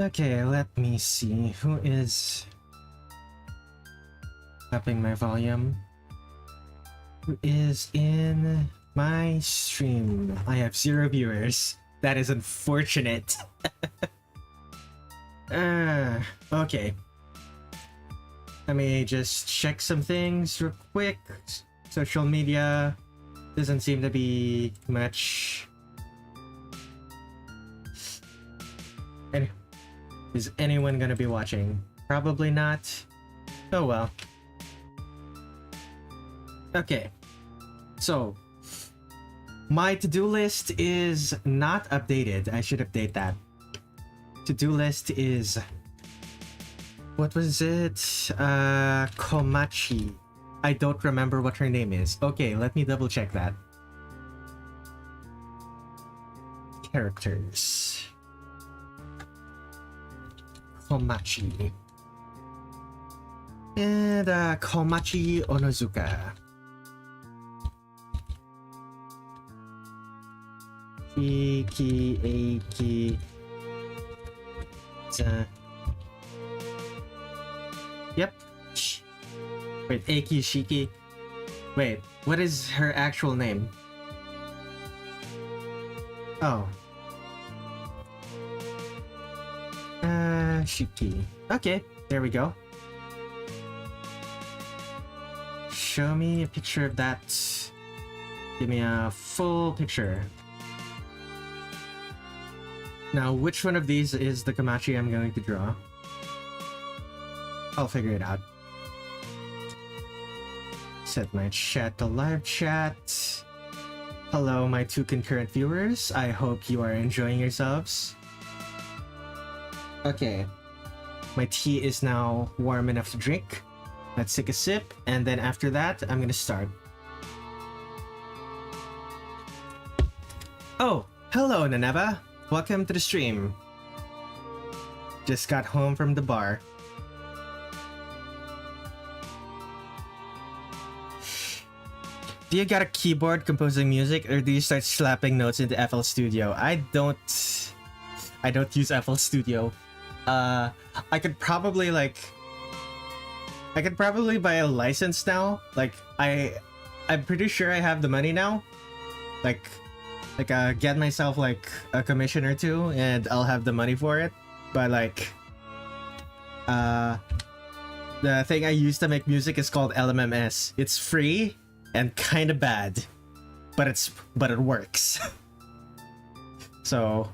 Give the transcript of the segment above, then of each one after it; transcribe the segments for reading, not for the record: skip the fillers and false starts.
Okay, let me see. Who is upping my volume? Who is in my stream? I have 0 viewers. That is unfortunate. Okay. Let me just check some things real quick. Social media doesn't seem to be much. Is anyone gonna be watching? Probably not. Oh well. Okay. So, my to-do list is not updated. I should update that. To-do list is... what was it? Komachi. I don't remember what her name is. Okay, let me double check that. Characters. Komachi. And Komachi Onozuka. Eiki. Yep. Wait, Eiki Shiki. Wait, what is her actual name? Oh. Shiki. Okay, there we go. Show me a picture of that. Give me a full picture. Now, which one of these is the Komachi I'm going to draw? I'll figure it out. Set my chat to live chat. Hello, my 2 concurrent viewers. I hope you are enjoying yourselves. Okay. My tea is now warm enough to drink. Let's take a sip, and then after that, I'm gonna start. Oh, hello, Naneva. Welcome to the stream. Just got home from the bar. Do you got a keyboard composing music, or do you start slapping notes into FL Studio? I don't use FL Studio. I could probably buy a license now. Like, I'm pretty sure I have the money now. Get myself like a commission or 2, and I'll have the money for it. But the thing I use to make music is called LMMS. It's free and kind of bad, but it works. So,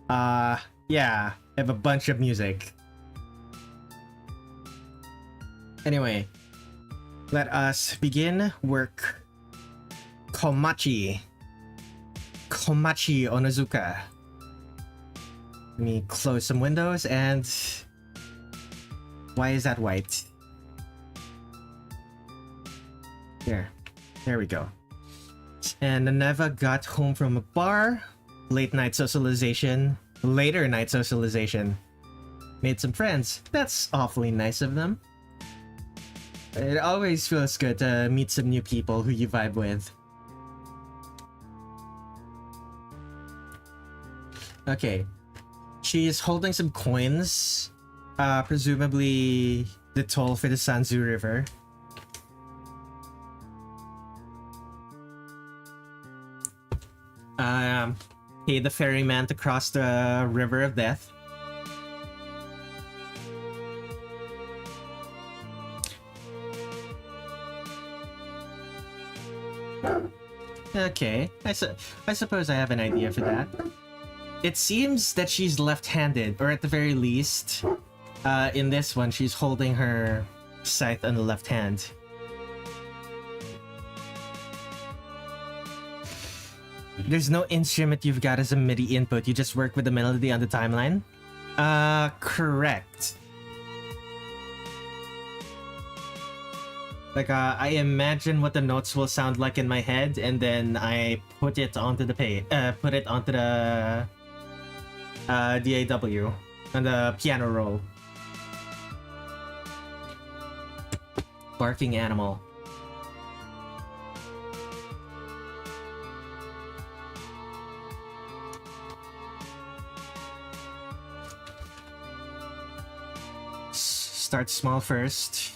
yeah, I have a bunch of music. Anyway, let us begin work. Komachi Onozuka. Let me close some windows, and why is that white? There we go. And Naneva got home from a bar, later night socialization. Made some friends. That's awfully nice of them. It always feels good to meet some new people who you vibe with. Okay. She is holding some coins. Presumably the toll for the Sanzu River. Pay the ferryman to cross the River of Death. Okay, I suppose I have an idea for that. It seems that she's left-handed, or at the very least, in this one, she's holding her scythe on the left hand. There's no instrument you've got as a MIDI input, you just work with the melody on the timeline? Correct. Like, I imagine what the notes will sound like in my head, and then I put it onto the DAW, on the piano roll. Barking animal. start small first.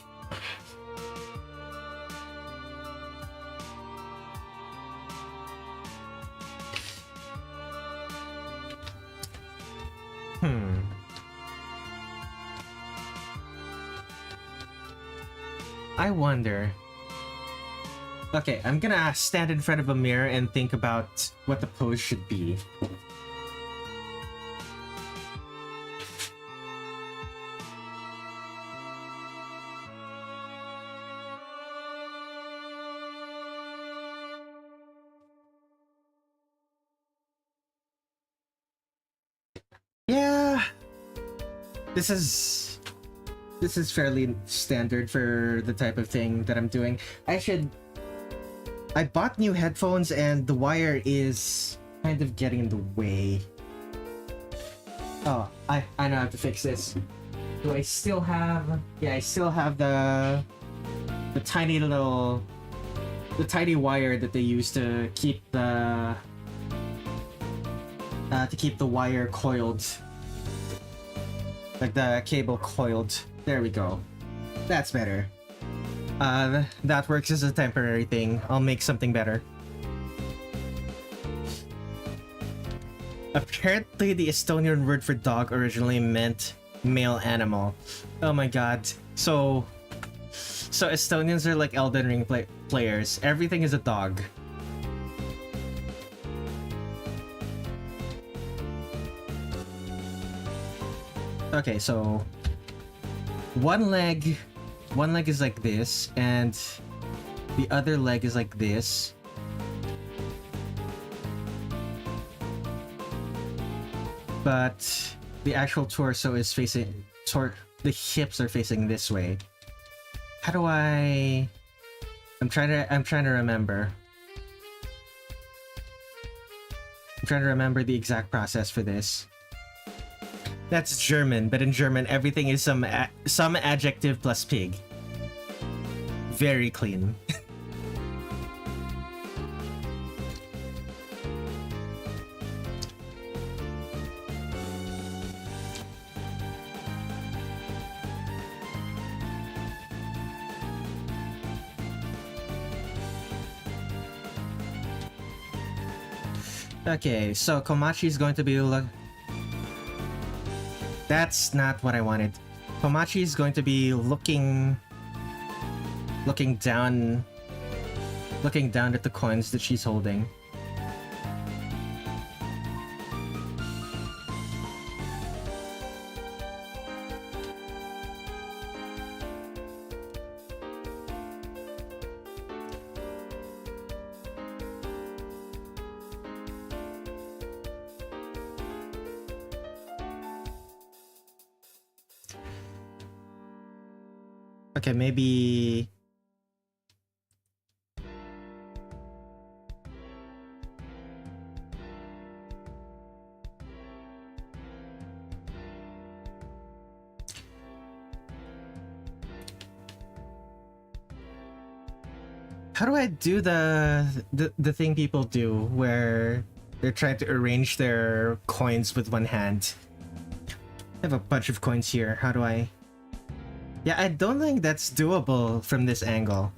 I wonder. Okay, I'm gonna stand in front of a mirror and think about what the pose should be. Yeah, this is fairly standard for the type of thing that I'm doing. I bought new headphones and the wire is kind of getting in the way. Oh, I know how to fix this. Do I still have... Yeah, I still have the tiny wire that they use to keep the wire coiled. Like the cable coiled. There we go. That's better. That works as a temporary thing. I'll make something better. Apparently the Estonian word for dog originally meant male animal. Oh my god. So Estonians are like Elden Ring players. Everything is a dog. Okay, so one leg is like this, and the other leg is like this. But the actual torso is facing the hips are facing this way. How do I'm trying to remember. I'm trying to remember the exact process for this. That's German, but in German everything is some adjective plus pig. Very clean. Okay, so Komachi is going to be That's not what I wanted. Komachi is going to be looking down at the coins that she's holding. Okay, maybe... How do I do the thing people do where they're trying to arrange their coins with one hand? I have a bunch of coins here. How do I... Yeah, I don't think that's doable from this angle.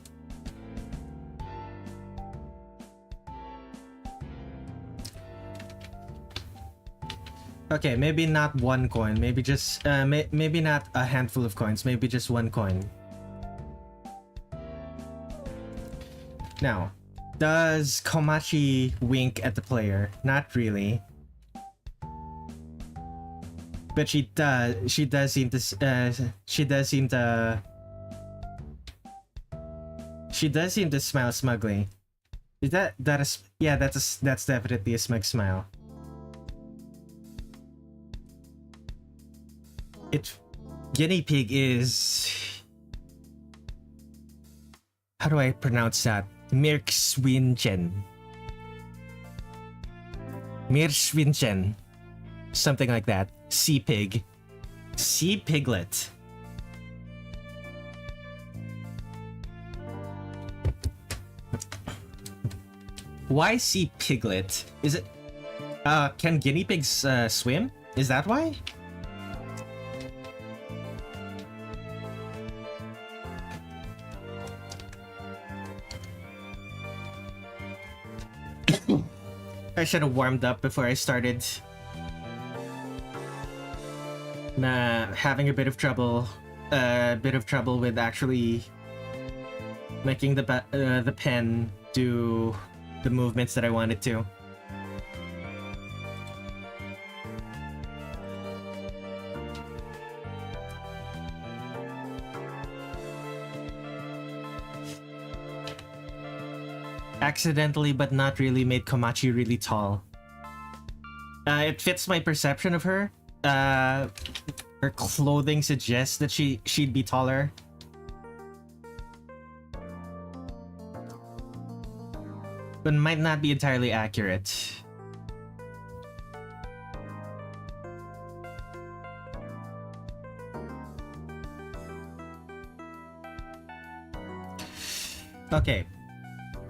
Okay, maybe not one coin. Maybe just maybe not a handful of coins. Maybe just one coin. Now, does Komachi wink at the player? Not really. But she does seem to smile smugly. Is yeah, that's definitely a smug smile. Guinea pig is... How do I pronounce that? Mirkswinchen. Mirkswinchen. Something like that. Sea pig. Sea piglet. Why sea piglet? Is it... can guinea pigs swim? Is that why? I should have warmed up before I started. Having a bit of trouble with actually making the pen do the movements that I wanted to. Accidentally, but not really, made Komachi really tall. It fits my perception of her. Her clothing suggests that she'd be taller. But might not be entirely accurate. Okay.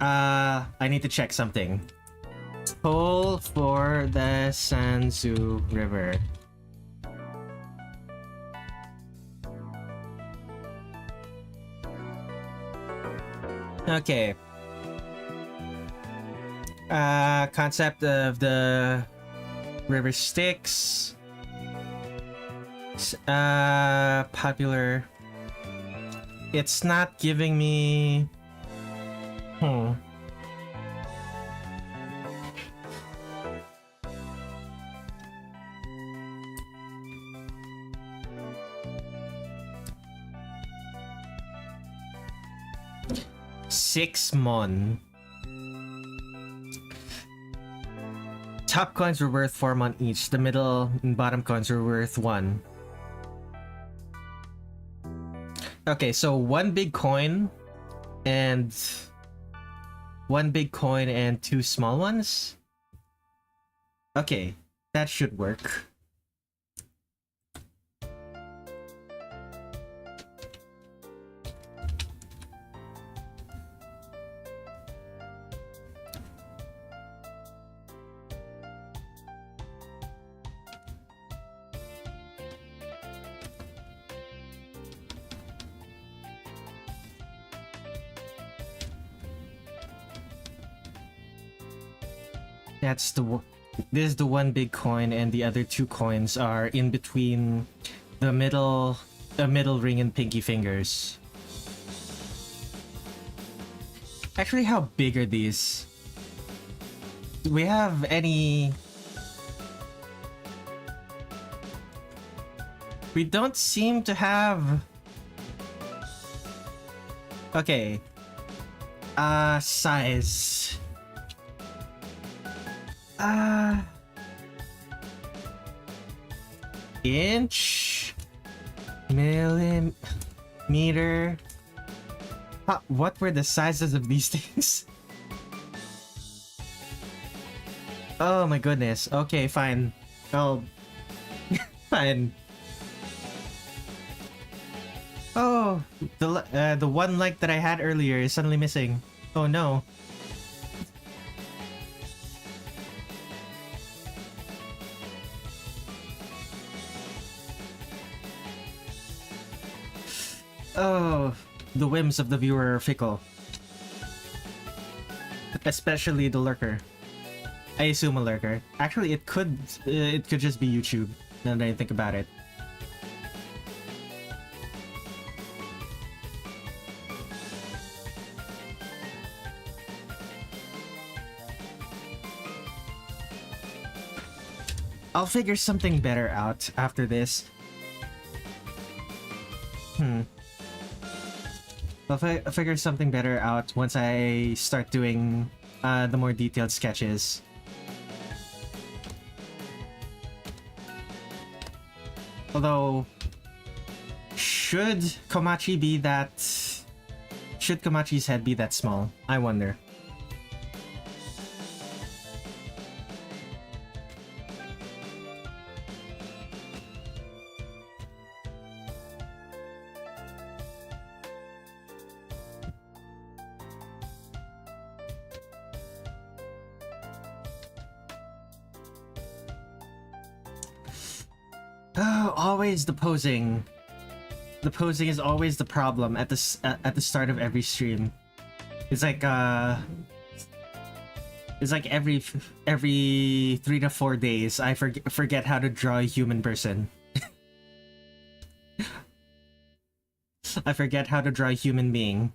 I need to check something. Toll for the Sanzu River. Okay. Concept of the river Styx. Popular. It's not giving me... Hmm. Six mon. Top coins were worth 4 mon each. The middle and bottom coins were worth 1. Okay, so one big coin and 2 small ones. Okay, that should work. This is the one big coin, and the other 2 coins are in between the middle ring and pinky fingers. Actually, how big are these? Do we have any... We don't seem to have... Okay. Size. Inch, millimeter. What were the sizes of these things? Oh my goodness. Okay, fine. Oh, fine. Oh, the one like that I had earlier is suddenly missing. Oh no. Oh, the whims of the viewer are fickle. Especially the lurker. I assume a lurker. Actually, it could just be YouTube, now that I think about it. I'll figure something better out after this. I'll figure something better out once I start doing the more detailed sketches. Although, should Komachi's head be that small? I wonder. Always the posing. The posing is always the problem at the start of every stream. It's like It's like every 3 to 4 days, I forget how to draw a human person. I forget how to draw a human being.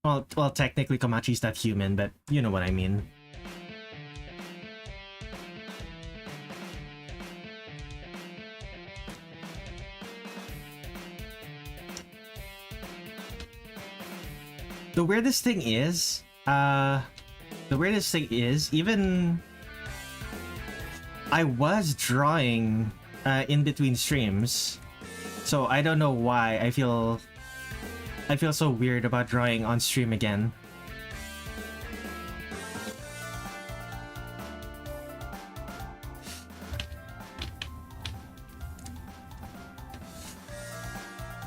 Well, technically Komachi's not human, but you know what I mean. The weirdest thing is, even I was drawing in between streams, so I don't know why I feel so weird about drawing on stream again.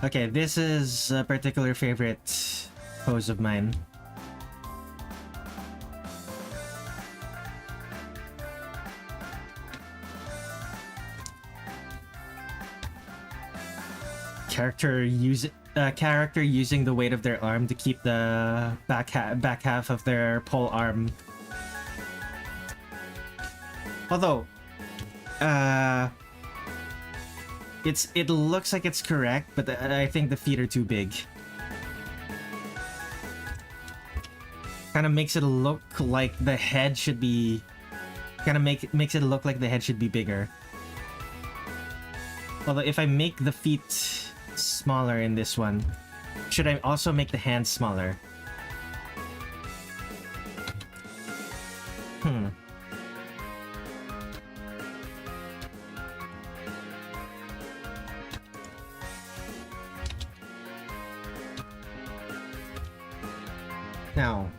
Okay, this is a particular favorite pose of mine. Character using the weight of their arm to keep the back half of their pole arm. Although, it looks like it's correct, but I think the feet are too big. Kind of makes it look like the head should be. Makes it look like the head should be bigger. Although if I make the feet smaller in this one, should I also make the hands smaller? Now,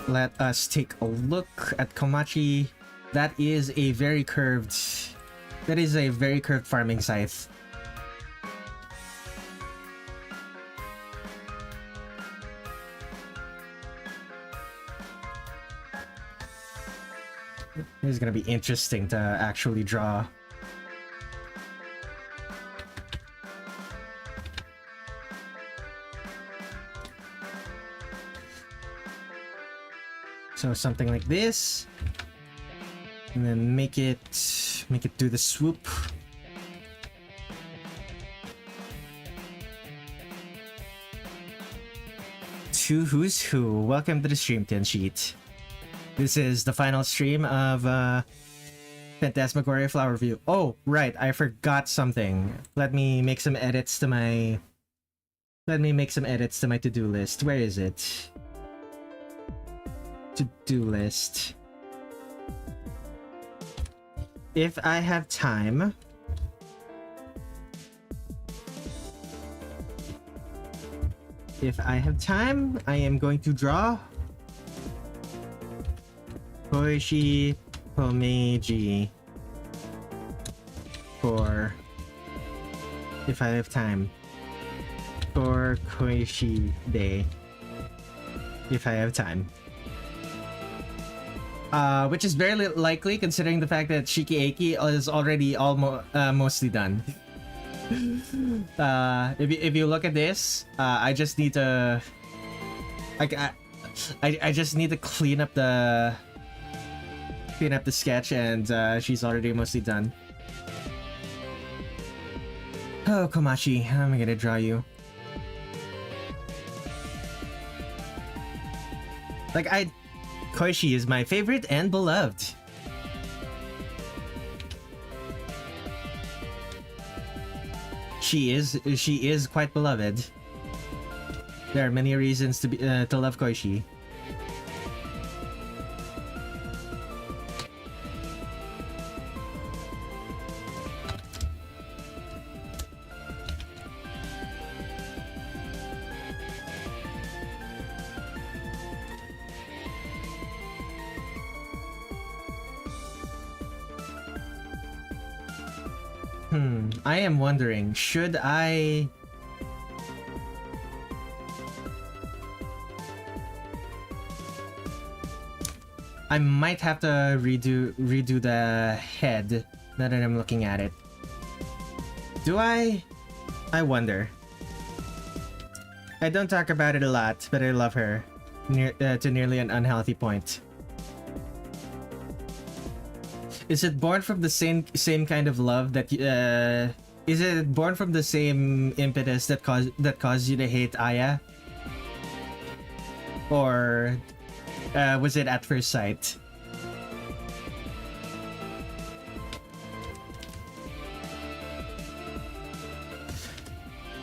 let us take a look at Komachi. That is a very curved farming scythe. This is gonna be interesting to actually draw. So something like this, and then make it do the swoop. Who's who? Welcome to the stream, Tensheet. This is the final stream of Phantasmagoria of Flower View. Oh, right, I forgot something. Let me make some edits to my to-do list. Where is it? To-do list. If I have time, I am going to draw Koishi Komeiji for, if I have time, for Koishi Day, if I have time. Which is very likely considering the fact that Shiki Eiki is already mostly done. If you look at this, I just need to, I just need to clean up the sketch, and she's already mostly done. Oh, Komachi, how am I gonna draw you? Koishi is my favorite and beloved. She is quite beloved. There are many reasons to love Koishi. I am wondering, should I might have to redo the head now that I'm looking at it. Do I? I wonder. I don't talk about it a lot, but I love her to nearly an unhealthy point. Is it born from the same kind of love that is it born from the same impetus that caused you to hate Aya? Or was it at first sight?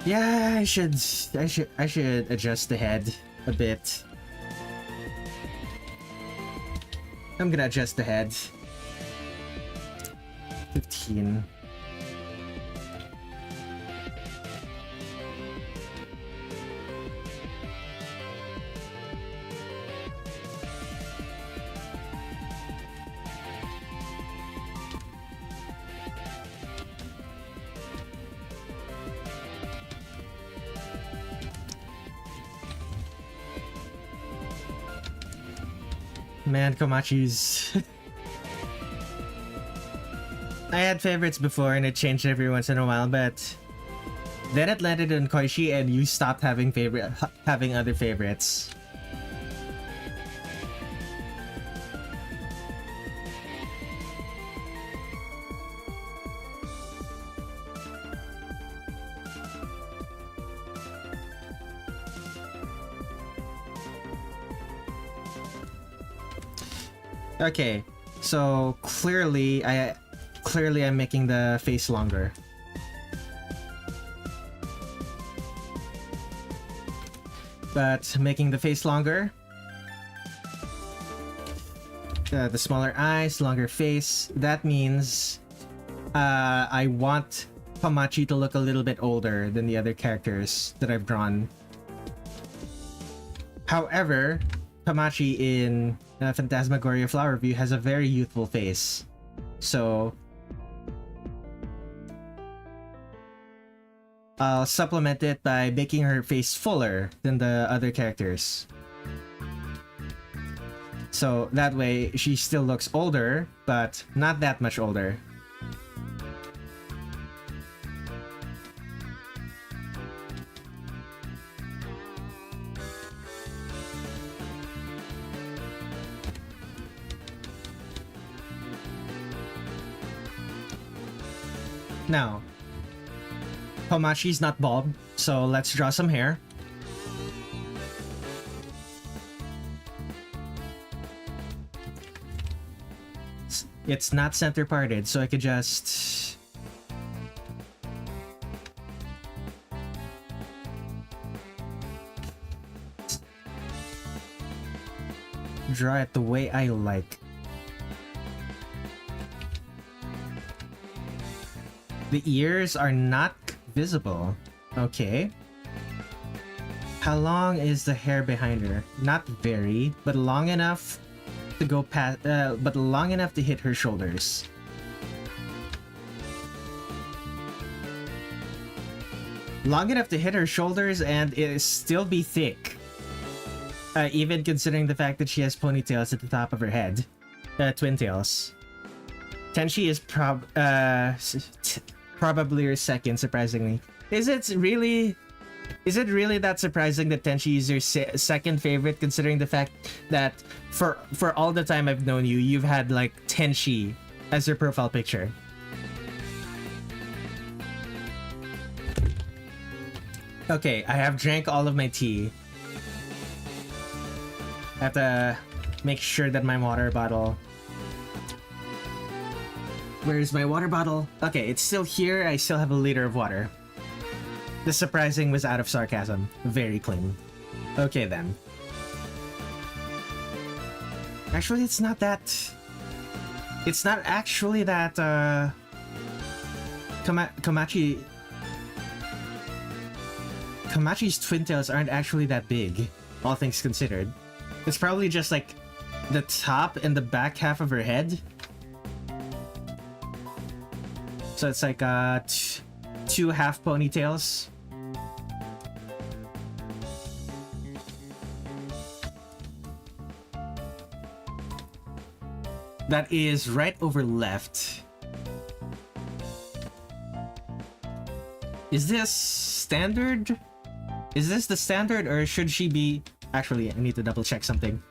Yeah, I should adjust the head a bit. I'm gonna adjust the head. 15. Man, Komachi's... I had favorites before and it changed every once in a while, but then it landed on Koishi and you stopped having other favorites. Okay, so clearly I'm making the face longer. But making the face longer, the smaller eyes, longer face, that means I want Komachi to look a little bit older than the other characters that I've drawn. However, Komachi in Phantasmagoria of Flower View has a very youthful face, so I'll supplement it by making her face fuller than the other characters. So that way she still looks older, but not that much older. Now, Komachi's not bald, so let's draw some hair. It's not center parted, so I could just... draw it the way I like. The ears are not visible. Okay. How long is the hair behind her? Not very, but long enough to go past, but long enough to hit her shoulders. Long enough to hit her shoulders and it still be thick. Even considering the fact that she has ponytails at the top of her head. Twin tails. Tenshi is probably her second, surprisingly. Is it really that surprising that Tenshi is your second favorite, considering the fact that for all the time I've known you, you've had like Tenshi as your profile picture? Okay, I have drank all of my tea. I have to make sure that my water bottle... Where's my water bottle? Okay, it's still here. I still have a liter of water. The surprising was out of sarcasm. Very clean. Okay then. Actually, it's not that... It's not actually that, Komachi's twin tails aren't actually that big, all things considered. It's probably just like the top and the back half of her head. So it's like two half ponytails. That is right over left. Is this standard? Is this the standard, or should she be... Actually, I need to double check something.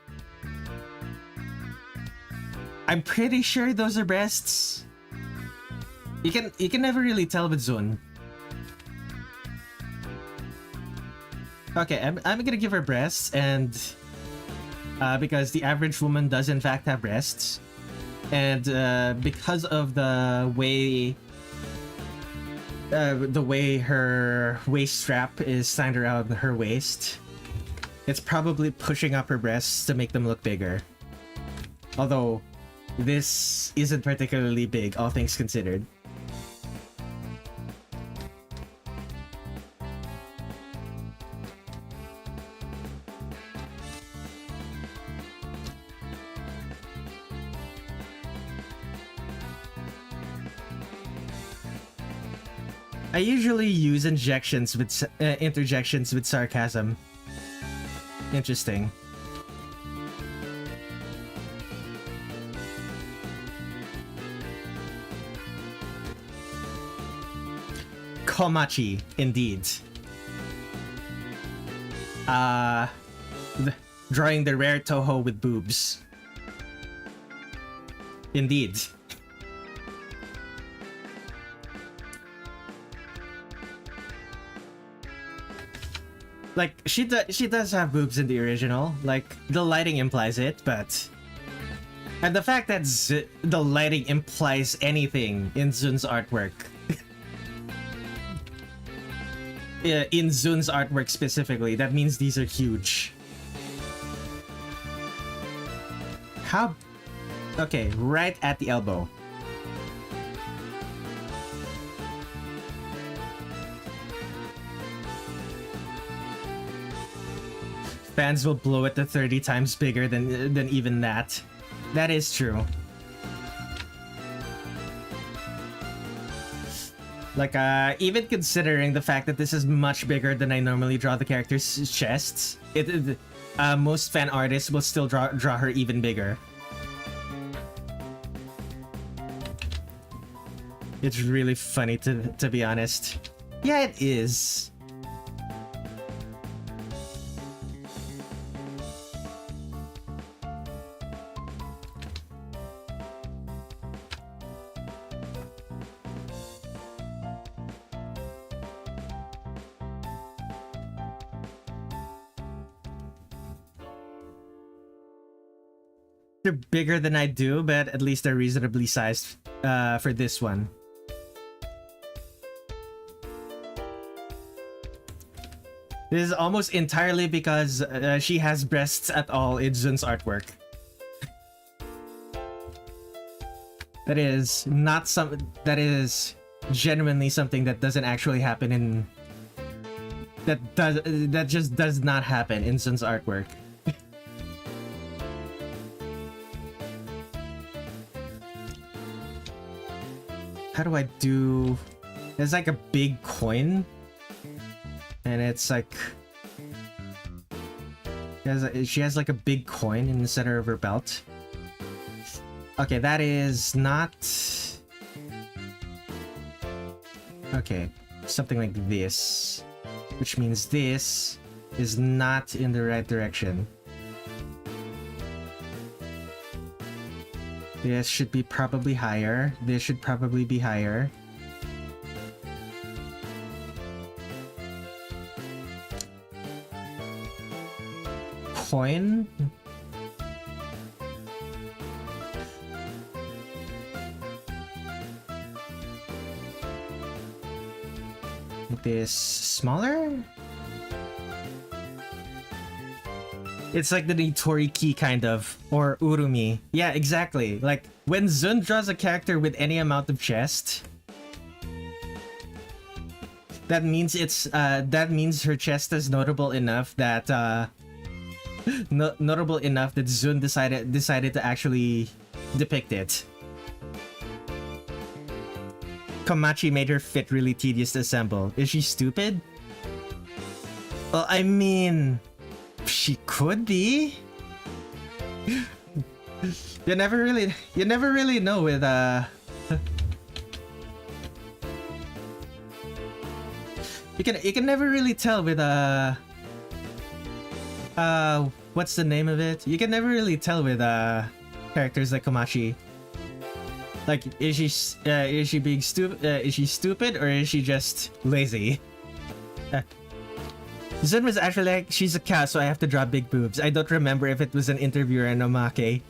I'm pretty sure those are breasts. You can never really tell with Zun. Okay, I'm gonna give her breasts, and because the average woman does in fact have breasts, and because of the way her waist strap is signed around her waist, it's probably pushing up her breasts to make them look bigger. Although this isn't particularly big, all things considered. I usually use interjections with sarcasm. Interesting. Komachi, indeed. Drawing the rare Touhou with boobs. Indeed. Like, she does have boobs in the original. Like, the lighting implies it, but... And the fact that the lighting implies anything in Zun's artwork. Yeah, in Zun's artwork specifically, that means these are huge. How... Okay, right at the elbow. Fans will blow it to 30 times bigger than even that. That is true. Like, even considering the fact that this is much bigger than I normally draw the characters' chests, most fan artists will still draw her even bigger. It's really funny to be honest. Yeah, it is. They're bigger than I do, but at least they're reasonably sized for this one. This is almost entirely because she has breasts at all in Zun's artwork. That is not that is genuinely something that doesn't actually happen in... That just does not happen in Zun's artwork. How do I do... There's like a big coin. And it's like... She has like a big coin in the center of her belt. Okay, that is not... Okay, something like this. Which means this is not in the right direction. This should be probably higher. This should probably be higher. Coin? This smaller? It's like the Nitori key kind of, or Urumi. Yeah, exactly. Like when Zun draws a character with any amount of chest, that means her chest is notable enough that notable enough that Zun decided to actually depict it. Komachi made her fit really tedious to assemble. Is she stupid? Well, I mean, she could be. You never really know with you can never really tell with what's the name of it? You can never really tell with characters like Komachi. Like, is she being stupid? Is she stupid or is she just lazy? Zun was actually like, she's a cat, so I have to draw big boobs. I don't remember if it was an interview or an omake.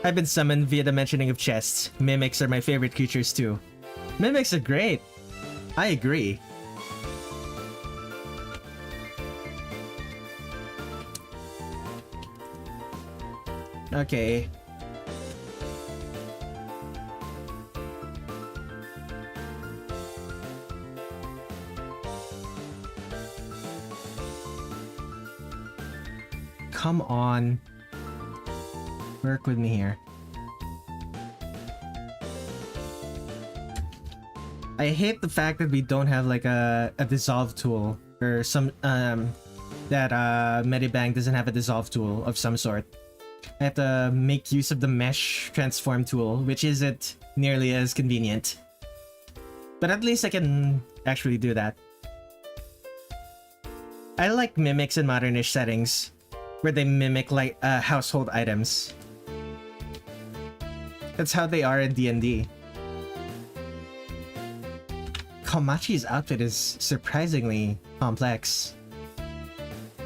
I've been summoned via the mentioning of chests. Mimics are my favorite creatures too. Mimics are great. I agree. Okay. Come on. Work with me here. I hate the fact that we don't have like a dissolve tool or some that Medibang doesn't have a dissolve tool of some sort. I have to make use of the mesh transform tool, which isn't nearly as convenient. But at least I can actually do that. I like mimics in modernish settings, where they mimic like household items. That's how they are in D&D. Komachi's outfit is surprisingly complex.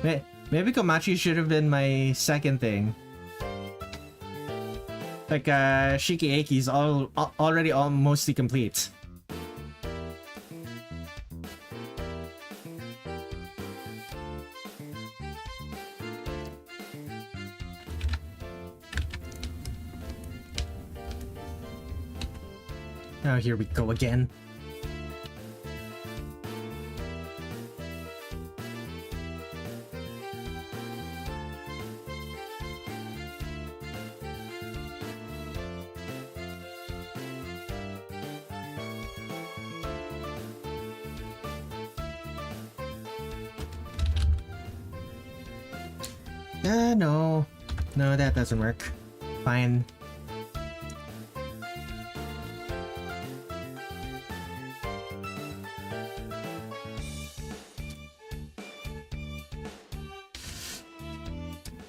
Maybe Komachi should have been my second thing. Like, Shiki Eiki's already mostly complete. Oh, here we go again. No, that doesn't work. Fine.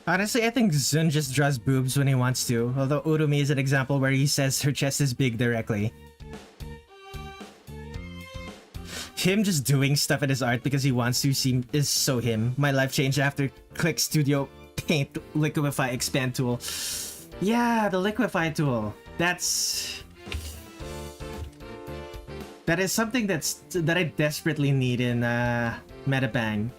Honestly, I think Zun just draws boobs when he wants to, although Urumi is an example where he says her chest is big directly. Him just doing stuff in his art because he wants to is so him. My life changed after Click Studio Paint Liquify Expand tool. Yeah, the Liquify tool. That is something that I desperately need in Metabang.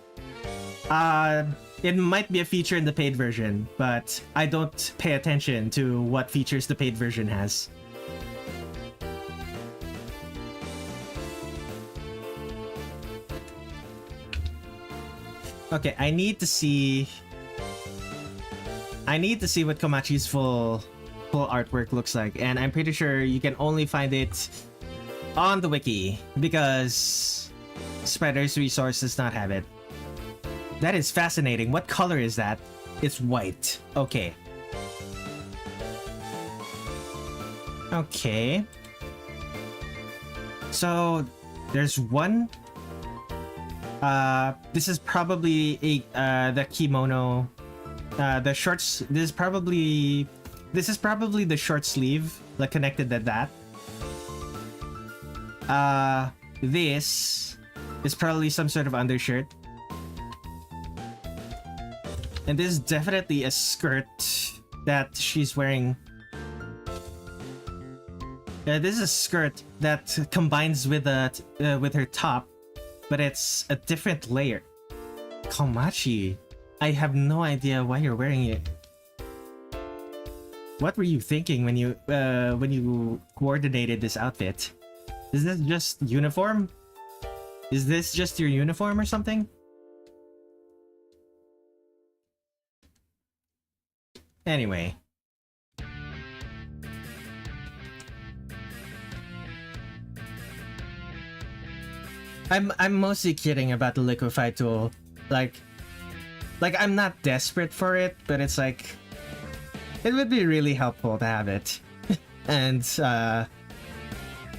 It might be a feature in the paid version, but I don't pay attention to what features the paid version has. Okay, I need to see what Komachi's full artwork looks like, and I'm pretty sure you can only find it on the wiki because Spreader's Resource does not have it. That is fascinating. What color is that? It's white. Okay. Okay. So there's one. This is probably the kimono. The shorts. This is probably the short sleeve, like connected to that. This is probably some sort of undershirt. And this is definitely a skirt that she's wearing. This is a skirt that combines with her top, but it's a different layer. Komachi, I have no idea why you're wearing it. What were you thinking when you coordinated this outfit? Is this just uniform? Is this just your uniform or something? Anyway. I'm mostly kidding about the Liquify tool. Like I'm not desperate for it, but it's like it would be really helpful to have it. And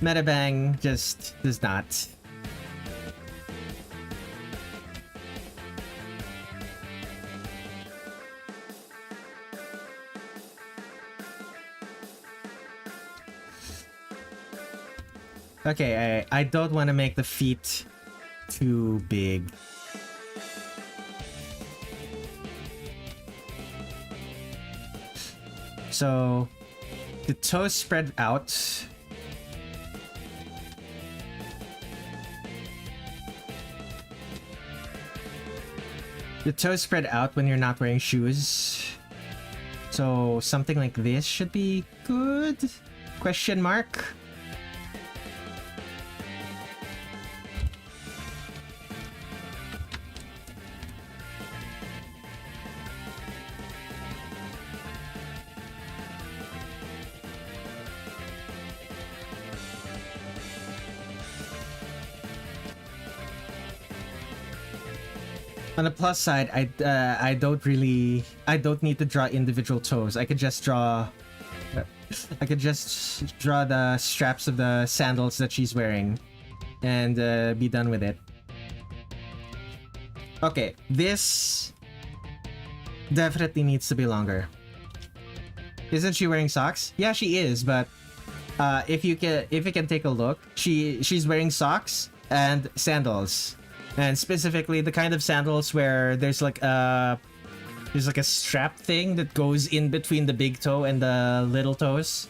Metabang just does not. Okay, I don't want to make the feet too big. So the toes spread out. The toes spread out when you're not wearing shoes. So something like this should be good? Question mark? On the plus side, I don't need to draw individual toes. I could just draw the straps of the sandals that she's wearing and be done with it. Okay, this definitely needs to be longer. Isn't she wearing socks? Yeah, she is, but if you can take a look, she's wearing socks and sandals. And specifically the kind of sandals where there's like a strap thing that goes in between the big toe and the little toes.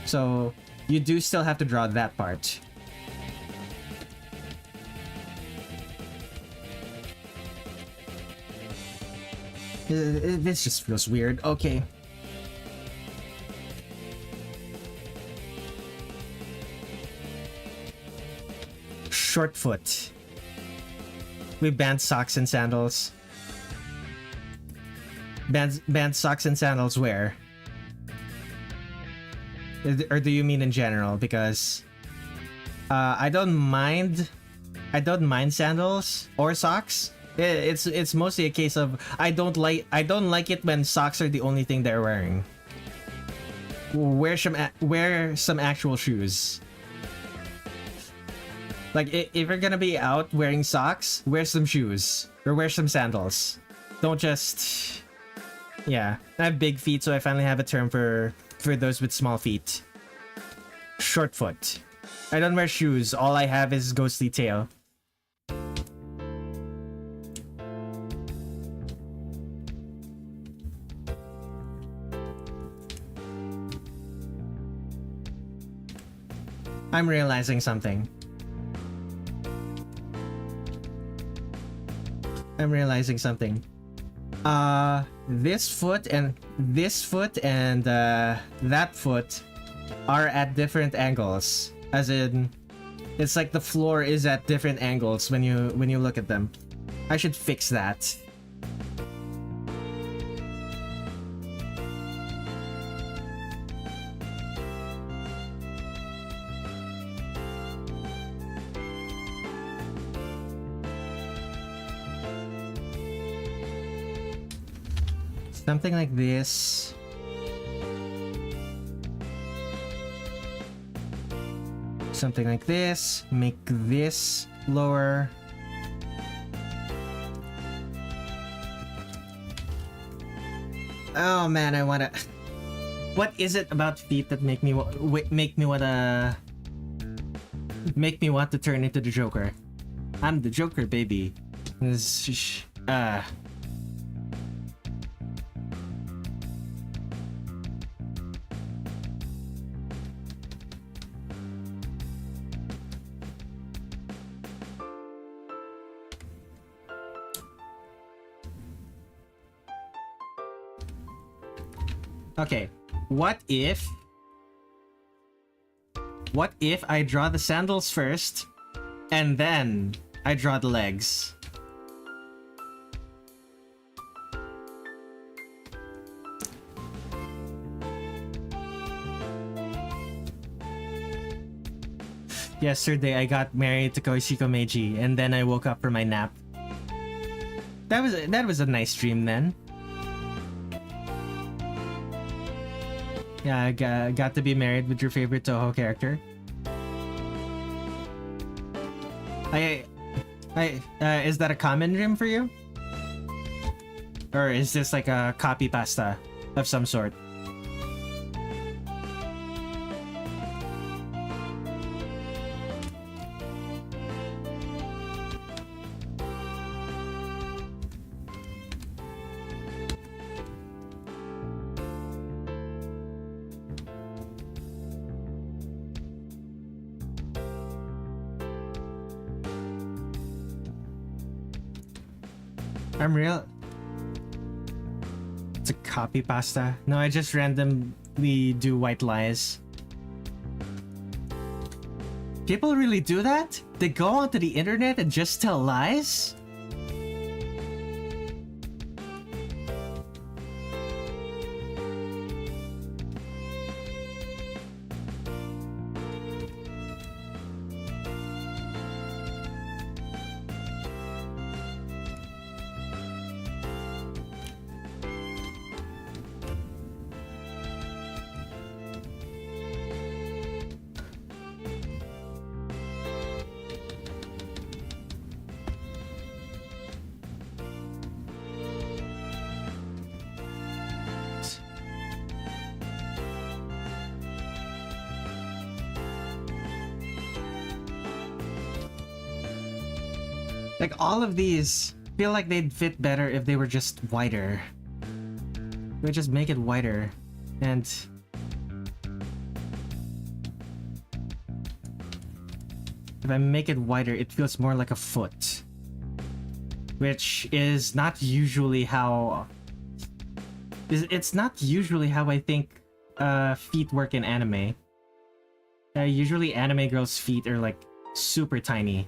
So you do still have to draw that part. This just feels weird. Okay. Short foot. We banned socks and sandals. Banned socks and sandals where? Or do you mean in general? Because I don't mind sandals or socks. It's mostly a case of I don't like it when socks are the only thing they're wearing. Wear some actual shoes. Like, if you're gonna be out wearing socks, wear some shoes. Or wear some sandals. Don't just... Yeah. I have big feet, so I finally have a term for those with small feet. Short foot. I don't wear shoes. All I have is ghostly tail. I'm realizing something. This foot and that foot are at different angles. As in, it's like the floor is at different angles when you look at them. I should fix that. Something like this. Something like this. Make this lower. Oh man, I wanna... What is it about feet that make me want to turn into the Joker? I'm the Joker, baby. Okay, what if I draw the sandals first, and then I draw the legs? Yesterday, I got married to Koishiko Meiji, and then I woke up from my nap. That was a nice dream then. Yeah, I got to be married with your favorite Touhou character. Is that a common dream for you? Or is this like a copy pasta of some sort? I'm real. It's a copy pasta. No, I just randomly do white lies. People really do that? They go onto the internet and just tell lies? Like, all of these feel like they'd fit better if they were just whiter. We just make it whiter, and if I make it whiter, it feels more like a foot, which is not usually how. It's not usually how I think feet work in anime. Usually, anime girls' feet are like super tiny.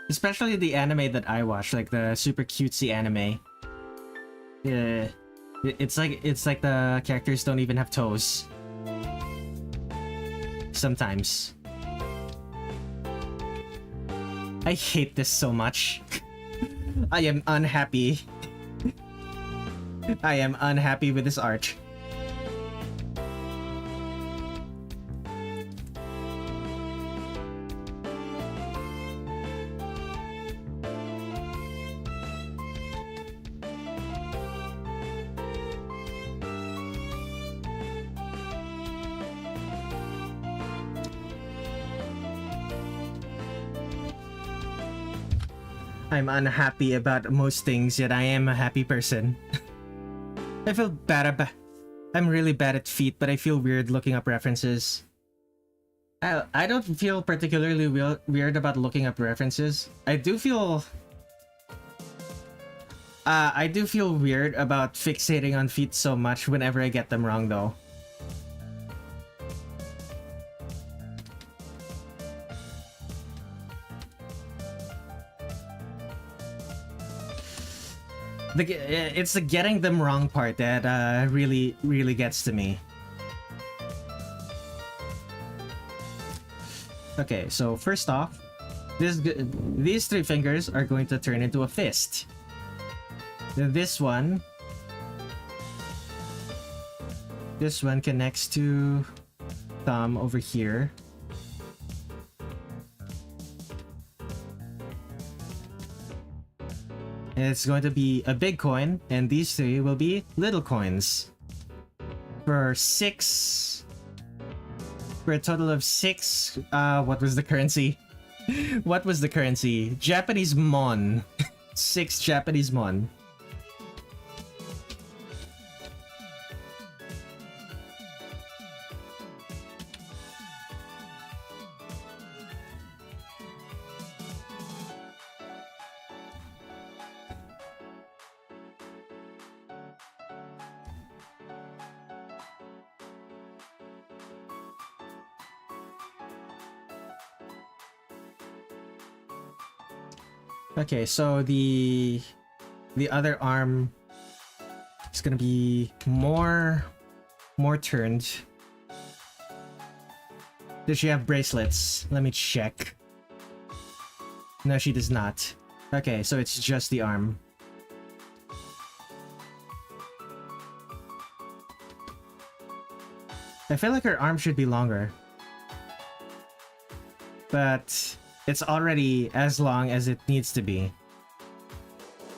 Especially the anime that I watch, like the super cutesy anime. Yeah, it's like the characters don't even have toes. Sometimes. I hate this so much. I am unhappy. I am unhappy with this art. I'm unhappy about most things, yet I am a happy person. I feel bad about... I'm really bad at feet, but I feel weird looking up references. I don't feel particularly weird about looking up references. I do feel weird about fixating on feet so much whenever I get them wrong, though. It's the getting them wrong part that really gets to me. Okay, so first off, these three fingers are going to turn into a fist. This one connects to thumb over here. And it's going to be a big coin, and these three will be little coins. For a total of 6, what was the currency? What was the currency? Japanese mon. 6 Japanese mon. Okay, so the other arm is gonna be more turned. Does she have bracelets? Let me check. No, she does not. Okay, so it's just the arm. I feel like her arm should be longer. But it's already as long as it needs to be.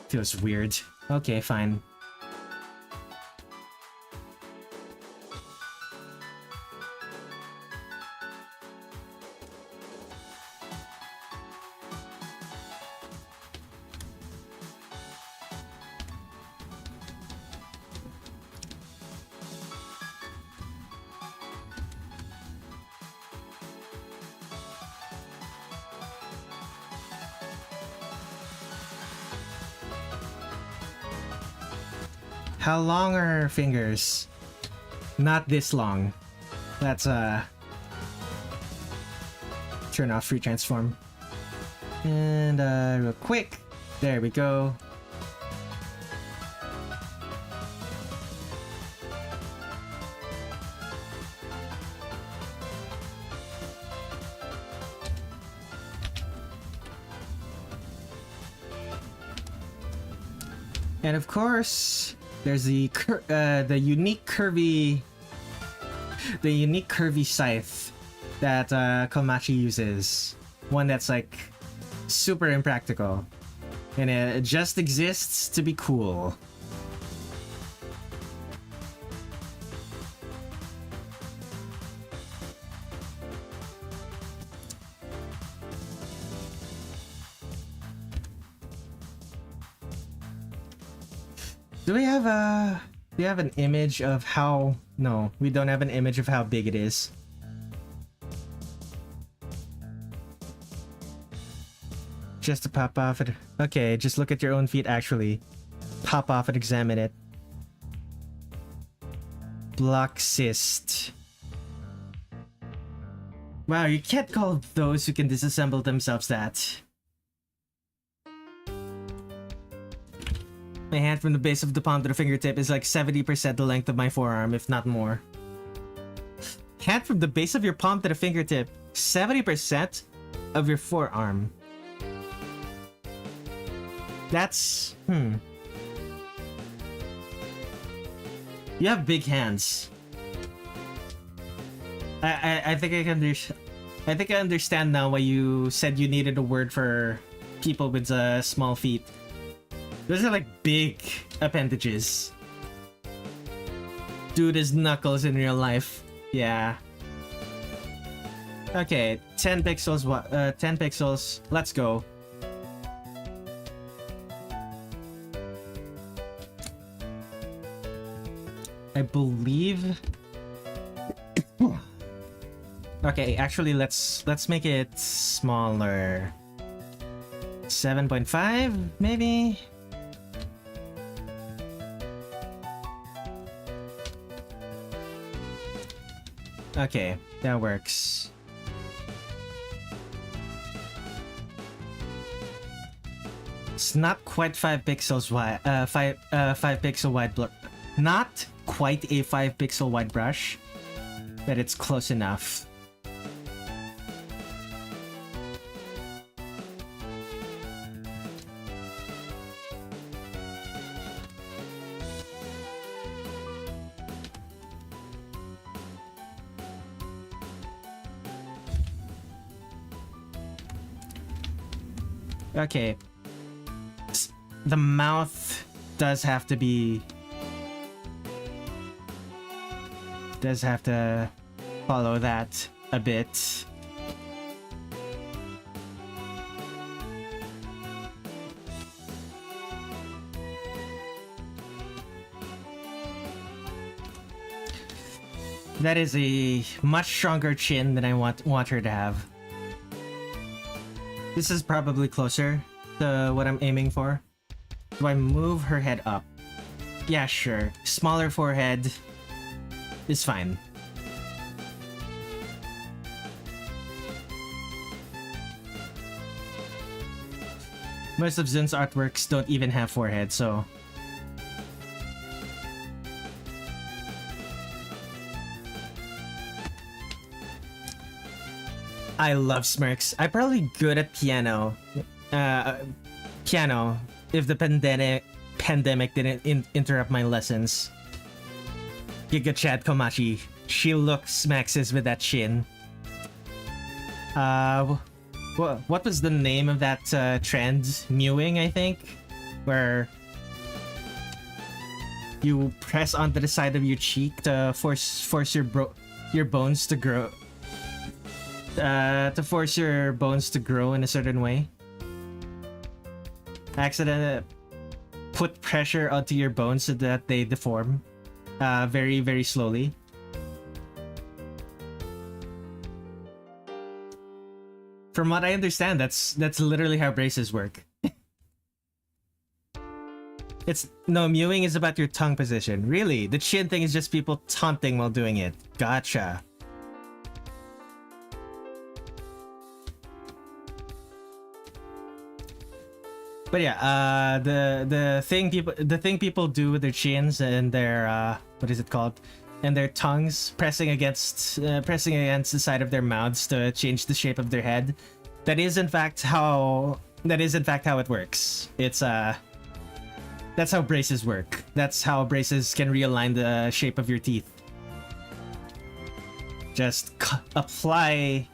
Feels weird. Okay, fine. How long are her fingers? Not this long. Let's turn off free transform. And real quick. There we go. And of course, there's the unique curvy scythe that Komachi uses. One that's like super impractical, and it just exists to be cool. Do we have an image of how... No, we don't have an image of how big it is. Just to pop off it. Okay, just look at your own feet actually. Pop off and examine it. Block cyst. Wow, you can't call those who can disassemble themselves that. My hand from the base of the palm to the fingertip is like 70% the length of my forearm, if not more. Hand from the base of your palm to the fingertip, 70% of your forearm. That's... You have big hands. I think I think I understand now why you said you needed a word for people with small feet. Those are like big appendages. Dude is Knuckles in real life. Yeah. Okay, 10 pixels. 10 pixels. Let's go. I believe. Okay, actually, let's make it smaller. 7.5, maybe. Okay, that works. It's not quite 5 pixels wide. 5 pixel wide blur. Not quite a 5 pixel wide brush, but it's close enough. Okay. The mouth does have to be... does have to follow that a bit. That is a much stronger chin than I want her to have. This is probably closer to what I'm aiming for. Do I move her head up? Yeah, sure. Smaller forehead is fine. Most of Zun's artworks don't even have forehead, so... I love smirks. I'm probably good at piano. Piano, if the pandemic didn't interrupt my lessons. Giga Chad Komachi. She looks maxes with that chin. What was the name of that trend? Mewing, I think? Where you press onto the side of your cheek to force your bones to grow. To force your bones to grow in a certain way. Accidentally put pressure onto your bones so that they deform very, very slowly. From what I understand, that's literally how braces work. Mewing is about your tongue position. Really? The chin thing is just people taunting while doing it. Gotcha. But yeah, the thing people do with their chins and their what is it called? And their tongues pressing against the side of their mouths to change the shape of their head. That is in fact how it works. It's that's how braces work. That's how braces can realign the shape of your teeth. Just apply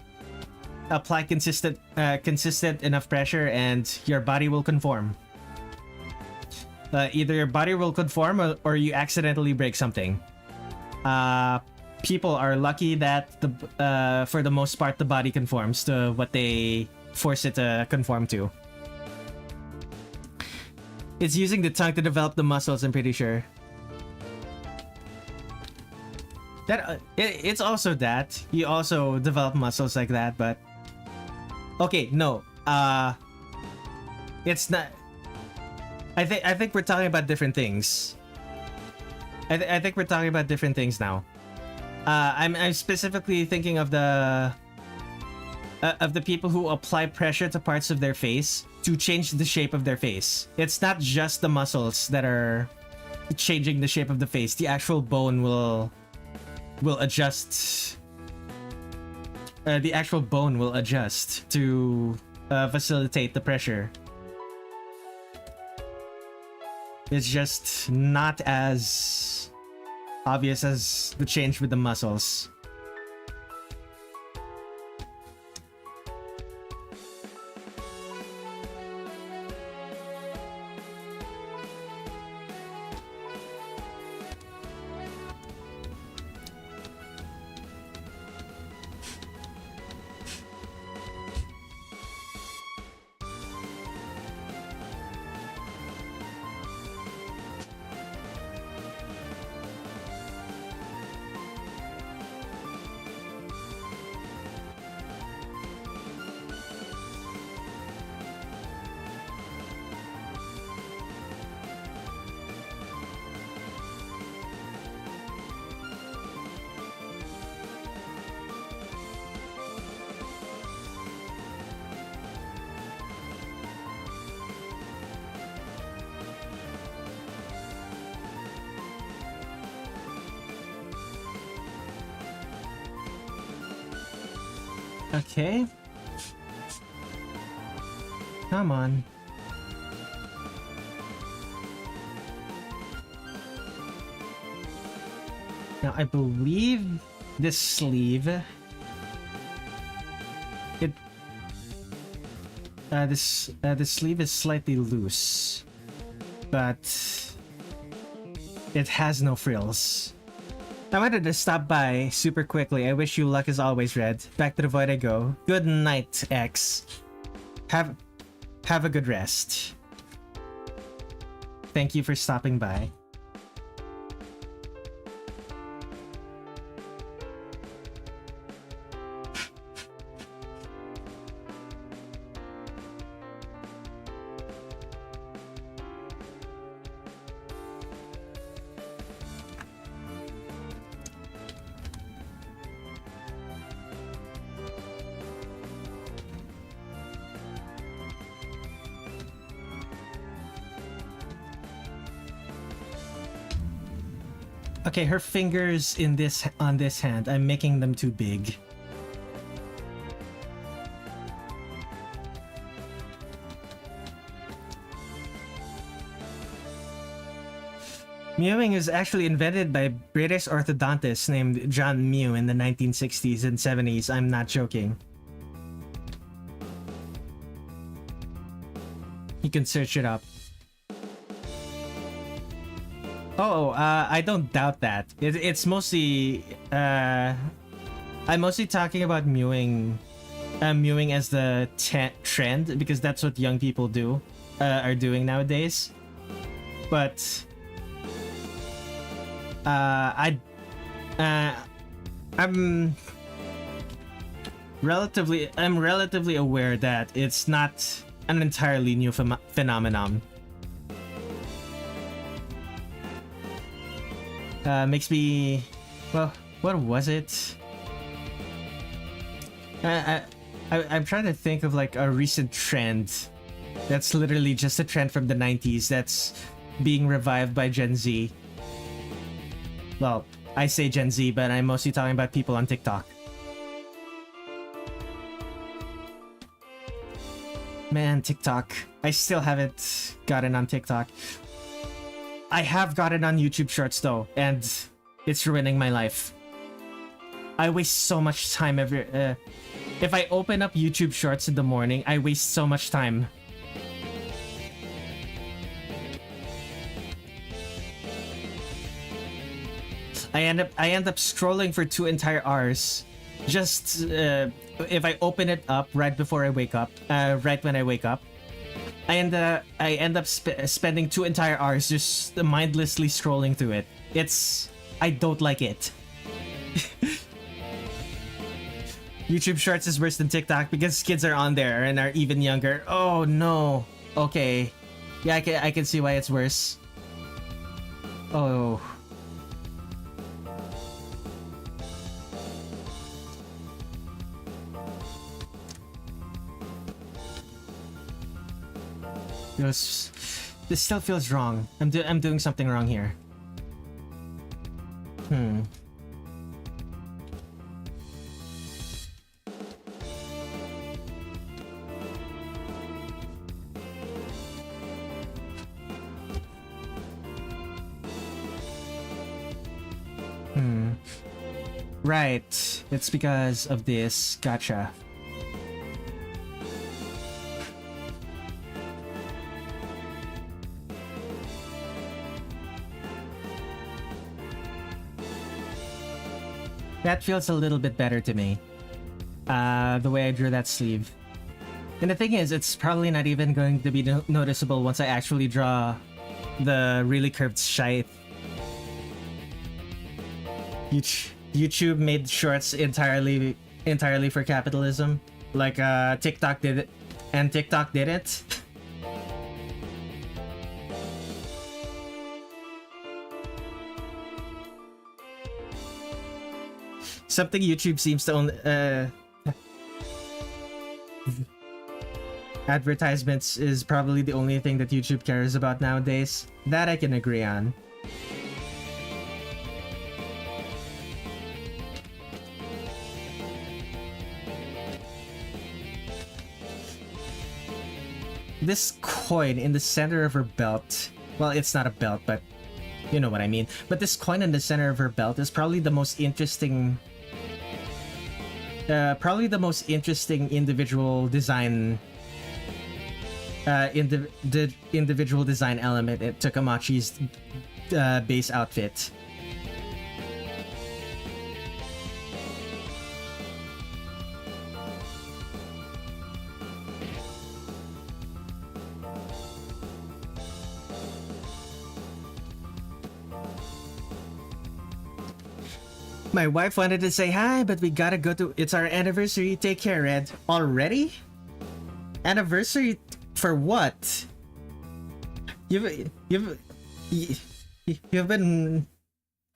consistent enough pressure and your body will conform. Either your body will conform or you accidentally break something. People are lucky that for the most part the body conforms to what they force it to conform to. It's using the tongue to develop the muscles, I'm pretty sure. That it's also that you also develop muscles like that, but okay, no. It's not. I think we're talking about different things. I think we're talking about different things now. I'm specifically thinking of the people who apply pressure to parts of their face to change the shape of their face. It's not just the muscles that are changing the shape of the face. The actual bone will adjust. The actual bone will adjust to facilitate the pressure. It's just not as obvious as the change with the muscles. Okay. Come on. Now I believe this sleeve this sleeve is slightly loose, but it has no frills. I wanted to stop by super quickly. I wish you luck as always, Red. Back to the void I go. Good night, X. Have a good rest. Thank you for stopping by. Okay, her fingers on this hand, I'm making them too big. Mewing was actually invented by a British orthodontist named John Mew in the 1960s and 70s. I'm not joking. You can search it up. Oh, I don't doubt that. It's mostly, I'm mostly talking about mewing as the trend because that's what young people are doing nowadays. But, I'm relatively aware that it's not an entirely new phenomenon. Makes me... Well, what was it? I'm trying to think of like a recent trend that's literally just a trend from the 90s that's being revived by Gen Z. Well, I say Gen Z, but I'm mostly talking about people on TikTok. Man, TikTok. I still haven't gotten on TikTok. I have gotten on YouTube Shorts though, and it's ruining my life. I waste so much time if I open up YouTube Shorts in the morning, I waste so much time. I end up scrolling for 2 entire hours. Just if I open it up right before I wake up, right when I wake up, I end up spending 2 entire hours just mindlessly scrolling through it. I don't like it. YouTube Shorts is worse than TikTok because kids are on there and are even younger. Oh no. Okay. Yeah, I can see why it's worse. Oh. This still feels wrong. I'm doing something wrong here. Right. It's because of this. Gotcha. That feels a little bit better to me. The way I drew that sleeve. And the thing is, it's probably not even going to be noticeable once I actually draw the really curved scythe. YouTube made shorts entirely for capitalism, like TikTok did it, and TikTok didn't. Something YouTube seems to own. Advertisements is probably the only thing that YouTube cares about nowadays. That I can agree on. This coin in the center of her belt, well, it's not a belt, but you know what I mean. But this coin in the center of her belt is probably the most interesting individual design individual design element to Komachi's base outfit. My wife wanted to say hi, but we gotta go to... It's our anniversary. Take care, Red. Already? Anniversary for what? You've been...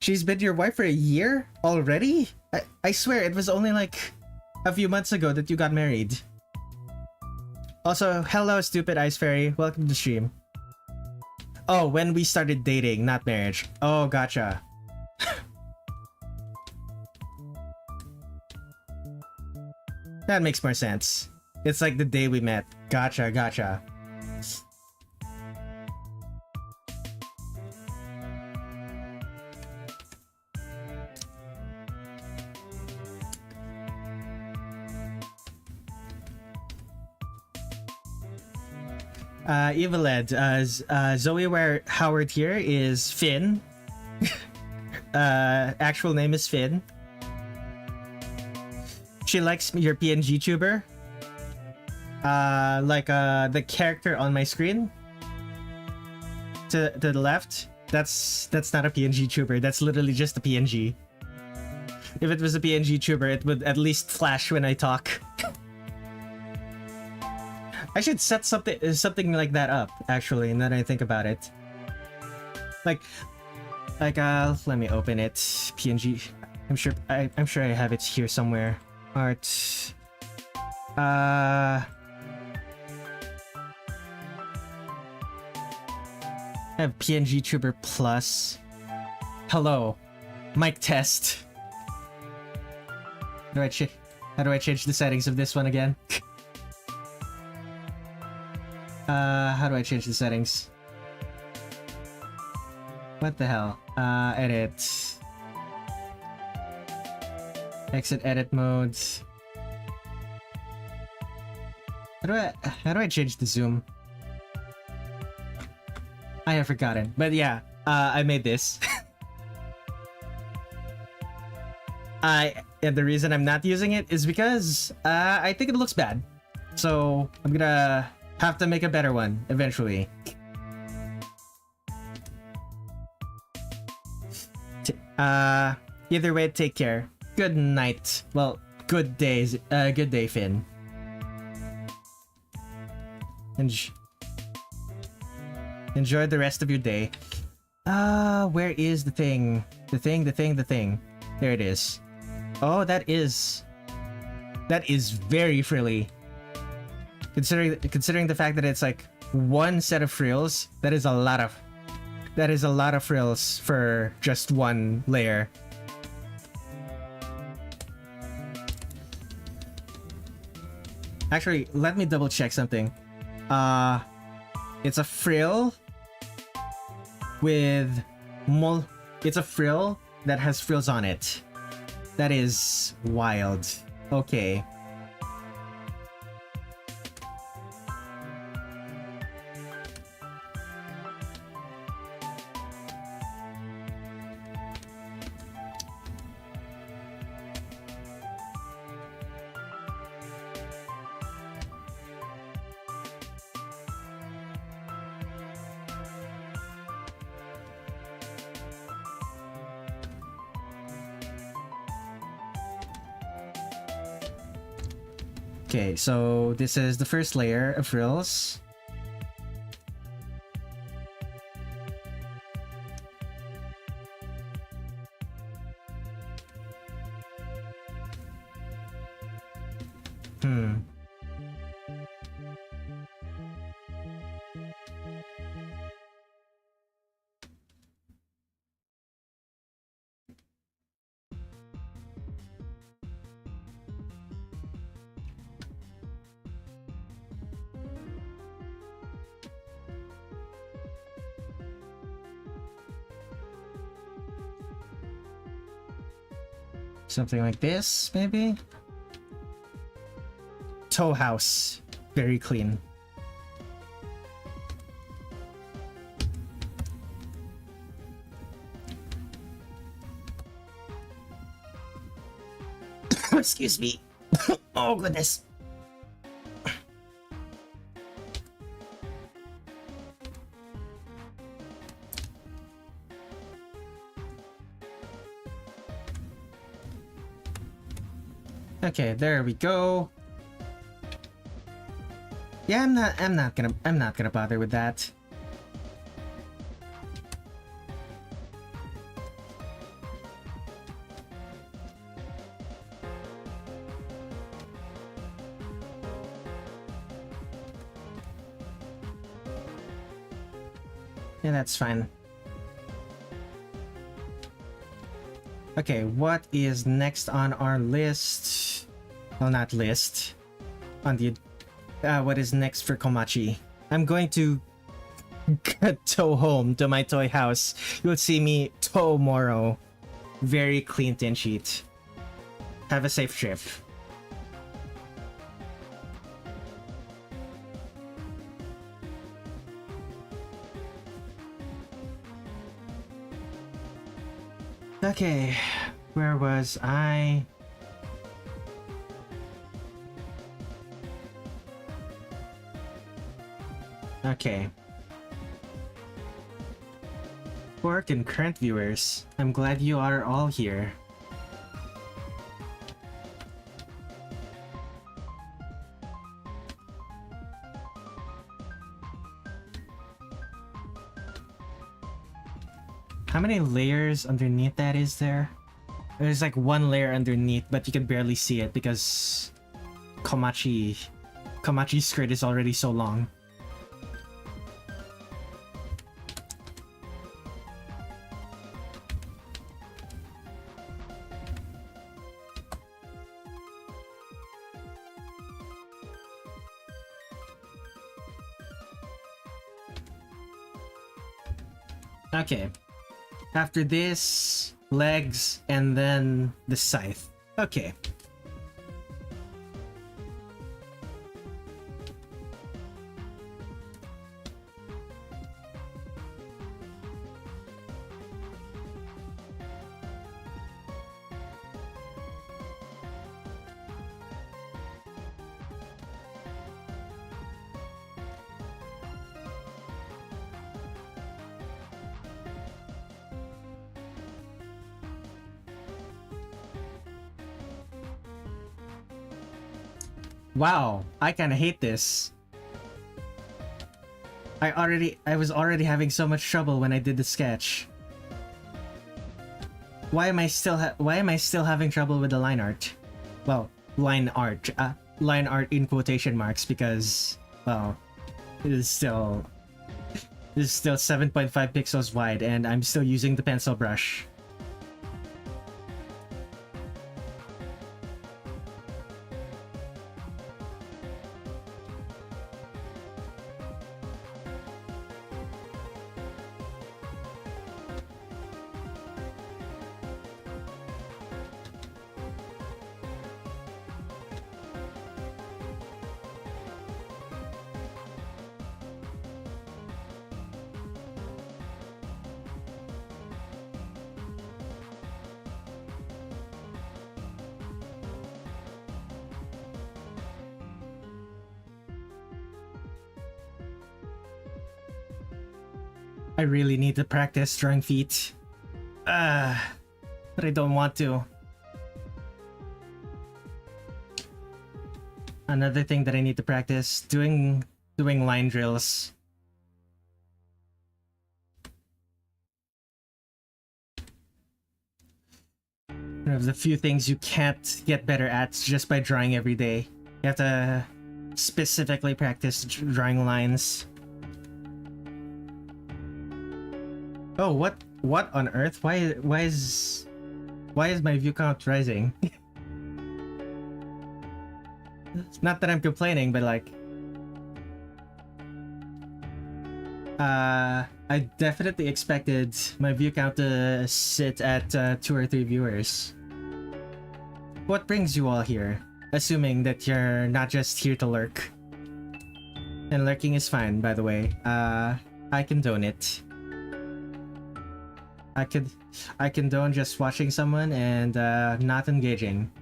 She's been your wife for a year? Already? I swear, it was only like a few months ago that you got married. Also, hello, stupid Ice Fairy. Welcome to the stream. Oh, when we started dating, not marriage. Oh, gotcha. That makes more sense. It's like the day we met. Gotcha, gotcha. Eviled, Zoe Howard here is Finn. Actual name is Finn. She likes your PNG tuber. The character on my screen. To the left. That's not a PNG tuber. That's literally just a PNG. If it was a PNG tuber, it would at least flash when I talk. I should set something like that up, actually, now that I think about it. Like, Like, let me open it. PNG. I'm sure I have it here somewhere. Art. I have PNG Tuber Plus. Hello. Mic test. How do I change the settings of this one again? How do I change the settings? What the hell? Edit. Exit edit mode. How do I change the zoom? I have forgotten. But yeah, I made this. And the reason I'm not using it is because I think it looks bad. So I'm gonna have to make a better one eventually. Either way, take care. Good night. Well, good days. Good day, Finn. Enjoy the rest of your day. Where is the thing? The thing. There it is. Oh, that is very frilly. Considering the fact that it's like one set of frills, that is a lot of frills for just one layer. Actually, let me double check something. It's a frill with it's a frill that has frills on it. That is wild. Okay. Okay, so this is the first layer of frills. Something like this, maybe? Toe house. Very clean. Excuse me. Oh, goodness. Okay, there we go. Yeah, I'm not gonna bother with that. Yeah, that's fine. Okay, what is next on our list? Well, not list. On the what is next for Komachi? I'm going to tow home to my toy house. You'll see me tomorrow. Very clean tin sheet. Have a safe trip. Okay, where was I? Okay. Pork and current viewers, I'm glad you are all here. How many layers underneath that is there? There's like one layer underneath, but you can barely see it because Komachi's skirt is already so long. Okay. After this, legs, and then the scythe. Okay. Wow, I kinda hate this. I was already having so much trouble when I did the sketch. Why am I still having trouble with the line art? Well, line art in quotation marks because, well, it is still 7.5 pixels wide and I'm still using the pencil brush. I really need to practice drawing feet. But I don't want to. Another thing that I need to practice, doing line drills. One of the few things you can't get better at just by drawing every day. You have to specifically practice drawing lines. Oh, what on earth? Why is my view count rising? It's not that I'm complaining, but like I definitely expected my view count to sit at 2 or 3 viewers. What brings you all here? Assuming that you're not just here to lurk. And lurking is fine, by the way. I condone it. I condone just watching someone and not engaging.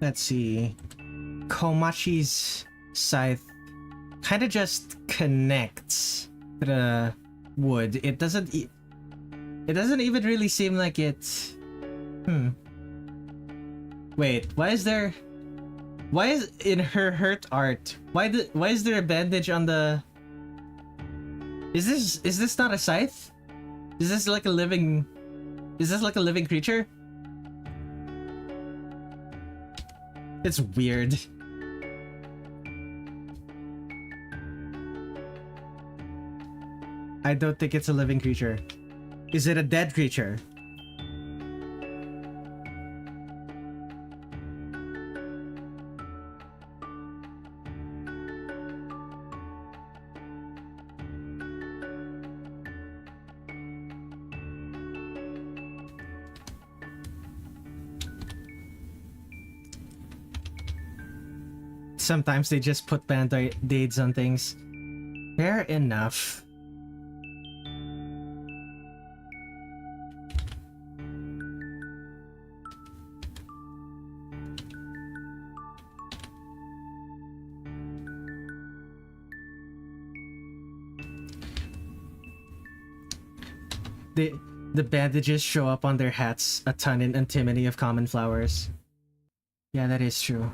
Let's see. Komachi's scythe kind of just connects to the wood. It doesn't even really seem like it. Wait, why is in her hurt art? Why is there a bandage on the? Is this not a scythe? Is this like a living creature? It's weird. I don't think it's a living creature. Is it a dead creature? Sometimes they just put band-aids on things. Fair enough. the bandages show up on their hats a ton in Antimony of Common Flowers. Yeah, that is true.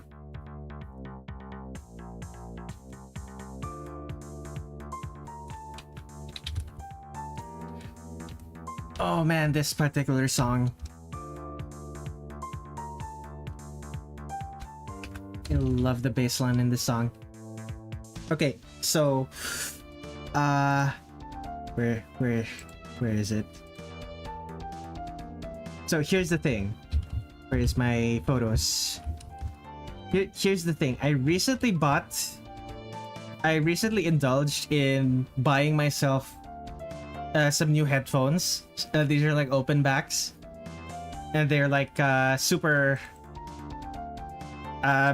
Oh man, this particular song. I love the bass line in this song. Okay, so where is it? So here's the thing. Where is my photos? Here's the thing. I recently indulged in buying myself some new headphones. These are like open backs, and they're like super.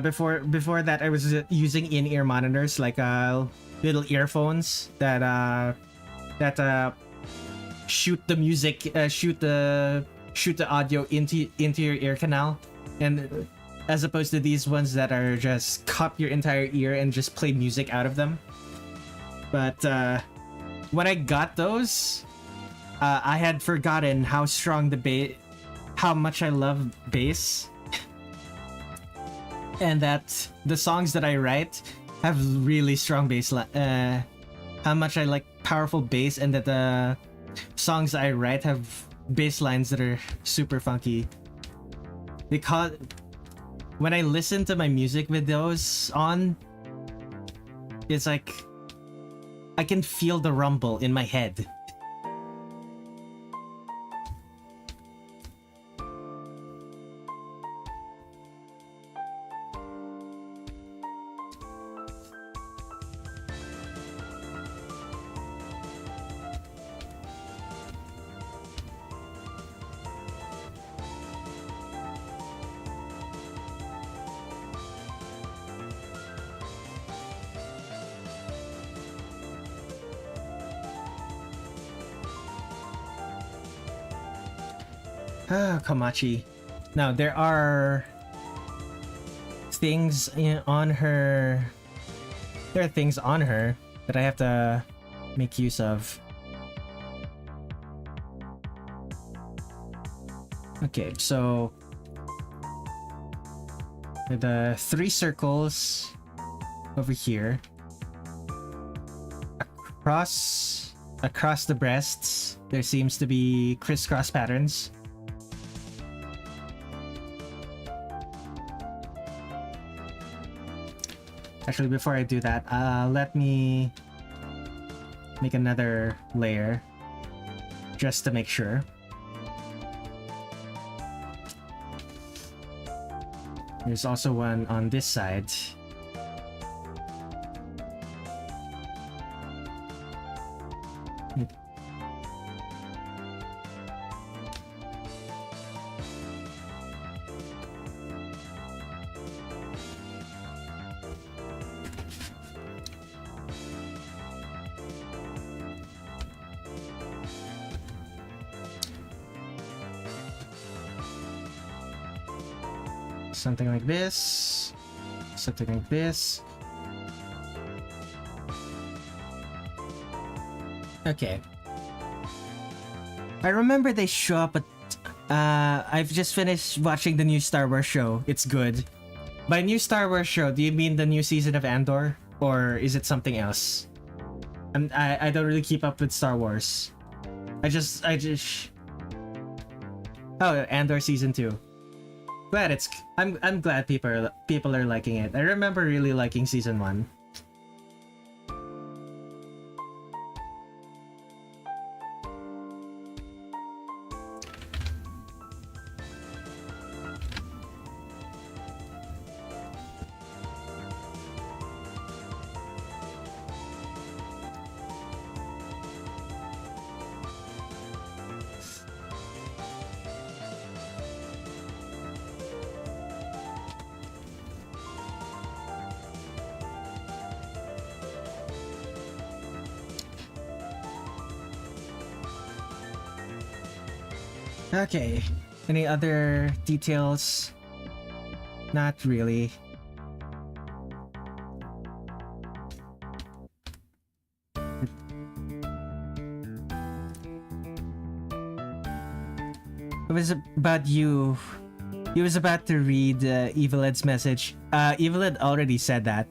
Before that, I was using in-ear monitors, like little earphones that shoot the music, shoot the audio into your ear canal, and as opposed to these ones that are just cup your entire ear and just play music out of them. But when I got those, I had forgotten how strong the bass, how much I love bass, and that the songs that I write have really strong bass. How much I like powerful bass, and that the songs I write have bass lines that are super funky. Because when I listen to my music with those on, it's like I can feel the rumble in my head. Komachi. Now there are things on her. There are things on her that I have to make use of. Okay, so the 3 circles over here, across the breasts, there seems to be crisscross patterns. Actually, before I do that, let me make another layer just to make sure. There's also one on this side. Something like this. Something like this. Okay. I remember they show up at... I've just finished watching the new Star Wars show. It's good. By new Star Wars show, do you mean the new season of Andor? Or is it something else? I don't really keep up with Star Wars. I just... Oh, Andor season 2. I'm glad people are liking it. I remember really liking season 1. Okay, any other details? Not really. was about you. He was about to read Evelyn's message. Evelyn already said that.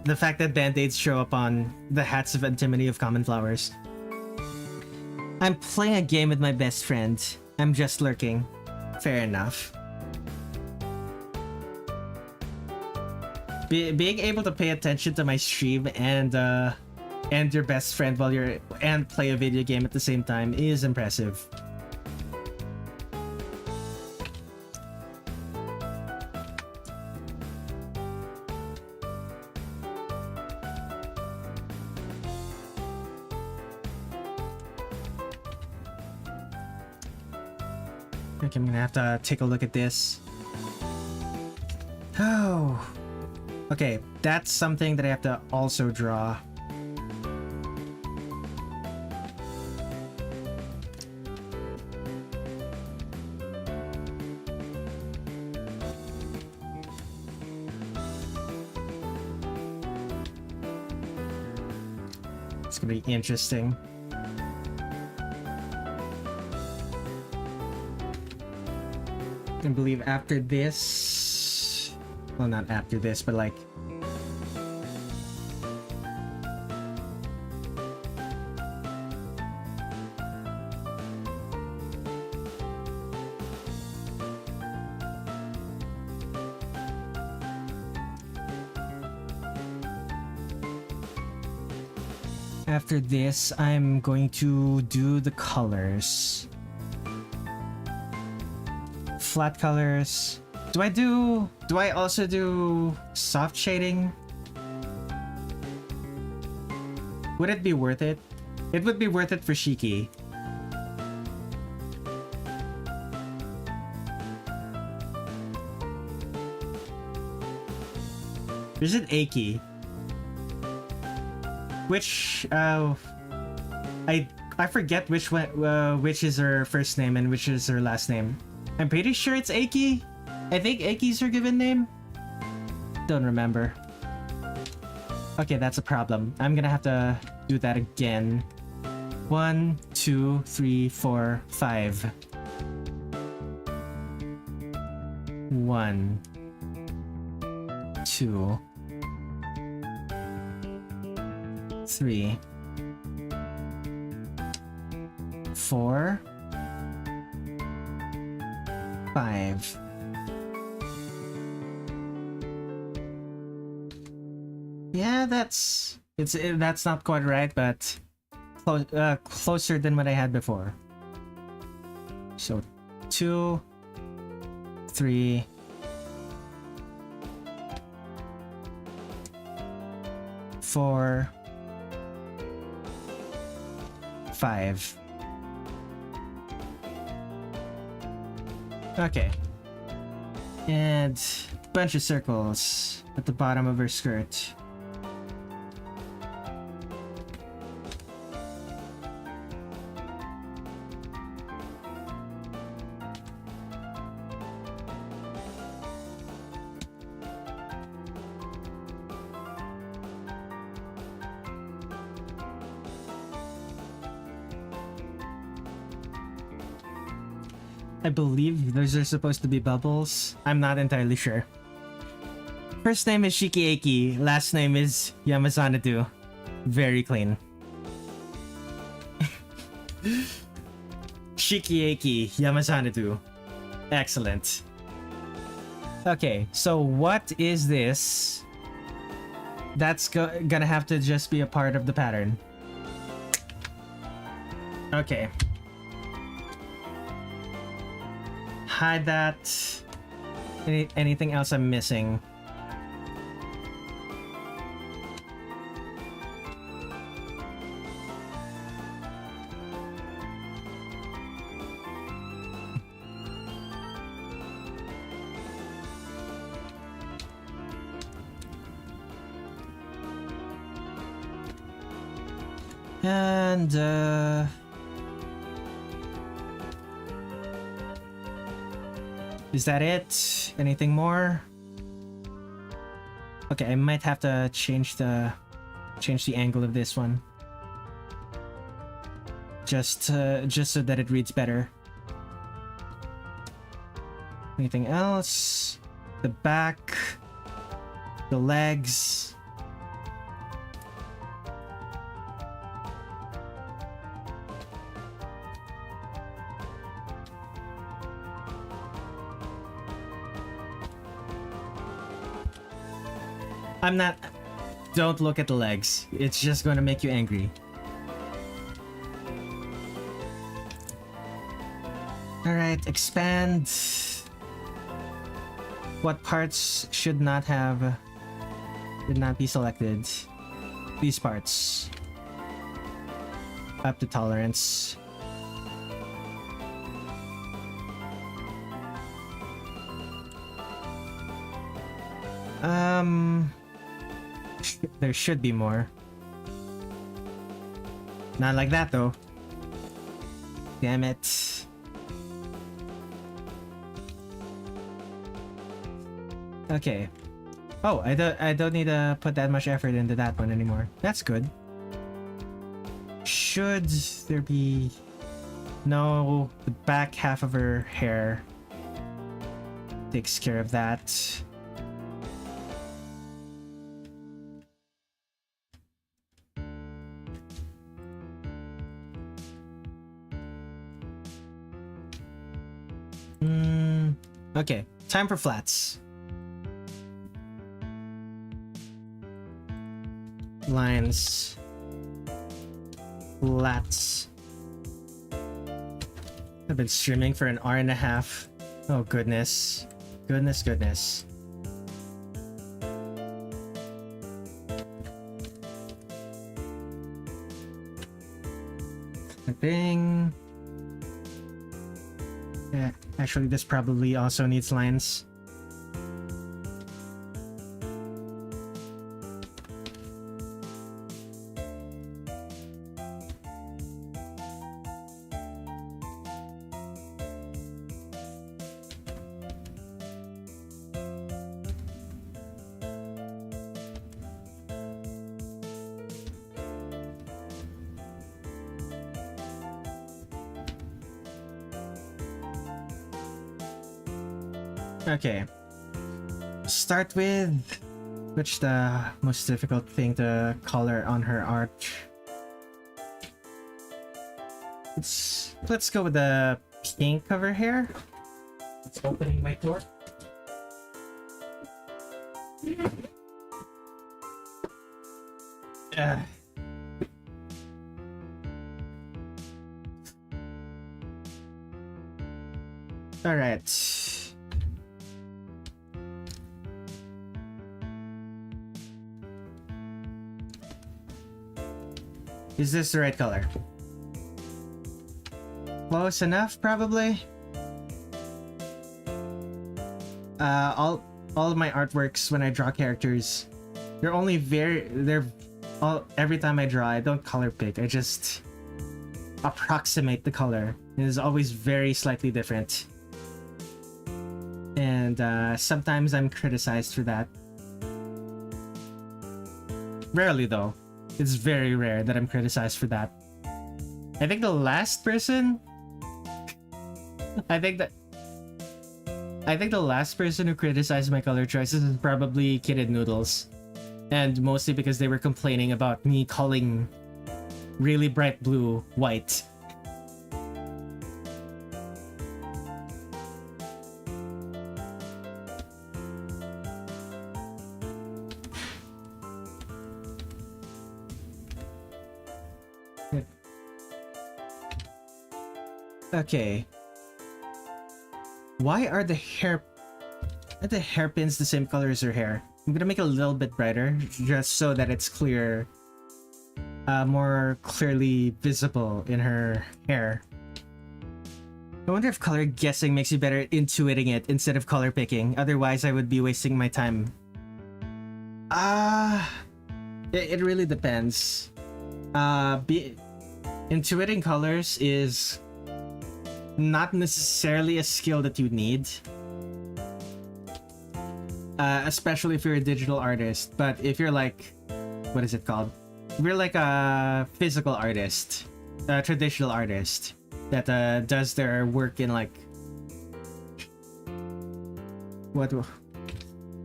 The fact that band-aids show up on the hats of antimony of common flowers. I'm playing a game with my best friend. I'm just lurking. Fair enough. Being able to pay attention to my stream and your best friend while and play a video game at the same time is impressive. Okay, I'm gonna have to take a look at this. Oh. Okay, that's something that I have to also draw. It's gonna be interesting. I believe after this, well, not after this, but like after this, I'm going to do the colors. Flat colors. Do I also do soft shading? Would it be worth it? It would be worth it for Shiki. Is it Eiki? Which I forget which one, which is her first name and which is her last name. I'm pretty sure it's Eiki. I think Eiki's her given name. Don't remember. Okay, that's a problem. I'm gonna have to do that again. 1, 2, 3, 4, 5. 1, 2, 3, 4, 5. Yeah, that's not quite right, but closer than what I had before. So 2, 3, 4, 5. Okay. And a bunch of circles at the bottom of her skirt. I believe those are supposed to be bubbles. I'm not entirely sure. First name is Shiki Eiki, last name is Yamaxanadu. Very clean. Shiki Eiki, Yamaxanadu. Excellent. Okay, so what is this? That's gonna have to just be a part of the pattern. Okay. Hide that. Anything else I'm missing? And is that it? Anything more? Okay, I might have to change the angle of this one. Just so that it reads better. Anything else? The back, the legs. I'm not... Don't look at the legs. It's just going to make you angry. Alright, expand. What parts should not be selected? These parts. Up to tolerance. There should be more. Not like that though. Damn it. Okay. Oh, I don't need to put that much effort into that one anymore. That's good. Should there be... No, the back half of her hair takes care of that. Okay, time for flats. Lines. Flats. I've been streaming for an hour and a half. Oh goodness. Goodness. Thing. Yeah, actually this probably also needs lines. Okay. Start with which the most difficult thing to color on her art. Let's go with the pink of her hair. It's opening my door. All right. Is this the right color? Close enough, probably. All of my artworks when I draw characters, every time I draw, I don't color pick. I just approximate the color. It is always very slightly different. And sometimes I'm criticized for that. Rarely though. It's very rare that I'm criticized for that. I think the last person who criticized my color choices is probably Kid Noodles. And mostly because they were complaining about me calling really bright blue white. Okay. Why are the hairpins the same color as her hair? I'm gonna make it a little bit brighter, just so that it's clear, more clearly visible in her hair. I wonder if color guessing makes you better at intuiting it instead of color picking. Otherwise, I would be wasting my time. It really depends. Intuiting colors is not necessarily a skill that you need, especially if you're a digital artist. But if you're like, what is it called? If you're like a physical artist, a traditional artist that does their work in like what if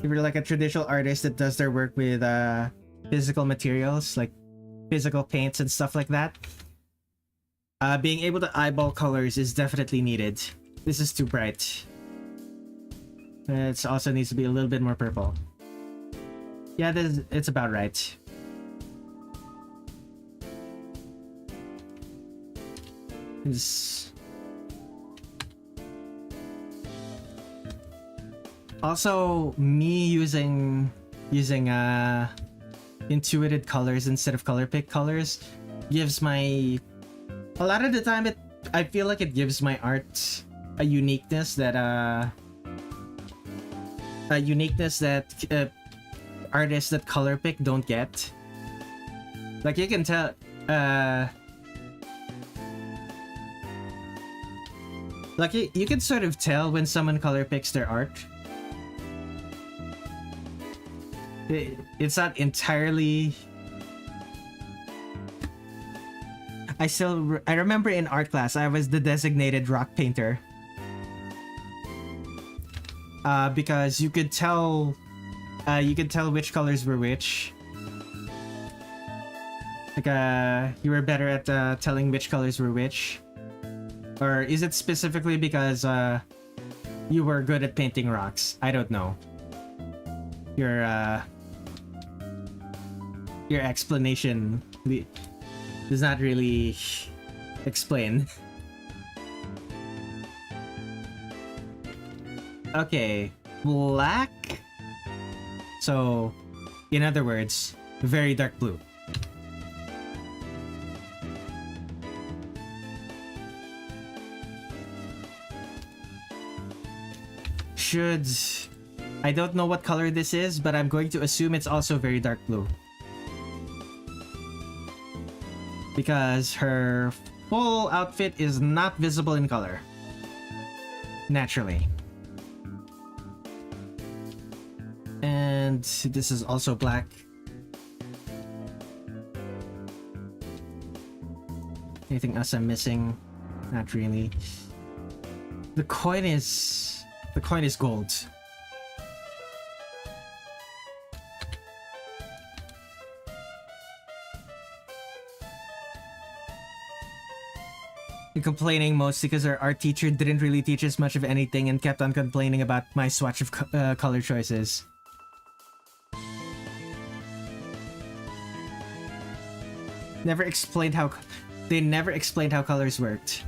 you're like a traditional artist that does their work with physical materials like physical paints and stuff like that, being able to eyeball colors is definitely needed. This is too bright. It also needs to be a little bit more purple. Yeah, it's about right. Also, me using intuited colors instead of color pick colors gives my... A lot of the time, I feel like it gives my art a uniqueness that artists that color pick don't get. Like you can tell, like you can sort of tell when someone color picks their art. It's not entirely. I remember in art class I was the designated rock painter. Because you could tell which colors were which. Like you were better at telling which colors were which. Or is it specifically because you were good at painting rocks? I don't know. Your explanation does not really explain. Okay, black. So, in other words, very dark blue. I don't know what color this is, but I'm going to assume it's also very dark blue. Because her full outfit is not visible in color. Naturally. And this is also black. Anything else I'm missing? Not really. The coin is gold. I'm complaining mostly because our art teacher didn't really teach us much of anything and kept on complaining about my swatch of color choices. They never explained how colors worked.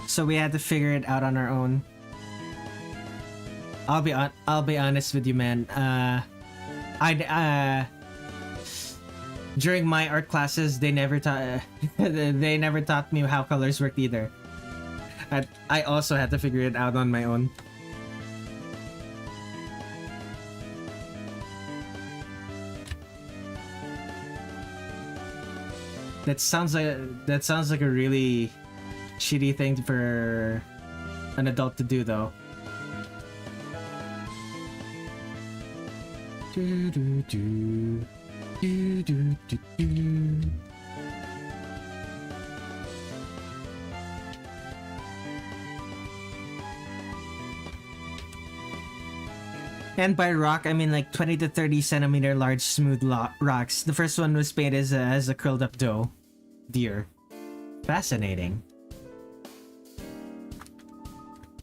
So we had to figure it out on our own. I'll be honest with you, man. During my art classes, they never taught me how colors worked either. I also had to figure it out on my own. That sounds like a really shitty thing for an adult to do, though. And by rock, I mean like 20 to 30 centimeter large smooth rocks. The first one was painted as a curled up deer. Fascinating.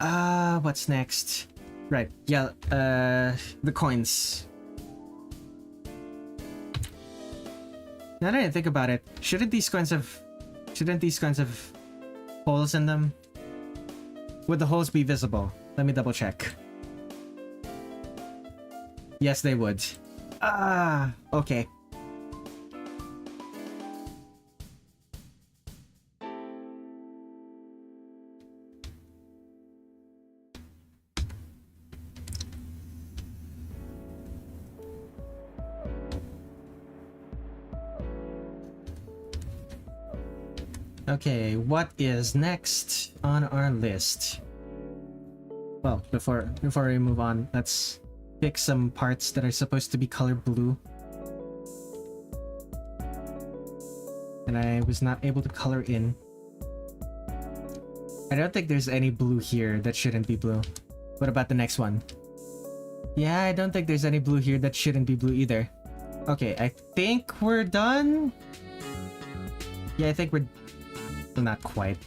What's next? Right, yeah, the coins. Now that I think about it, shouldn't these coins have holes in them? Would the holes be visible? Let me double check. Yes, they would. Okay. Okay, what is next on our list? Well, before we move on, let's pick some parts that are supposed to be color blue. that I was not able to color in. I don't think there's any blue here that shouldn't be blue. What about the next one? Yeah, I don't think there's any blue here that shouldn't be blue either. Okay, I think we're done. Yeah, I think we're... well, not quite.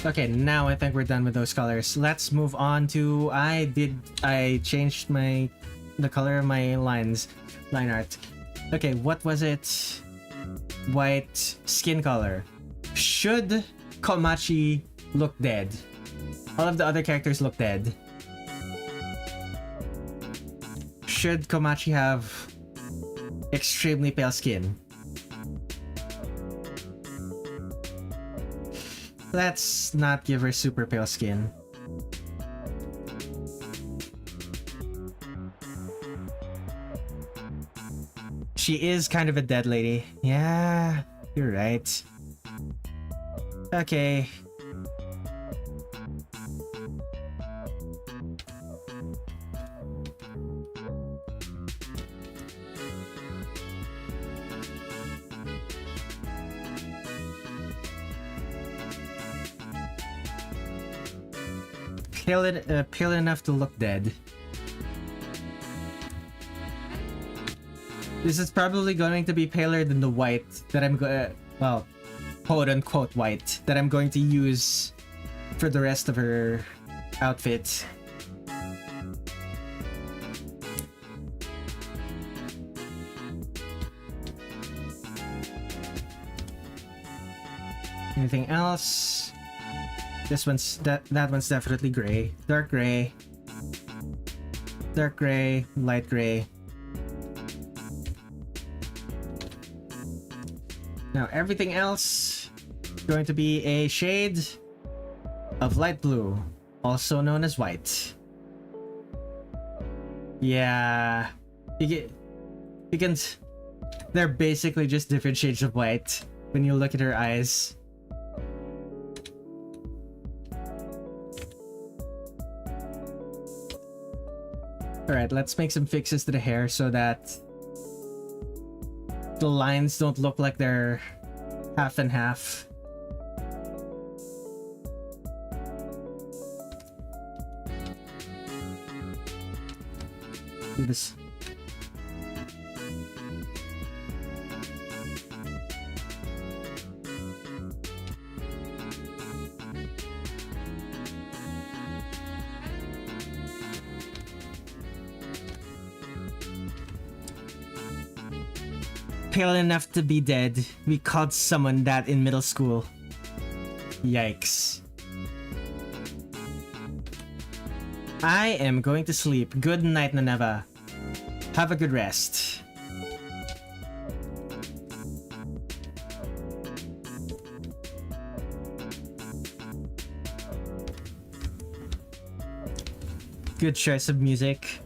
Okay, now I think we're done with those colors. Let's move on to... I changed the color of my line art. Okay, what was it? White skin color. Should Komachi look dead? All of the other characters look dead. Should Komachi have extremely pale skin? Let's not give her super pale skin. She is kind of a dead lady. Yeah, you're right. Okay. Pale enough to look dead. This is probably going to be paler than the white that I'm well, quote-unquote white that I'm going to use for the rest of her outfit. Anything else? This one's that one's definitely gray. Dark gray. Dark gray, light gray. Now everything else going to be a shade of light blue, also known as white. Yeah, you can. They're basically just different shades of white when you look at her eyes. Alright, let's make some fixes to the hair so that the lines don't look like they're half and half. Do this. Pale enough to be dead. We called someone that in middle school. Yikes. I am going to sleep. Good night, Naneva. Have a good rest. Good choice of music.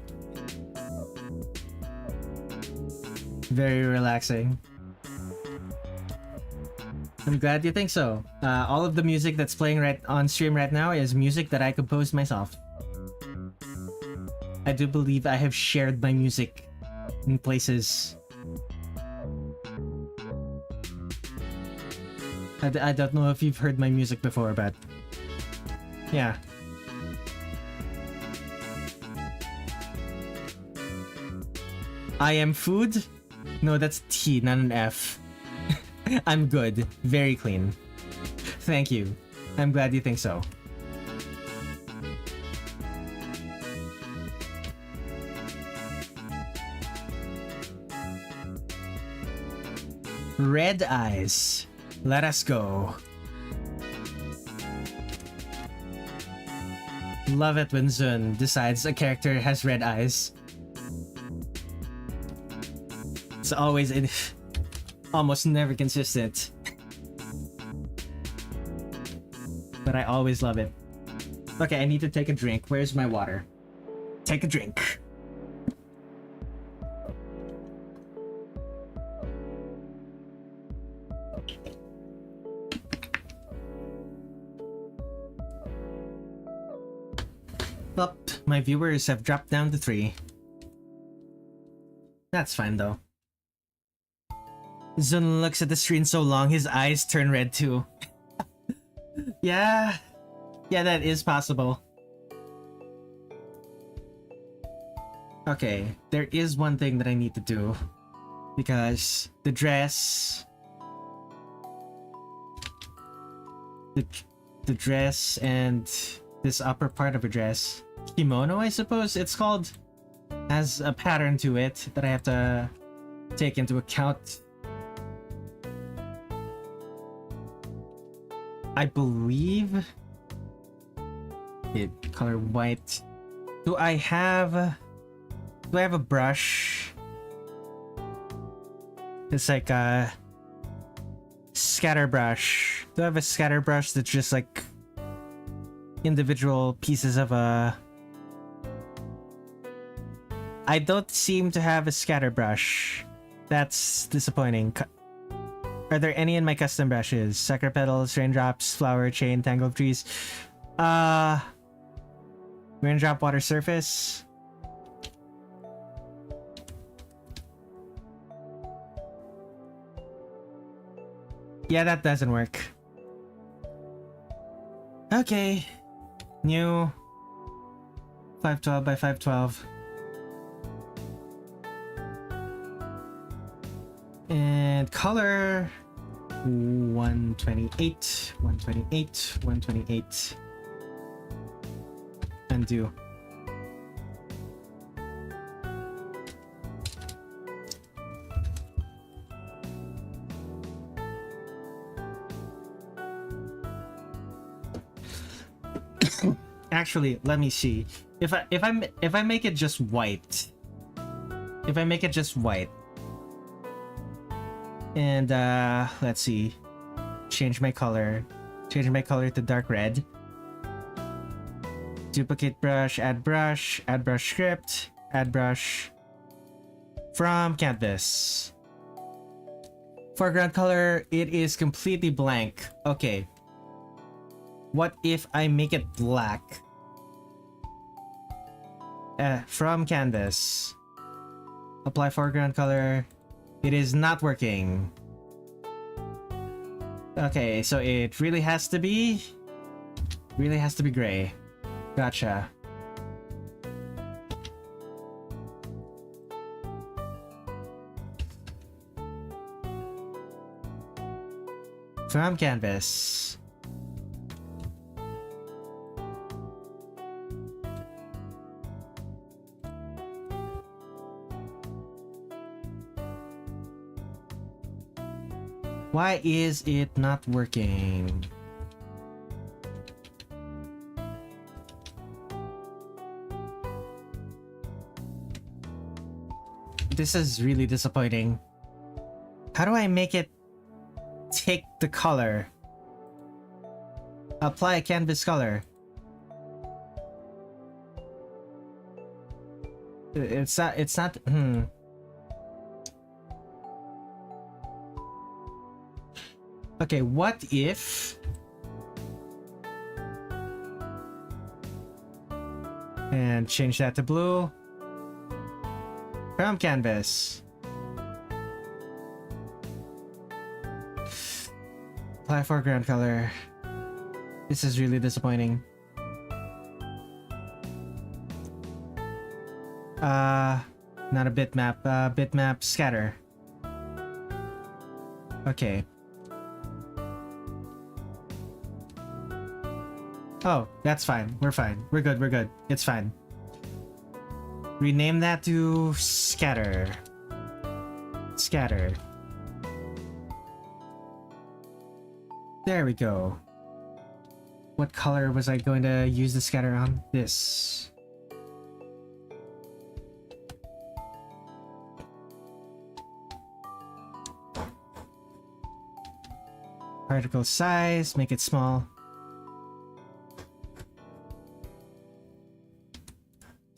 Very relaxing. I'm glad you think so. All of the music that's playing right on stream right now is music that I composed myself. I do believe I have shared my music in places. I don't know if you've heard my music before, but yeah. I am food? No, that's T, not an F. I'm good. Very clean. Thank you. I'm glad you think so. Red eyes. Let us go. Love it when Zun decides a character has red eyes. It's always almost never consistent. But I always love it. Okay, I need to take a drink. Where's my water? Take a drink. Well, my viewers have dropped down to 3. That's fine though. Zun looks at the screen so long his eyes turn red too. Yeah, that is possible. Okay, there is one thing that I need to do. Because the dress... The dress and this upper part of a dress, kimono I suppose it's called, has a pattern to it that I have to take into account. I believe it color white. Do I have a brush? It's like a scatter brush. Do I have a scatter brush that's just like individual pieces of a... I don't seem to have a scatter brush. That's disappointing. Are there any in my custom brushes? Sakura petals, raindrops, flower, chain, tangled trees. Raindrop, water, surface. Yeah, that doesn't work. Okay. New 512 by 512. And color 128, 128, 128. Undo. Actually, let me see. If I make it just white. If I make it just white. And let's see. Change my color. Change my color to dark red. Duplicate brush, add brush script, add brush from canvas. Foreground color, it is completely blank. Okay. What if I make it black? From canvas. Apply foreground color. It is not working. Okay, so it really has to be gray. Gotcha. From canvas. Why is it not working? This is really disappointing. How do I make it take the color? Apply a canvas color. It's not. Okay, what if... And change that to blue. From canvas. Apply foreground color. This is really disappointing. Not a bitmap. Bitmap scatter. Okay. Oh, that's fine. We're fine. We're good. We're good. It's fine. Rename that to scatter. Scatter. There we go. What color was I going to use the scatter on? This. Particle size, make it small.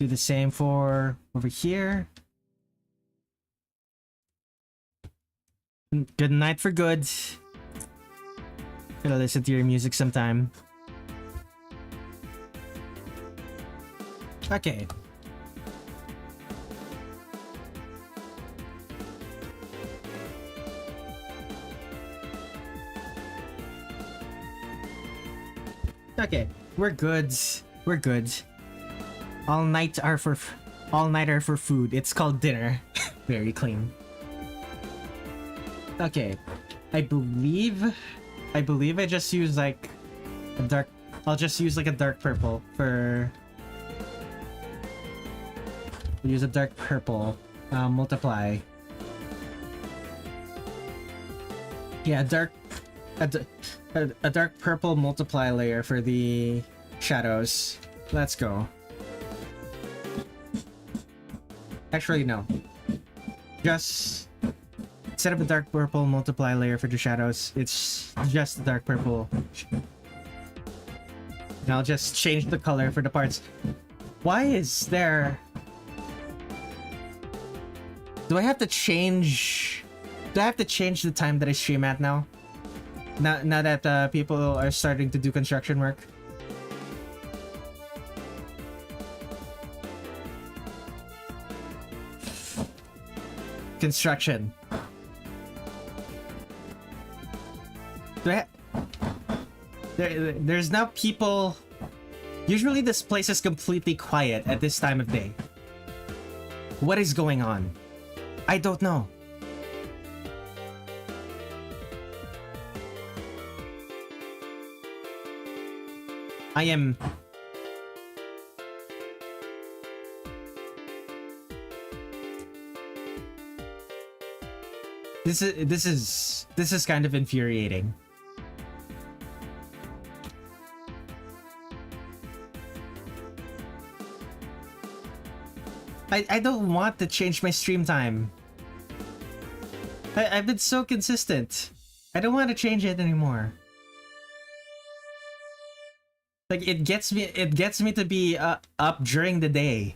Do the same for over here. Good night for good. Gotta listen to your music sometime. Okay. Okay, we're good. We're good. All-nighter for food. It's called dinner. Very clean. Okay, I believe I just use like a dark. I'll just use like a dark purple for. Use a dark purple. Multiply. Yeah, a dark purple multiply layer for the shadows. Let's go. Actually, no. Just instead of a dark purple multiply layer for the shadows, it's just a dark purple. And I'll just change the color for the parts. Why is there... Do I have to change the time that I stream at now? Now that people are starting to do construction work? Construction. There's now people... Usually this place is completely quiet at this time of day. What is going on? I don't know. I am... This is kind of infuriating. I don't want to change my stream time. I've been so consistent. I don't want to change it anymore. Like it gets me to be up during the day.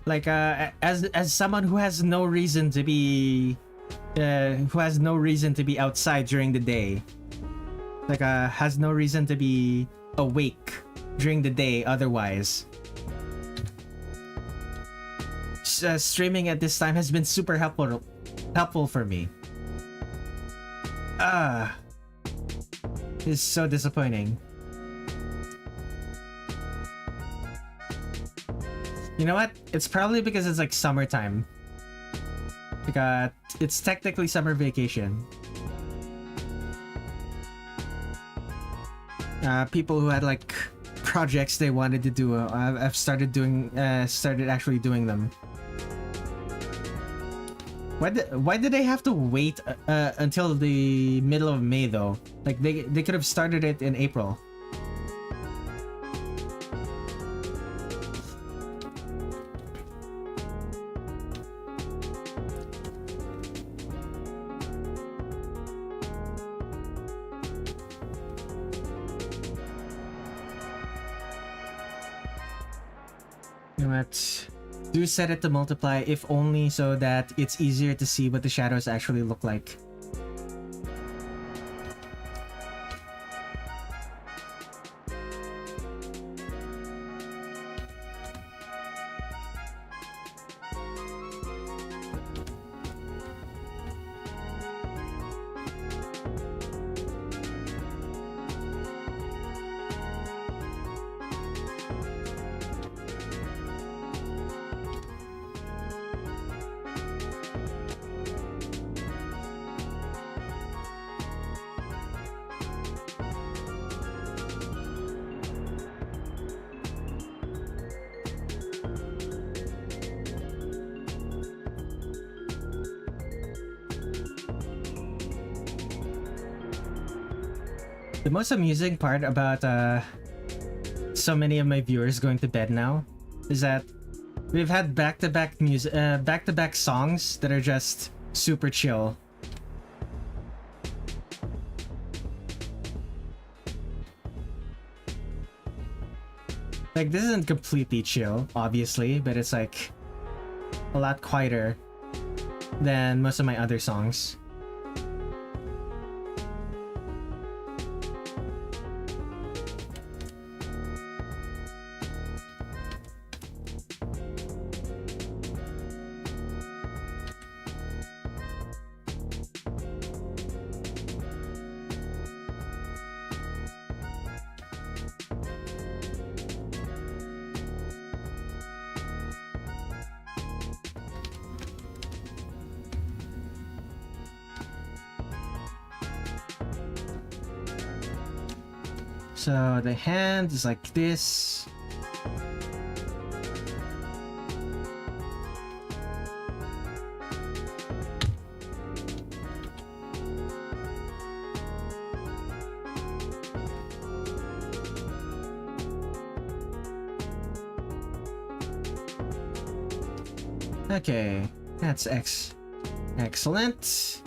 Like as someone who has no reason to be outside during the day. Like has no reason to be awake during the day otherwise. Streaming at this time has been super helpful for me. It's so disappointing. You know what? It's probably because it's like summertime. Like it's technically summer vacation. People who had like projects they wanted to do, I've started actually doing them. Why did they have to wait until the middle of May though? Like they could have started it in April. You know what? Do set it to multiply, if only so that it's easier to see what the shadows actually look like. The most amusing part about so many of my viewers going to bed now is that we've had back-to-back songs that are just super chill. Like this isn't completely chill, obviously, but it's like a lot quieter than most of my other songs. So the hand is like this. Okay, that's excellent.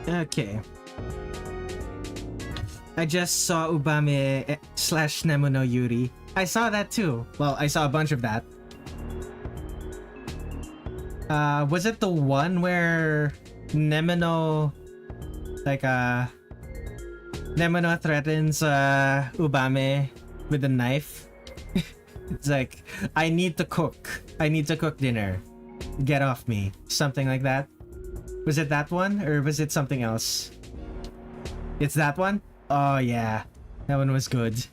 Okay. I just saw Ubame / Nemo no Yuri. I saw that too. Well, I saw a bunch of that. Was it the one where Nemino, like, Nemino threatens, Ubame with a knife? It's like, I need to cook. I need to cook dinner. Get off me. Something like that. Was it that one? Or was it something else? It's that one? Oh yeah. That one was good.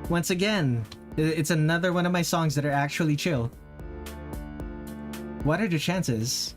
Once again, it's another one of my songs that are actually chill. What are the chances?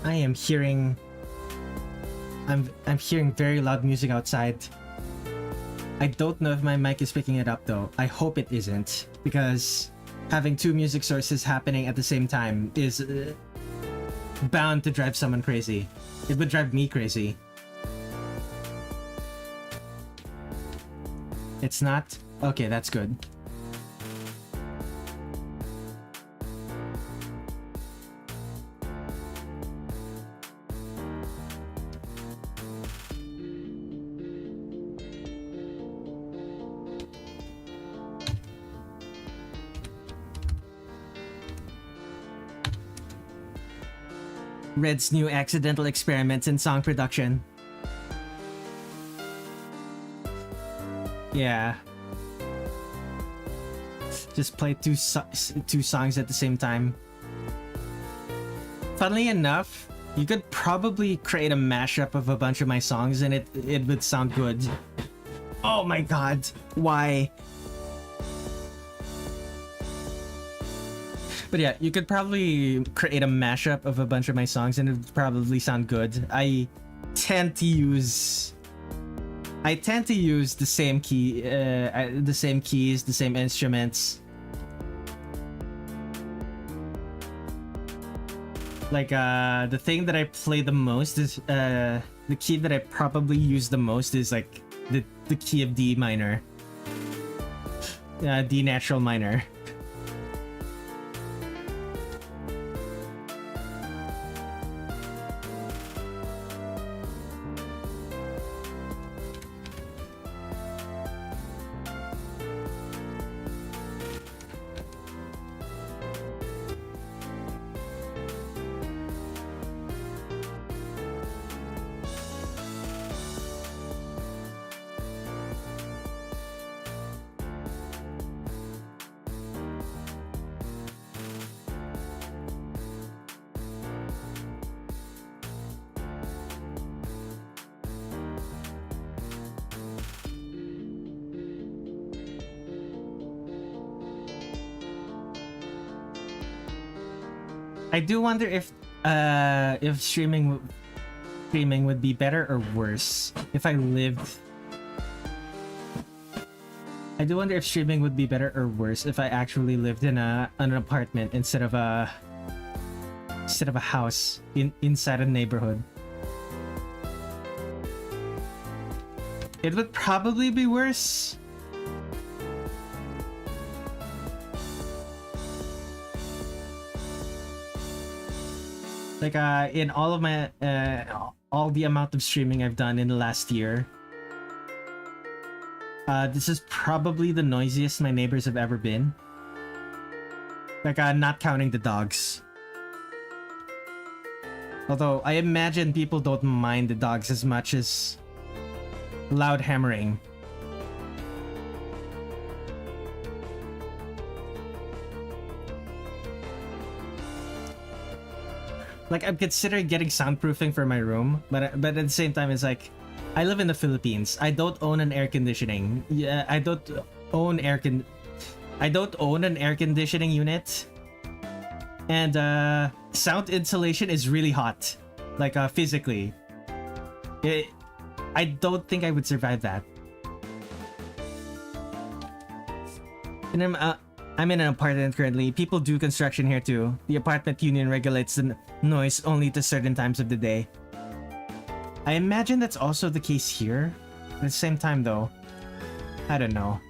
I am hearing... I'm hearing very loud music outside. I don't know if my mic is picking it up though. I hope it isn't, because having two music sources happening at the same time is bound to drive someone crazy. It would drive me crazy. It's not? Okay, that's good. Red's new accidental experiments in song production. Yeah. Just play two songs at the same time. Funnily enough, you could probably create a mashup of a bunch of my songs and it would sound good. Oh my god, why? But yeah, you could probably create a mashup of a bunch of my songs and it would probably sound good. I tend to use the same key, the same keys, the same instruments. Like, the thing that I play the most is, the key that I probably use the most is like the key of D minor. D natural minor. I do wonder if streaming would be better or worse if I lived. I do wonder if streaming would be better or worse if I actually lived in an apartment instead of a house inside a neighborhood. It would probably be worse. Like in all of my all the amount of streaming I've done in the last year, this is probably the noisiest my neighbors have ever been. Like not counting the dogs. Although I imagine people don't mind the dogs as much as loud hammering. Like I'm considering getting soundproofing for my room, but at the same time it's like I live in the Philippines. I don't own an air conditioning. Yeah, I don't own an air conditioning unit. And sound insulation is really hot. Like physically. I don't think I would survive that. And I'm in an apartment currently. People do construction here too. The apartment union regulates the noise only to certain times of the day. I imagine that's also the case here. At the same time though, I don't know.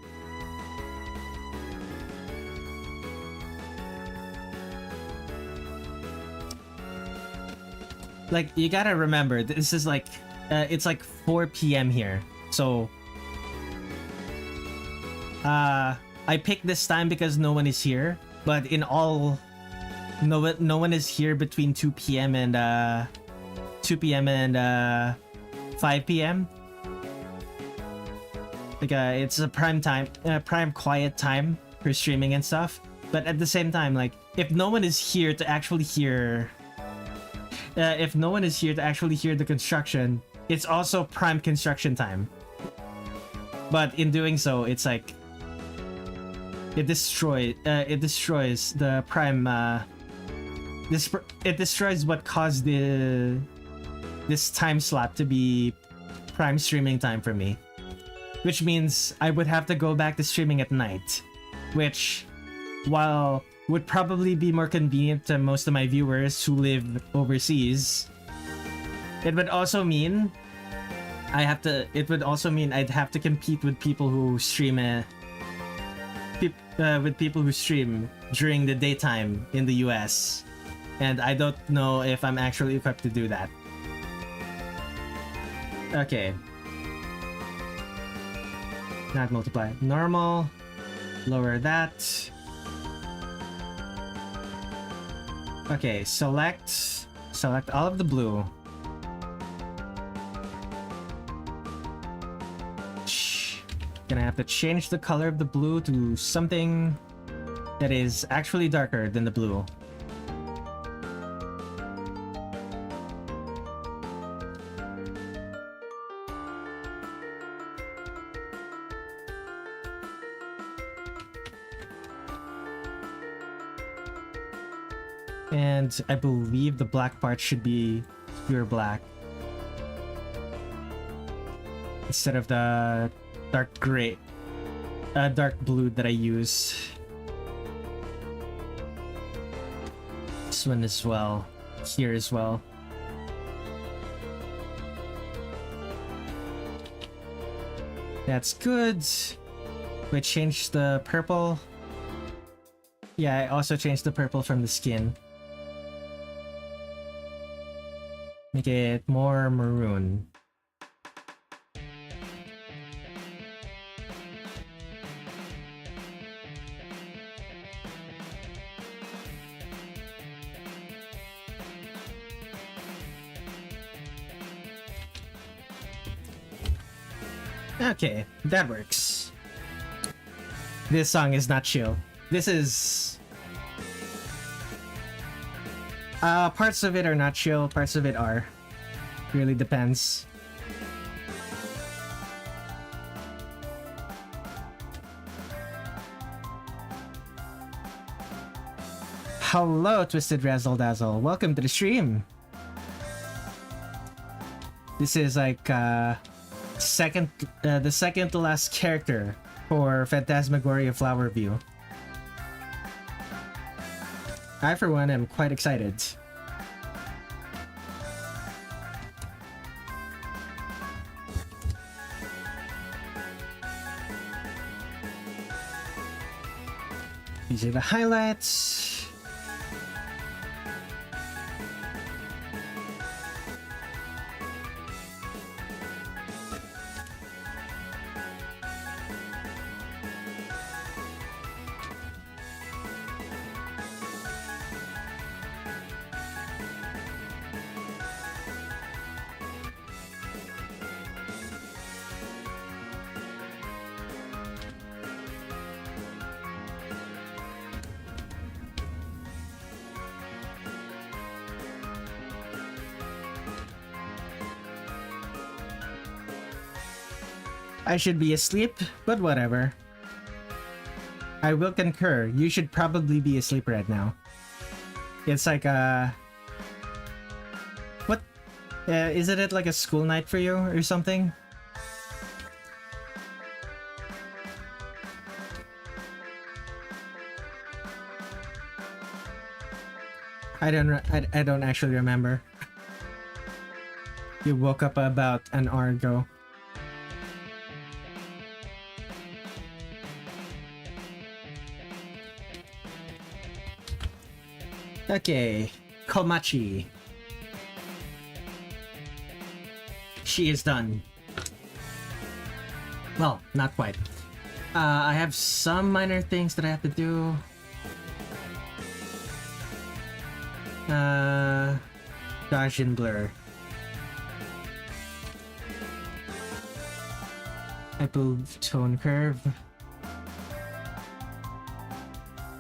Like, you gotta remember, this is like, it's like 4 p.m. here. So, I picked this time because no one is here. But in all, no one is here between 2 p.m. and 5 p.m. Like, it's a prime time, prime quiet time for streaming and stuff. But at the same time, like, if no one is here to actually hear, the construction, it's also prime construction time. But in doing so, it's like it destroys the prime. It destroys what caused this time slot to be prime streaming time for me, which means I would have to go back to streaming at night, which, while would probably be more convenient to most of my viewers who live overseas, it would also mean I'd have to compete with people who stream during the daytime in the US, and I don't know if I'm actually equipped to do that. Okay. Not multiply. Normal. Lower that. Okay, select all of the blue. Gonna have to change the color of the blue to something that is actually darker than the blue. And I believe the black part should be pure black instead of the dark gray, dark blue that I use. This one as well, here as well. That's good. We changed the purple. Yeah, I also changed the purple from the skin. Make it more maroon. Okay, that works. This song is not chill. This is... parts of it are not chill, parts of it are. Really depends. Hello, Twisted Razzle Dazzle. Welcome to the stream. This is like the second to last character for Phantasmagoria of Flower View. I, for one, am quite excited. These are the highlights. I should be asleep, but whatever. I will concur. You should probably be asleep right now. It's like what? Isn't it like a school night for you or something? I don't actually remember. You woke up about an hour ago. Okay, Komachi. She is done. Well, not quite. I have some minor things that I have to do. Gaussian blur. Hypo tone curve.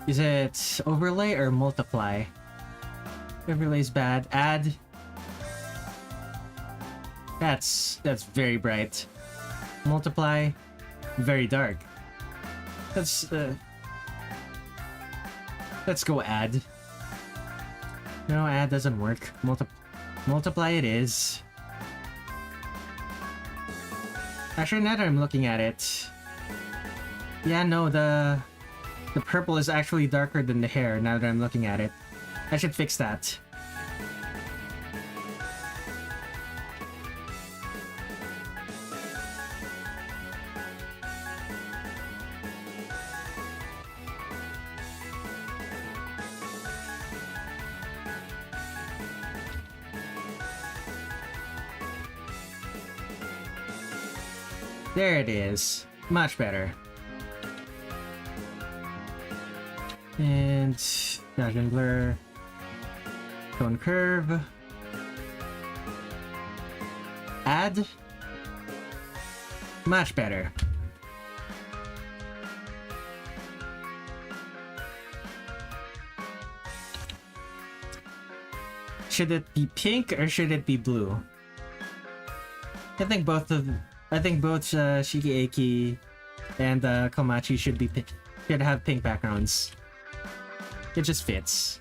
Is it overlay or multiply? Overlay's bad. Add. That's very bright. Multiply, very dark. Let's go add. No, add doesn't work. Multiply it is. Actually, now that I'm looking at it, yeah, no, the purple is actually darker than the hair. Now that I'm looking at it, I should fix that. There it is. Much better. And Gaussian blur. Tone curve. Add. Much better. Should it be pink or should it be blue? I think both Shiki, Eiki and Komachi should have pink backgrounds. It just fits.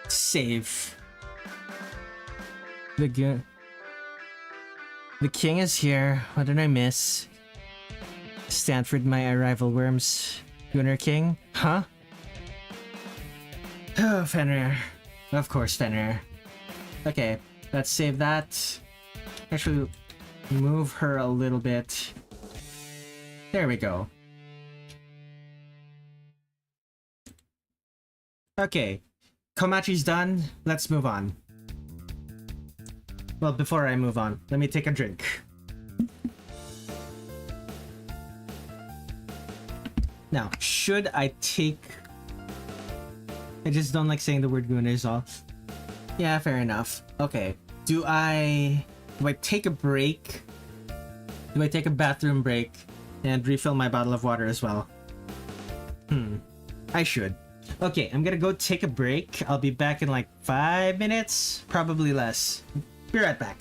Save. The king is here. What did I miss? Stanford, my arrival worms. Gunner King? Huh? Oh, Fenrir. Of course, Fenrir. Okay, let's save that. Actually, move her a little bit. There we go. Okay, Komachi's done. Let's move on. Well, before I move on, let me take a drink. Now, should I take... I just don't like saying the word Guna is all. Yeah, fair enough. Okay, do I take a break? Do I take a bathroom break and refill my bottle of water as well? I should. Okay, I'm gonna go take a break. I'll be back in like 5 minutes, probably less. Be right back.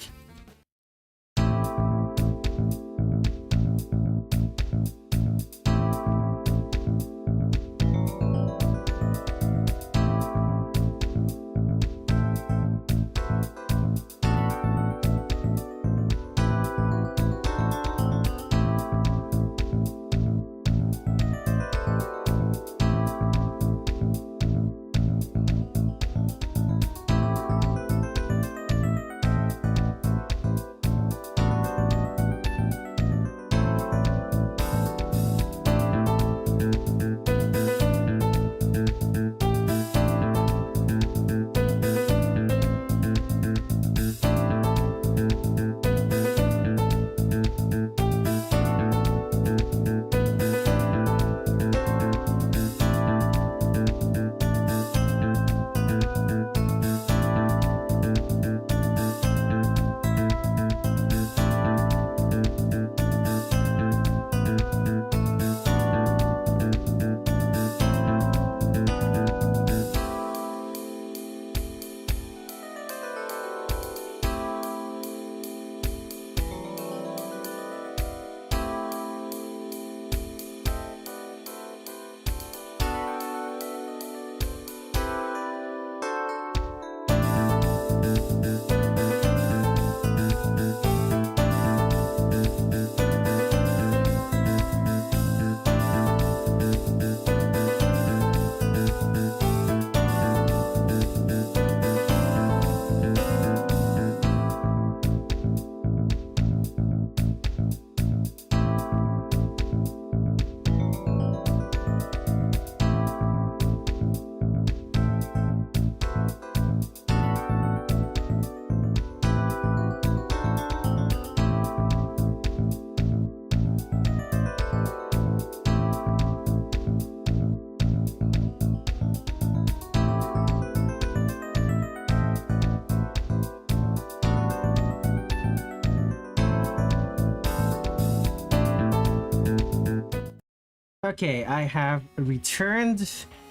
Okay, I have returned.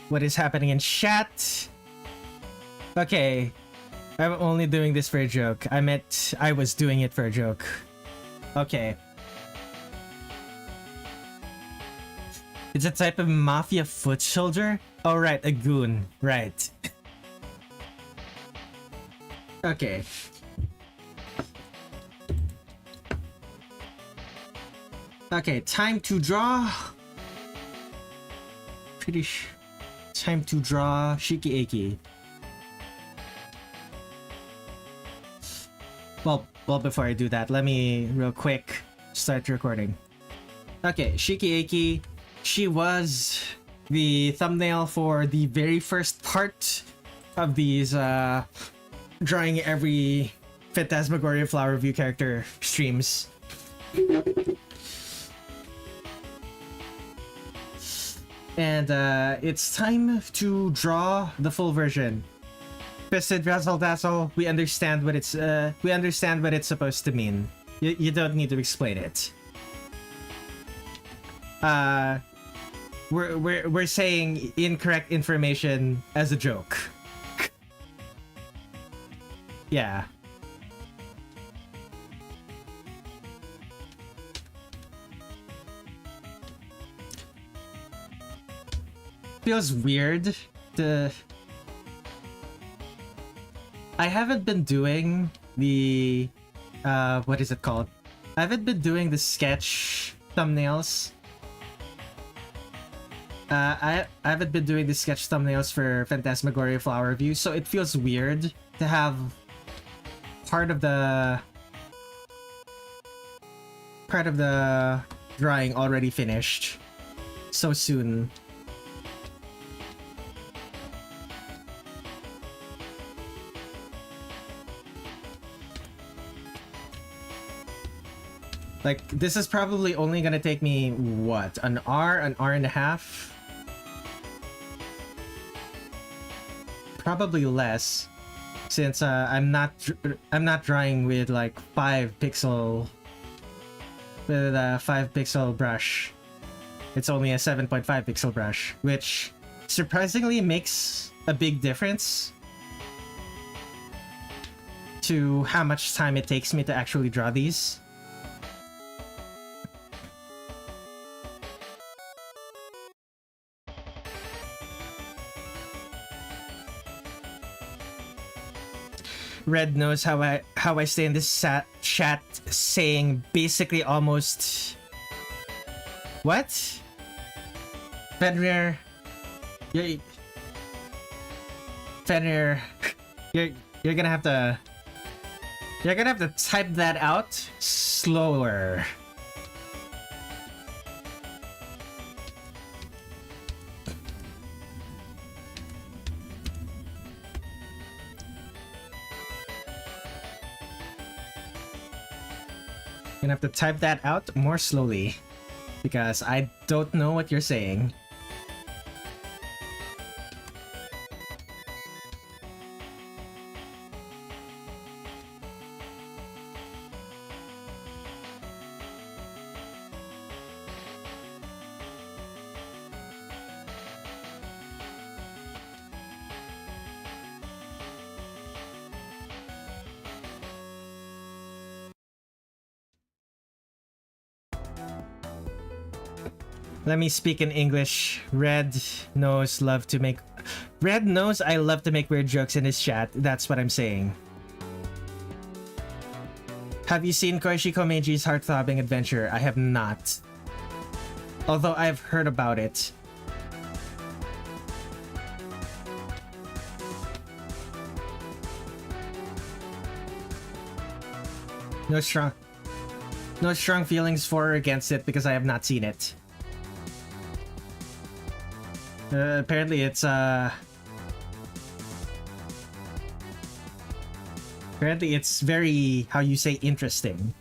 What is happening in chat? Okay, I'm only doing this for a joke. I meant I was doing it for a joke. Okay. It's a type of mafia foot soldier? Oh right, a goon. Right. Okay. Okay, time to draw. Time to draw Shiki Eiki. Well, before I do that, let me real quick start recording. Okay, Shiki Eiki. She was the thumbnail for the very first part of these drawing every Phantasmagoria of Flower View character streams. And it's time to draw the full version. Twisted Razzle Dazzle, we understand what it's supposed to mean. You don't need to explain it. We're saying incorrect information as a joke. Yeah. Feels weird to... I haven't been doing the... what is it called? I haven't been doing the sketch thumbnails. I haven't been doing the sketch thumbnails for Phantasmagoria of Flower View, so it feels weird to have part of the drawing already finished so soon. Like, this is probably only gonna take me, what, an hour and a half? Probably less, since I'm not drawing with like 5 pixel brush. It's only a 7.5 pixel brush, which surprisingly makes a big difference to how much time it takes me to actually draw these. Red knows how I stay in this chat saying basically almost... What? Fenrir... Fenrir... You're gonna have to... You're gonna have to type that out slower. You're gonna have to type that out more slowly, because I don't know what you're saying. Let me speak in English. Red knows I love to make weird jokes in his chat. That's what I'm saying. Have you seen Koichi Komeji's heart-throbbing adventure? I have not. Although I've heard about it. No strong feelings for or against it because I have not seen it. Apparently it's very, how you say, interesting.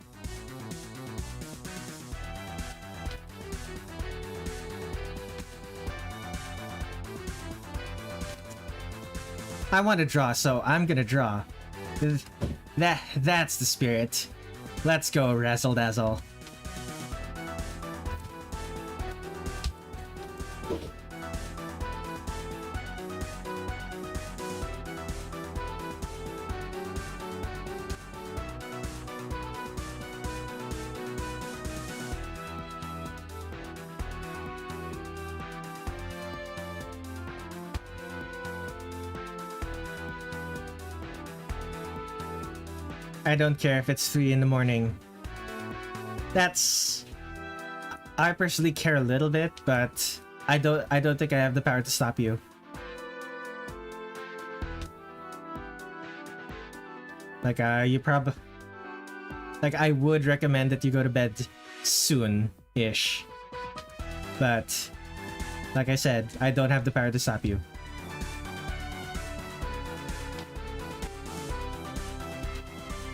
I want to draw, so I'm gonna draw. That's the spirit. Let's go, Razzle Dazzle. I don't care if it's 3 in the morning. That's... I personally care a little bit, but I don't think I have the power to stop you. Like, you probably... Like, I would recommend that you go to bed soon-ish. But, like I said, I don't have the power to stop you.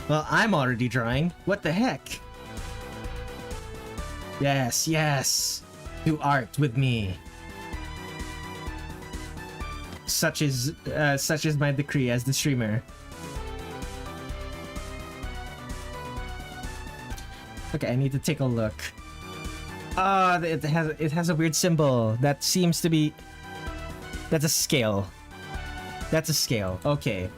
Well, I'm already drawing. What the heck? Yes, yes. Do art with me. Such is my decree as the streamer. Okay, I need to take a look. Ah, it has a weird symbol that seems to be... That's a scale. That's a scale. Okay.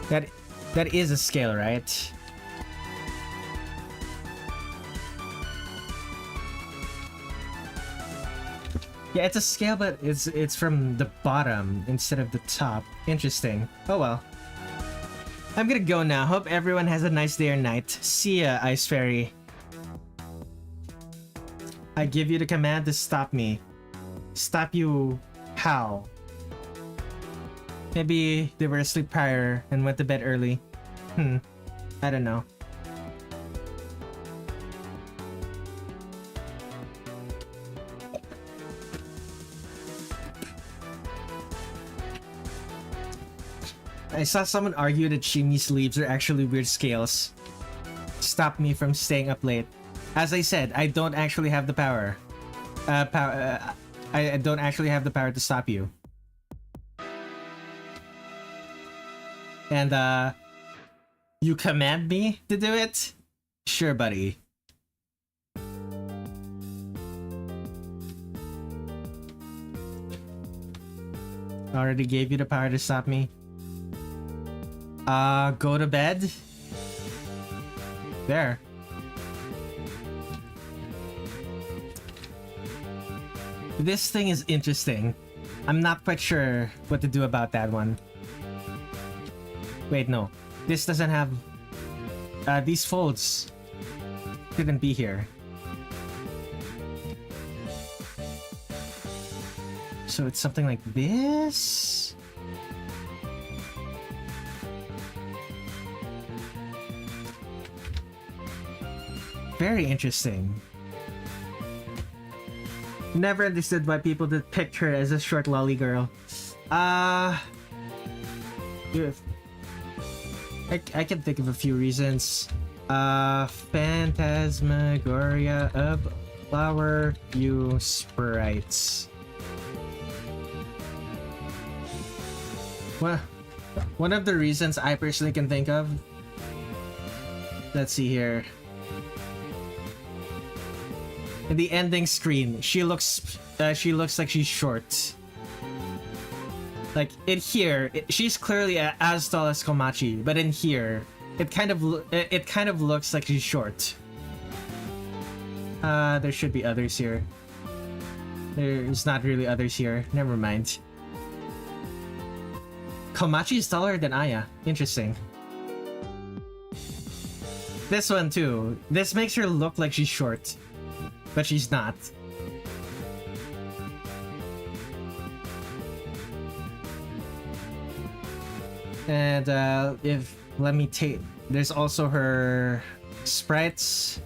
That is a scale, right? Yeah, it's a scale, but it's from the bottom instead of the top. Interesting. Oh well. I'm gonna go now. Hope everyone has a nice day or night. See ya, Ice Fairy. I give you the command to stop me. Stop you how? Maybe they were asleep prior and went to bed early. I don't know. I saw someone argue that Shimi's leaves are actually weird scales. Stop me from staying up late. As I said, I don't actually have the power. I don't actually have the power to stop you. And, you command me to do it? Sure, buddy. Already gave you the power to stop me. Go to bed? There. This thing is interesting. I'm not quite sure what to do about that one. Wait, no. This doesn't have... these folds shouldn't be here. So it's something like this? Very interesting. Never understood why people depict her as a short lolly girl. I can think of a few reasons. Phantasmagoria of Flower View sprites. Well, one of the reasons I personally can think of. Let's see here. In the ending screen, she looks like she's short. Like in here, she's clearly as tall as Komachi, but in here, it kind of looks like she's short. There should be others here. There's not really others here. Never mind. Komachi is taller than Aya. Interesting. This one too. This makes her look like she's short, but she's not. And let me take, there's also her sprites.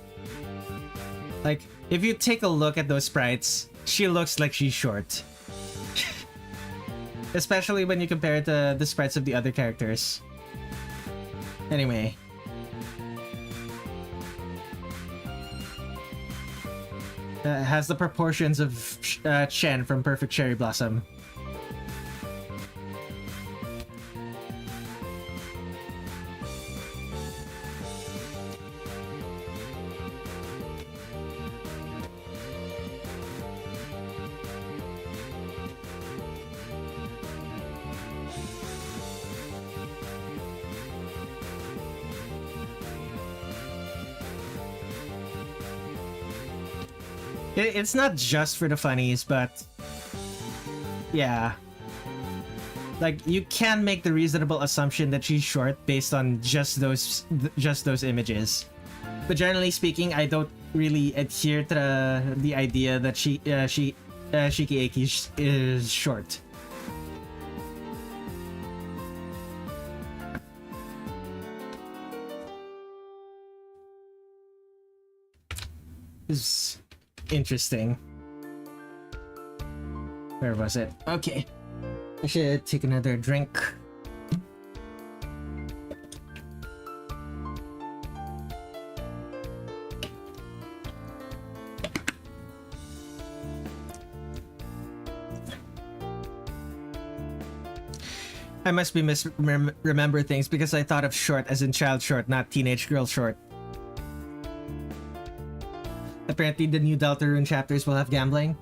Like, if you take a look at those sprites, she looks like she's short. Especially when you compare it to the sprites of the other characters. Anyway. Has the proportions of Chen from Perfect Cherry Blossom. It's not just for the funnies, but Yeah. Like, you can make the reasonable assumption that she's short based on just those images. But generally speaking, I don't really adhere to the idea that Shiki Eiki is short. This is interesting. Where was it? Okay. I should take another drink. I must be remember things because I thought of short as in child short, not teenage girl short. Apparently the new Deltarune chapters will have gambling.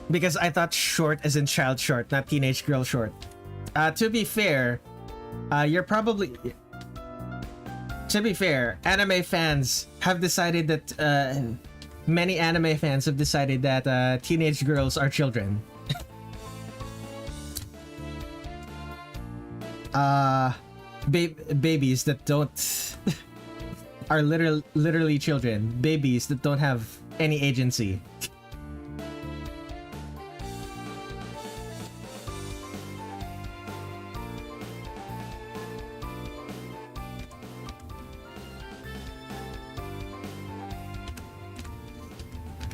Because I thought short as in child short, not teenage girl short. To be fair, anime fans have decided that, many anime fans have decided that, teenage girls are children. Babies that don't... are literally children. Babies that don't have any agency.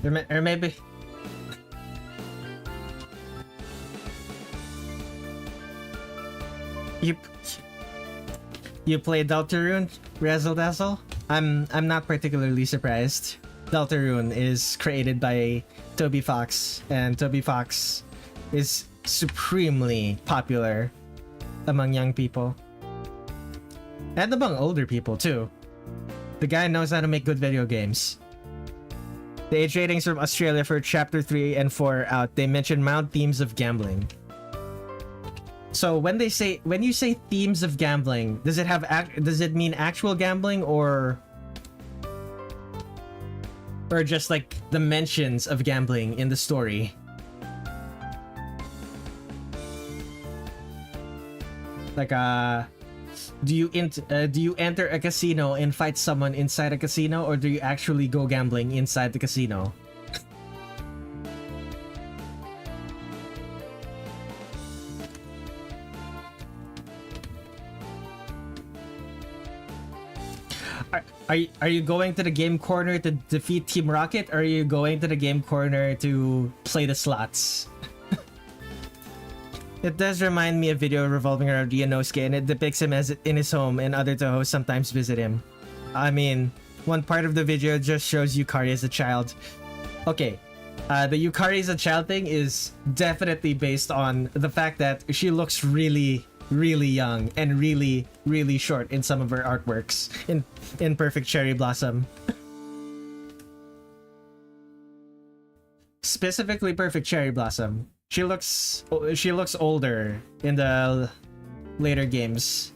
Or maybe... You play Deltarune, Razzle Dazzle? I'm not particularly surprised. Deltarune is created by Toby Fox, and Toby Fox is supremely popular among young people. And among older people, too. The guy knows how to make good video games. The age ratings from Australia for Chapter 3 and 4 out. They mention mild themes of gambling. So when you say themes of gambling, does it mean actual gambling or just like the mentions of gambling in the story? Like do you enter a casino and fight someone inside a casino, or do you actually go gambling inside the casino? Are you going to the game corner to defeat Team Rocket, or are you going to the game corner to play the slots? It does remind me of a video revolving around Ryunosuke, and it depicts him as in his home, and other Touhou sometimes visit him. I mean, one part of the video just shows Yukari as a child. Okay, the Yukari as a child thing is definitely based on the fact that she looks really young and really short in some of her artworks in Perfect Cherry Blossom. Specifically Perfect Cherry Blossom. She looks older in the later games.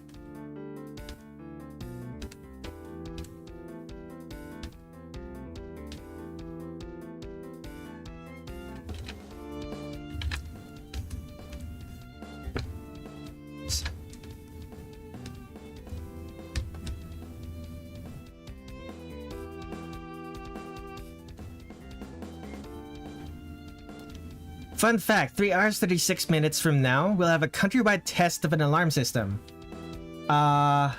Fun fact, 3 hours 36 minutes from now, we'll have a countrywide test of an alarm system. What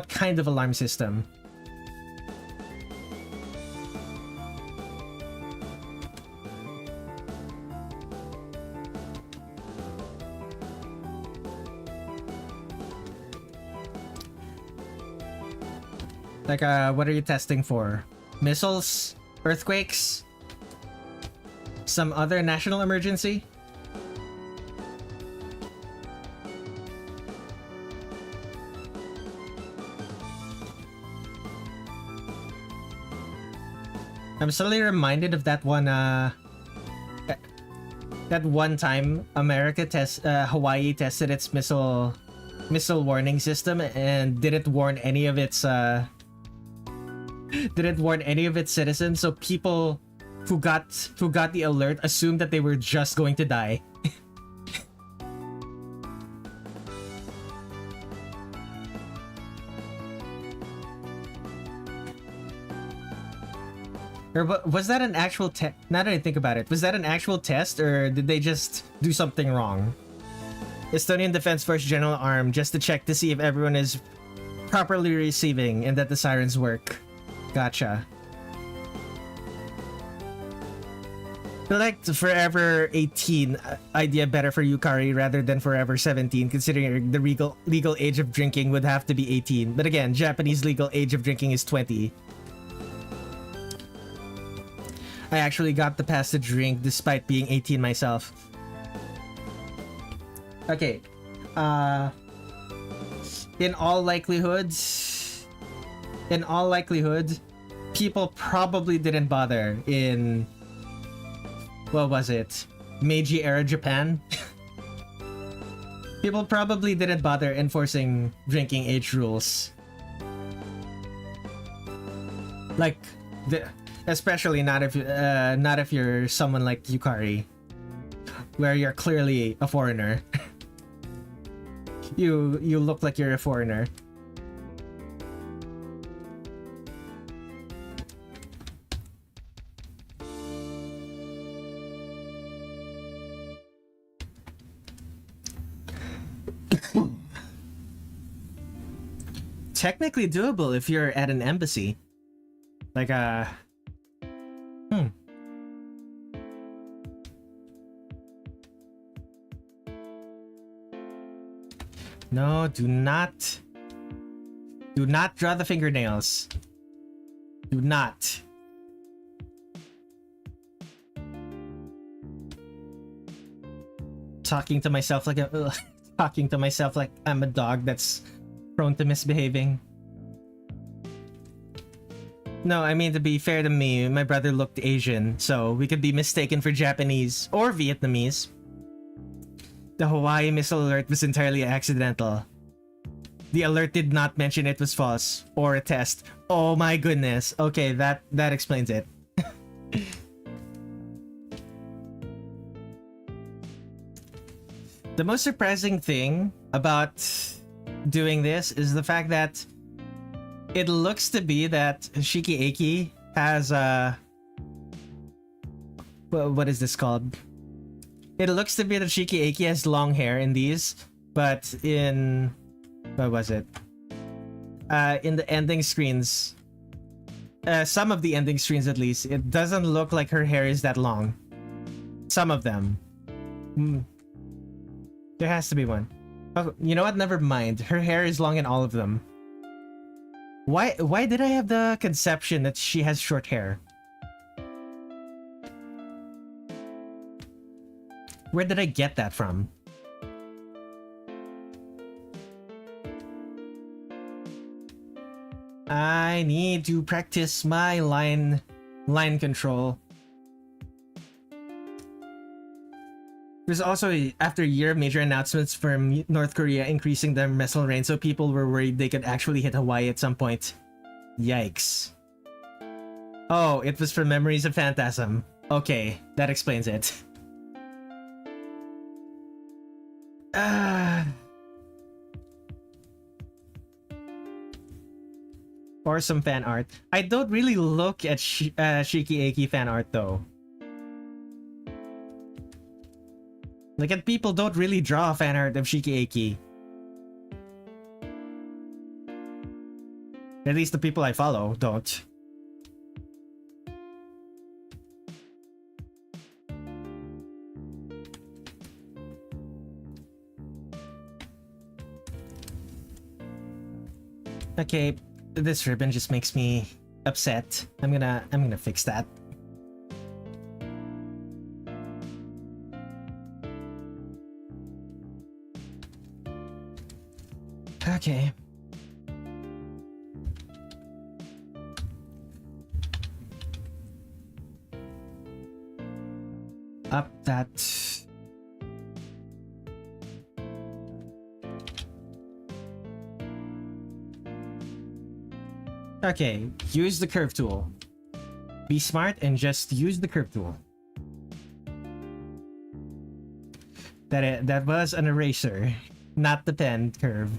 kind of alarm system? Like, what are you testing for? Missiles? Earthquakes? Some other national emergency? I'm suddenly reminded of that one time Hawaii tested its missile warning system and didn't warn any of its citizens, so people who got the alert assumed that they were just going to die. Or was that an actual test? Now that I think about it, was that an actual test or did they just do something wrong? Estonian Defense Force General Arm, just to check to see if everyone is properly receiving and that the sirens work. Gotcha. I feel like the Forever 18 idea better for Yukari rather than Forever 17, considering the legal age of drinking would have to be 18. But again, Japanese legal age of drinking is 20. I actually got the pass to drink despite being 18 myself. Okay. In all likelihood, people probably didn't bother in... What was it? Meiji era Japan? People probably didn't bother enforcing drinking age rules. Like, especially not if you're someone like Yukari, where you're clearly a foreigner. You look like you're a foreigner. Technically doable if you're at an embassy. Like No, do not draw the fingernails. Do not. Talking to myself like I'm a dog that's prone to misbehaving. No, I mean, to be fair to me, my brother looked Asian, so we could be mistaken for Japanese or Vietnamese. The Hawaii missile alert was entirely accidental. The alert did not mention it was false or a test. Oh my goodness. Okay, that explains it. The most surprising thing about doing this is the fact that it looks to be that Shiki Eiki has what is this called? It looks to be that Shiki Eiki has long hair in these, but in... What was it? In the ending screens, some of the ending screens at least, it doesn't look like her hair is that long. Some of them. There has to be one. Oh, you know what? Never mind. Her hair is long in all of them. Why did I have the conception that she has short hair? Where did I get that from? I need to practice my line control. There's also, after a year of major announcements from North Korea increasing their missile range, so people were worried they could actually hit Hawaii at some point. Yikes. Oh, it was from Memories of Phantasm. Okay, that explains it. Or some fan art. I don't really look at Shiki Eiki fan art though. Like, and people don't really draw fan art of Shiki Eiki. At least the people I follow don't. Okay, this ribbon just makes me upset. I'm gonna fix that. Okay. Up that. Okay, use the curve tool. Be smart and just use the curve tool. That was an eraser, not the pen curve.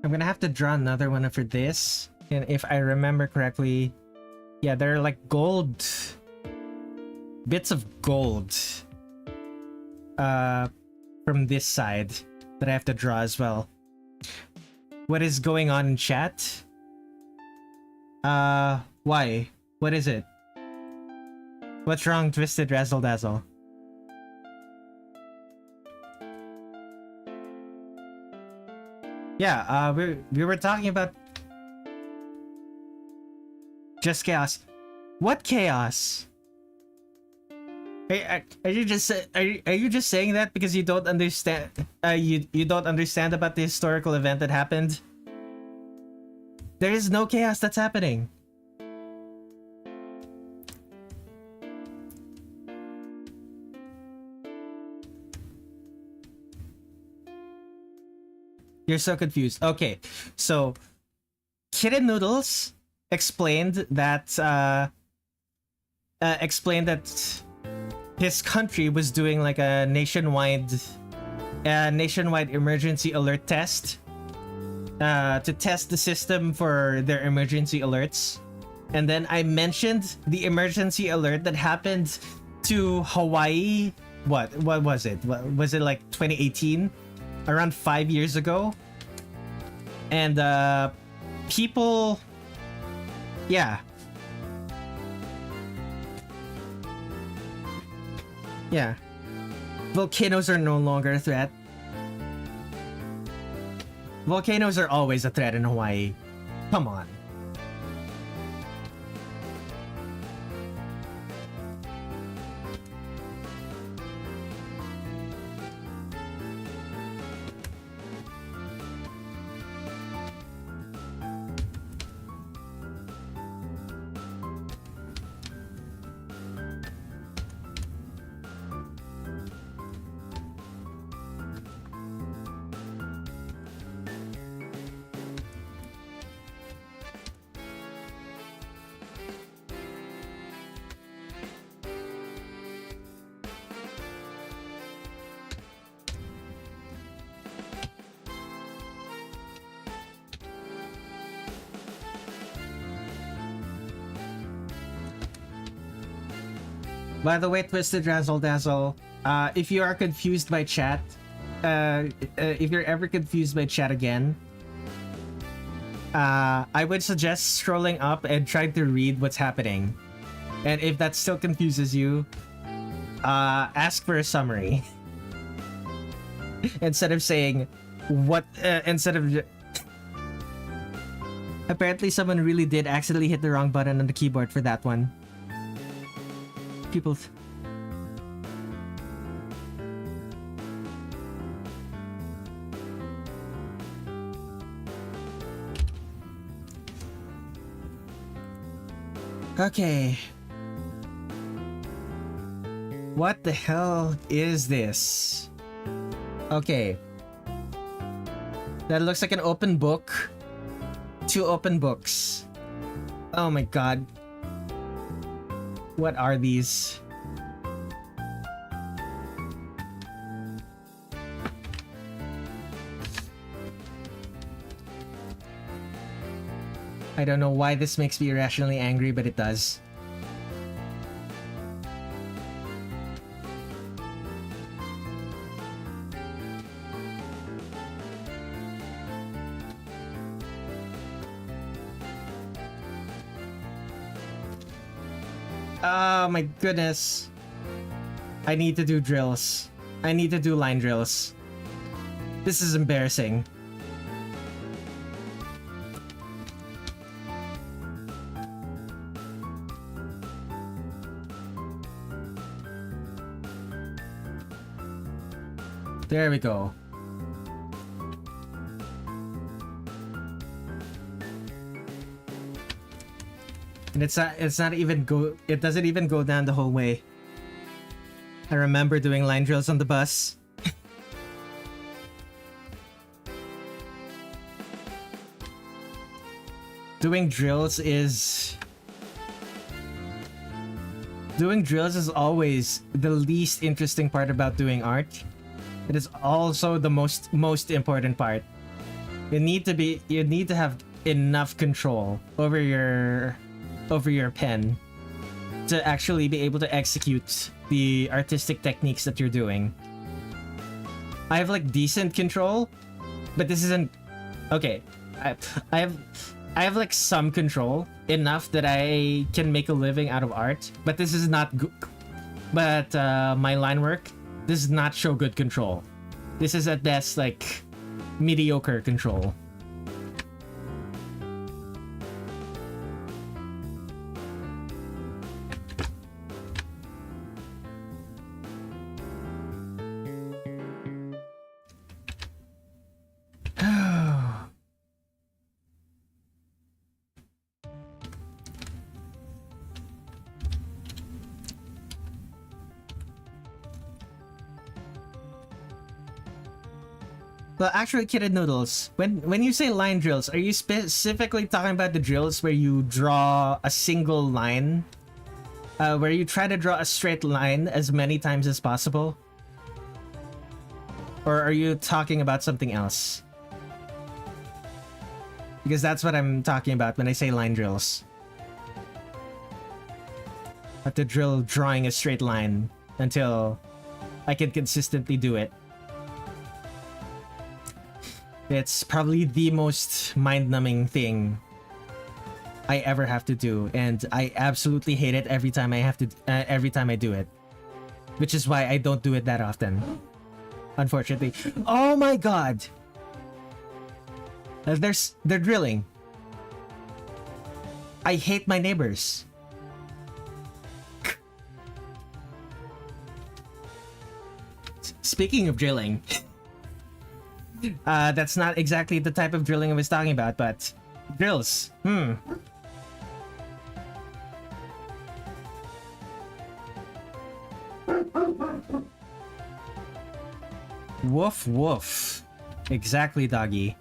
I'm gonna have to draw another one for this. And if I remember correctly, yeah, there are like gold, bits of gold from this side that I have to draw as well. What is going on in chat? Why? What is it? What's wrong, Twisted Razzle Dazzle? Yeah, we were talking about just chaos. What chaos? Are you just saying that because you don't understand? You don't understand about the historical event that happened? There is no chaos that's happening. You're so confused. Okay, so Kitten Noodles explained that his country was doing like a nationwide emergency alert test to test the system for their emergency alerts. And then I mentioned the emergency alert that happened to Hawaii. What was it? Was it like 2018? Around 5 years ago? And people, yeah, volcanoes are no longer a threat. Volcanoes are always a threat in Hawaii. Come on. By the way, Twisted Razzle Dazzle, if you are confused by chat, if you're ever confused by chat again, I would suggest scrolling up and trying to read what's happening. And if that still confuses you, ask for a summary. Instead of saying what, apparently someone really did accidentally hit the wrong button on the keyboard for that one. People. Okay. What the hell is this? Okay. That looks like an open book. 2 open books. Oh my god. What are these? I don't know why this makes me irrationally angry, but it does. Oh my goodness. I need to do drills. I need to do line drills. This is embarrassing. There we go. And it's not even it doesn't even go down the whole way. I remember doing line drills on the bus. Doing drills is always the least interesting part about doing art. It is also the most important part. You need to have enough control over your pen to actually be able to execute the artistic techniques that you're doing. I have like decent control, but this isn't okay. I have like some control, enough that I can make a living out of art, but this is not good. But my line work does not show good control. This is at best like mediocre control. Well, actually, Kid Noodles, when you say line drills, are you specifically talking about the drills where you draw a single line? Where you try to draw a straight line as many times as possible? Or are you talking about something else? Because that's what I'm talking about when I say line drills. I have to drill drawing a straight line until I can consistently do it. It's probably the most mind-numbing thing I ever have to do, and I absolutely hate it every time I do it. Which is why I don't do it that often, unfortunately. Oh my god! They're drilling. I hate my neighbors. Speaking of drilling, that's not exactly the type of drilling I was talking about, but drills. Woof woof. Exactly, doggy.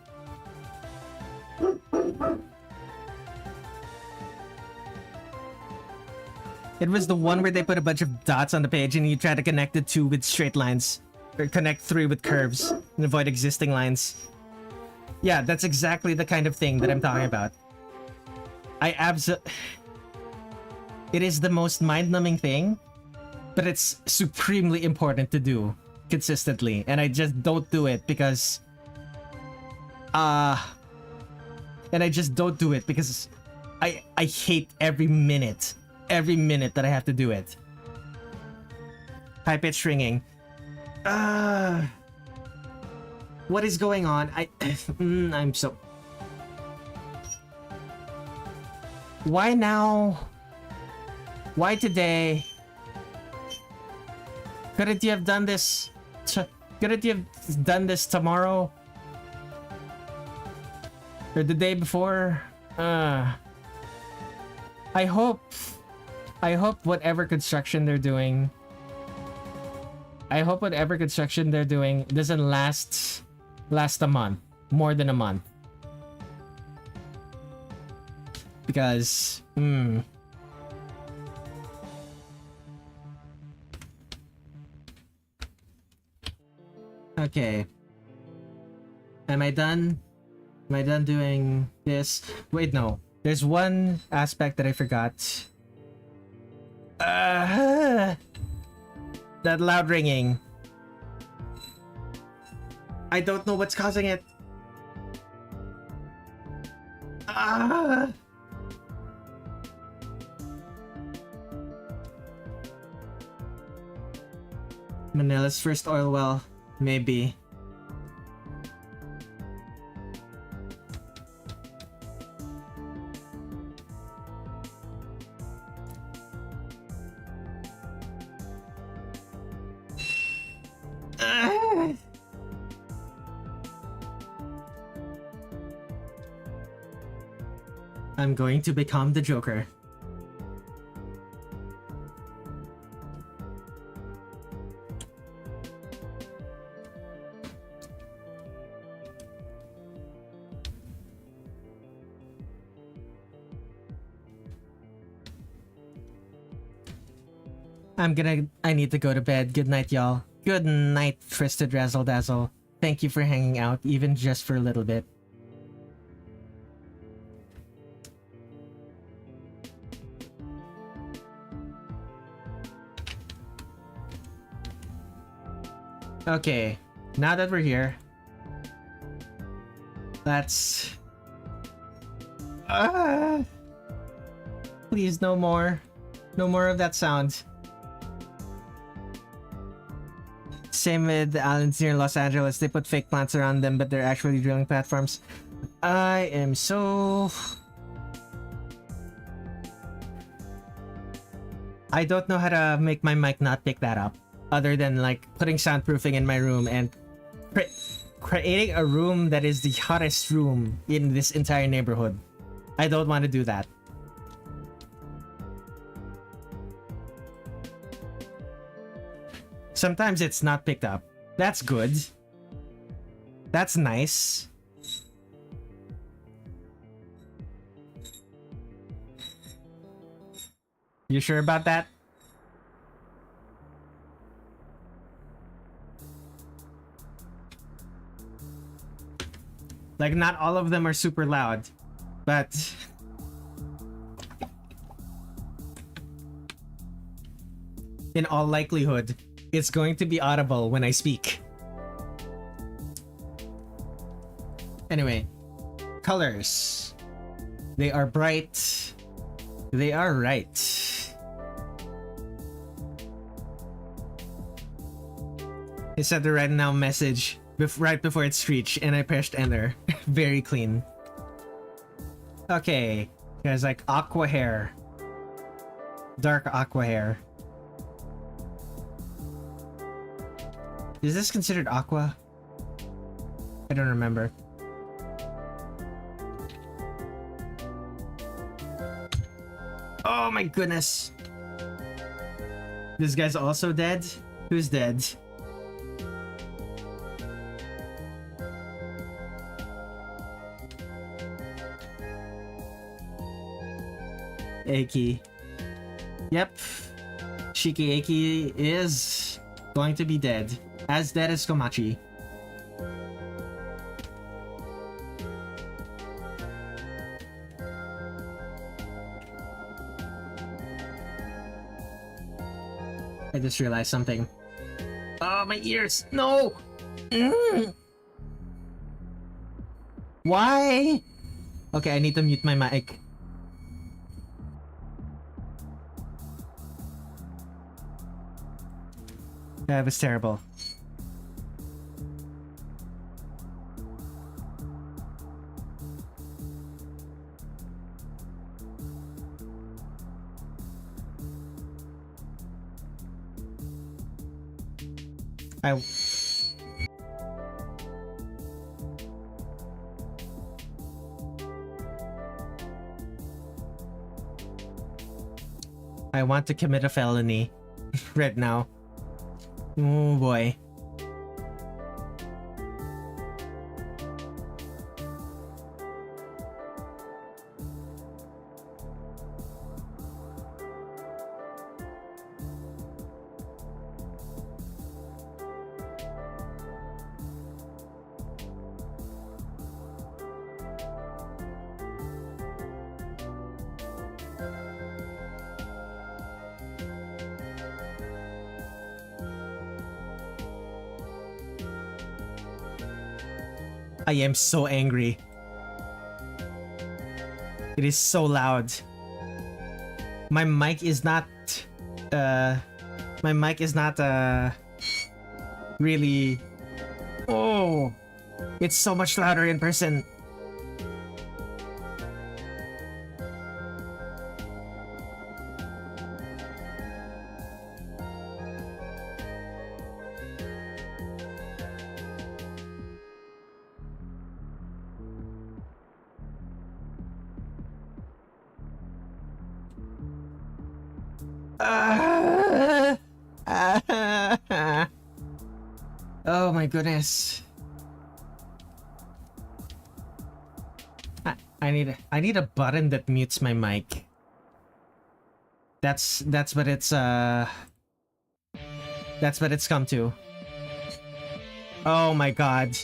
It was the one where they put a bunch of dots on the page and you try to connect the two with straight lines. Or connect three with curves and avoid existing lines. Yeah, that's exactly the kind of thing that I'm talking about. It is the most mind-numbing thing, but it's supremely important to do consistently, and I just don't do it because I hate every minute that I have to do it. High pitch ringing. What is going on? I'm so... Why now? Why today? Couldn't you have done this? Couldn't you have done this tomorrow? Or the day before? I hope whatever construction they're doing doesn't last a month, more than a month. Because, okay. Am I done? Am I done doing this? Wait, no. There's one aspect that I forgot. That loud ringing. I don't know what's causing it. Manila's first oil well, maybe. I'm going to become the Joker. I need to go to bed. Good night, y'all. Good night, Twisted Razzle Dazzle. Thank you for hanging out, even just for a little bit. Okay, now that we're here, let's... Please, no more. No more of that sound. Same with the islands near Los Angeles. They put fake plants around them, but they're actually drilling platforms. I am so... I don't know how to make my mic not pick that up. Other than like putting soundproofing in my room and creating a room that is the hottest room in this entire neighborhood. I don't want to do that. Sometimes it's not picked up. That's good. That's nice. You sure about that? Like, not all of them are super loud, but... in all likelihood, it's going to be audible when I speak. Anyway, colors. They are bright. They are right. I sent the right now message right before it's reached, and I pressed enter. Very clean. Okay, there's like aqua hair. Dark aqua hair. Is this considered aqua? I don't remember. Oh my goodness. This guy's also dead? Who's dead? Eiki. Yep. Shiki Eiki is going to be dead. As dead as Komachi. I just realized something. Oh, my ears! No! Why? Okay, I need to mute my mic. That was terrible. I want to commit a felony right now. Oh boy. I am so angry. It is so loud. My mic is not really... Oh, it's so much louder in person. Oh my goodness. I need a button that mutes my mic. That's what it's come to. Oh my god.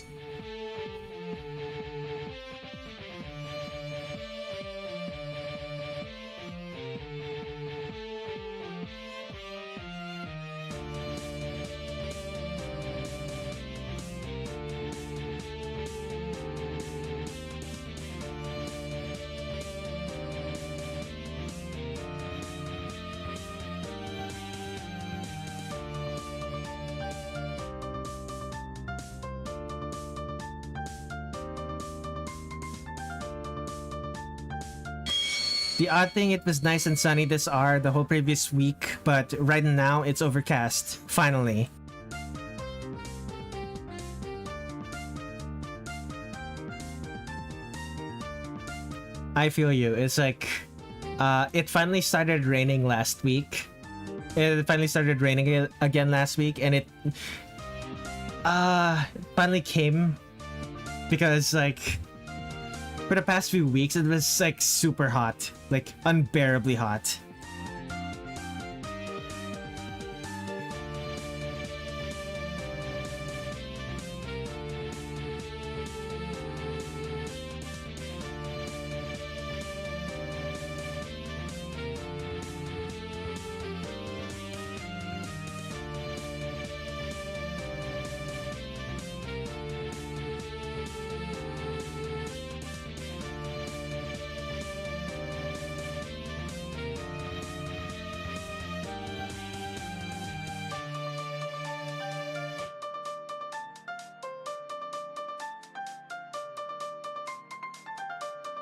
The odd thing, it was nice and sunny this hour the whole previous week, but right now it's overcast. Finally. I feel you. It's like, it finally started raining last week. It finally started raining again last week, and it finally came because, like, for the past few weeks, it was like super hot, like unbearably hot.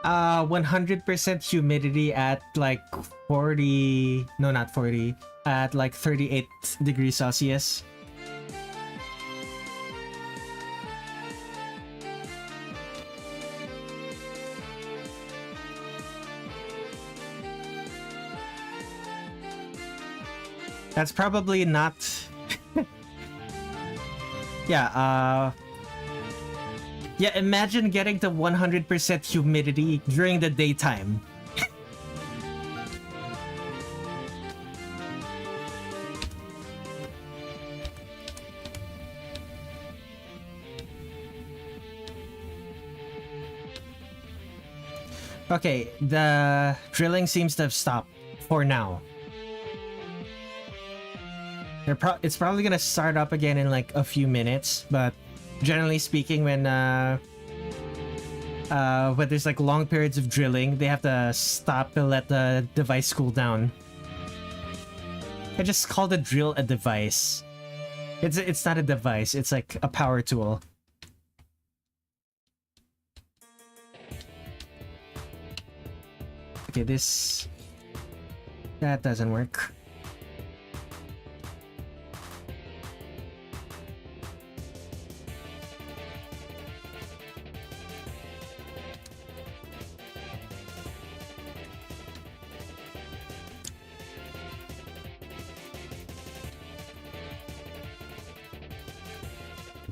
Uh, 100% humidity at like 40, no, not 40, at like 38 degrees Celsius. That's probably not... Yeah, yeah, imagine getting to 100% humidity during the daytime. Okay, the drilling seems to have stopped for now. It's probably gonna start up again in like a few minutes, but generally speaking, when there's like long periods of drilling, they have to stop to let the device cool down. I just call the drill a device. It's not a device, it's like a power tool. Okay, that doesn't work.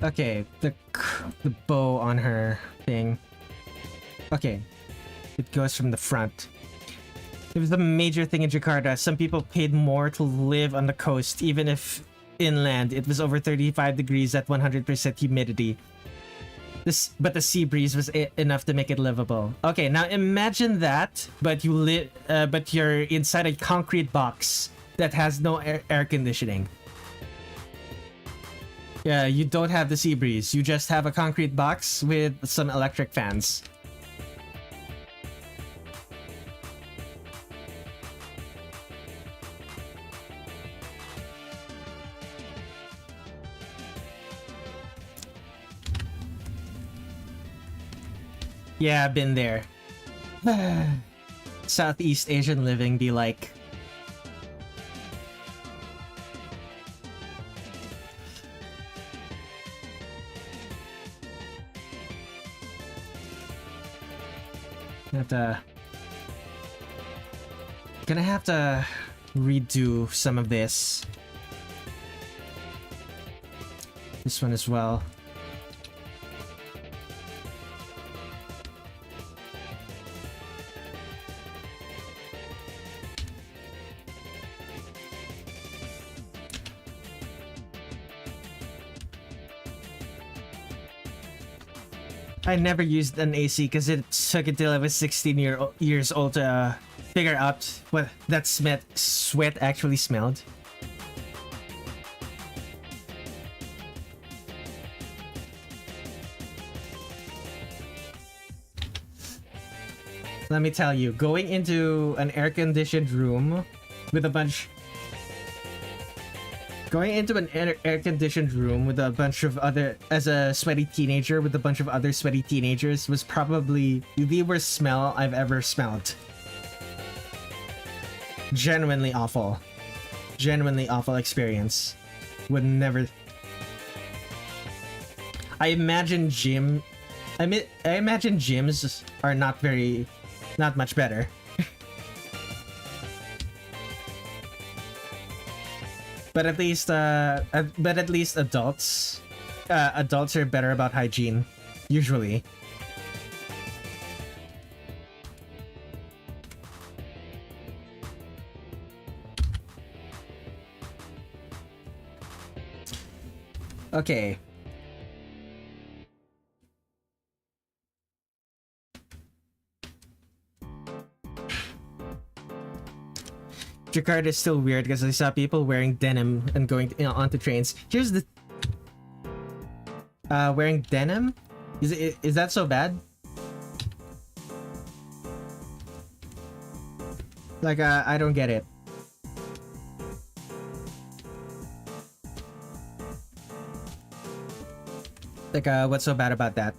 Okay, the bow on her thing. Okay, it goes from the front. It was a major thing in Jakarta. Some people paid more to live on the coast, even if inland it was over 35 degrees at 100% humidity. But the sea breeze was enough to make it livable. Okay, now imagine that, but but you're inside a concrete box that has no air conditioning. Yeah, you don't have the sea breeze. You just have a concrete box with some electric fans. Yeah, I've been there. Southeast Asian living be like... Gonna have to redo some of this. This one as well. I never used an AC because it took until I was 16 years old to figure out what that sweat actually smelled. Let me tell you, going into an air-conditioned room with a bunch... Going into an air-conditioned room with a bunch of other... As a sweaty teenager with a bunch of other sweaty teenagers was probably the worst smell I've ever smelled. Genuinely awful. Genuinely awful experience. Would never... I imagine gyms are not much better. But at least adults are better about hygiene, usually. Okay. Jakarta is still weird because I saw people wearing denim and going onto trains. Here's the... wearing denim? Is that so bad? Like, I don't get it. Like, what's so bad about that?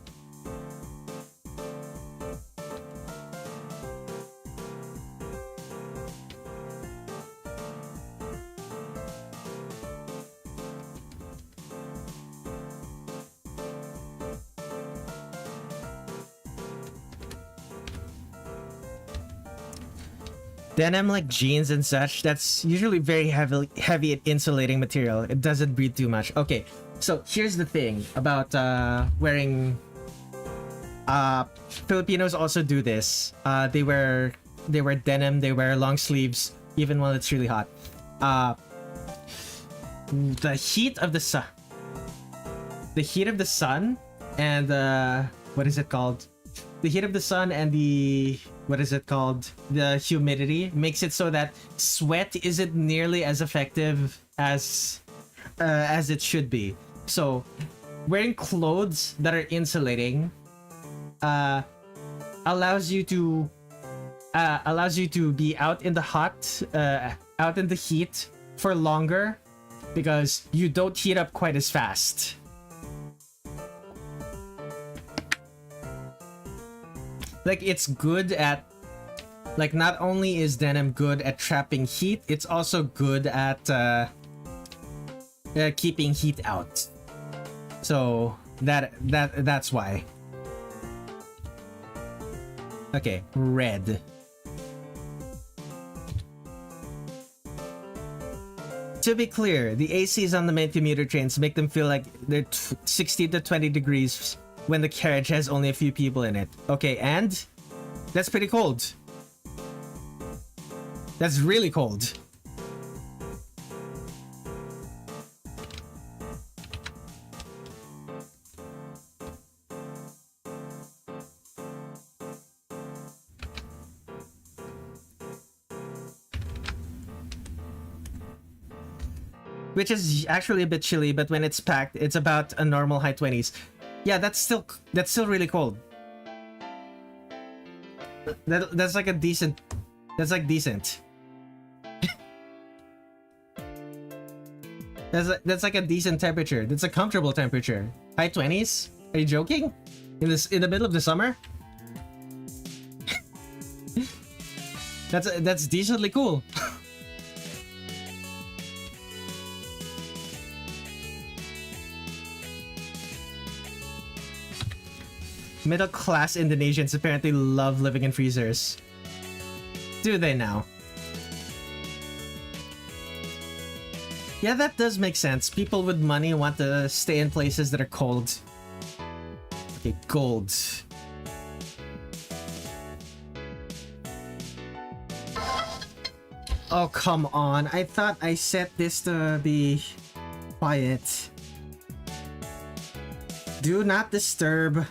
Denim, like jeans and such, that's usually very heavy insulating material. It doesn't breathe too much. Okay, so here's the thing about wearing... Filipinos also do this. They wear denim, they wear long sleeves, even while it's really hot. The heat of the sun... The heat of the sun and what is it called? The heat of the sun and the... What is it called? The humidity makes it so that sweat isn't nearly as effective as it should be. So, wearing clothes that are insulating allows you to be out in the out in the heat for longer because you don't heat up quite as fast. Like, it's good at... Like, not only is denim good at trapping heat, it's also good at keeping heat out. So, that's why. Okay, red. To be clear, the ACs on the main commuter trains make them feel like they're 16 to 20 degrees when the carriage has only a few people in it. Okay, and? That's pretty cold. That's really cold. Which is actually a bit chilly, but when it's packed, it's about a normal high 20s. Yeah, that's still really cold. That's like a decent... That's like decent. That's like a decent temperature. That's a comfortable temperature. High 20s? Are you joking? In the middle of the summer? That's decently cool. Middle-class Indonesians apparently love living in freezers. Do they now? Yeah, that does make sense. People with money want to stay in places that are cold. Okay, gold. Oh, come on. I thought I set this to be quiet. Do not disturb.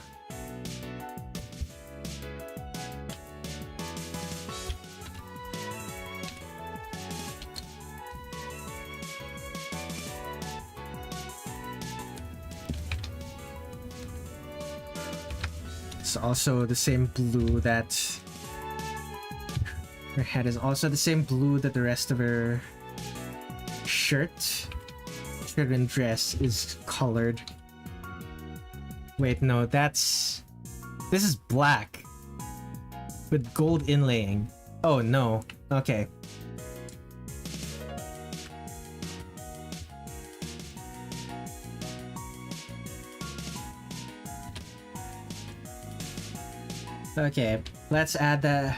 It's also the same blue that... Her head is also the same blue that the rest of her shirt and dress is colored. Wait, no, that's... This is black with gold inlaying. Oh, no. Okay. Okay, let's add the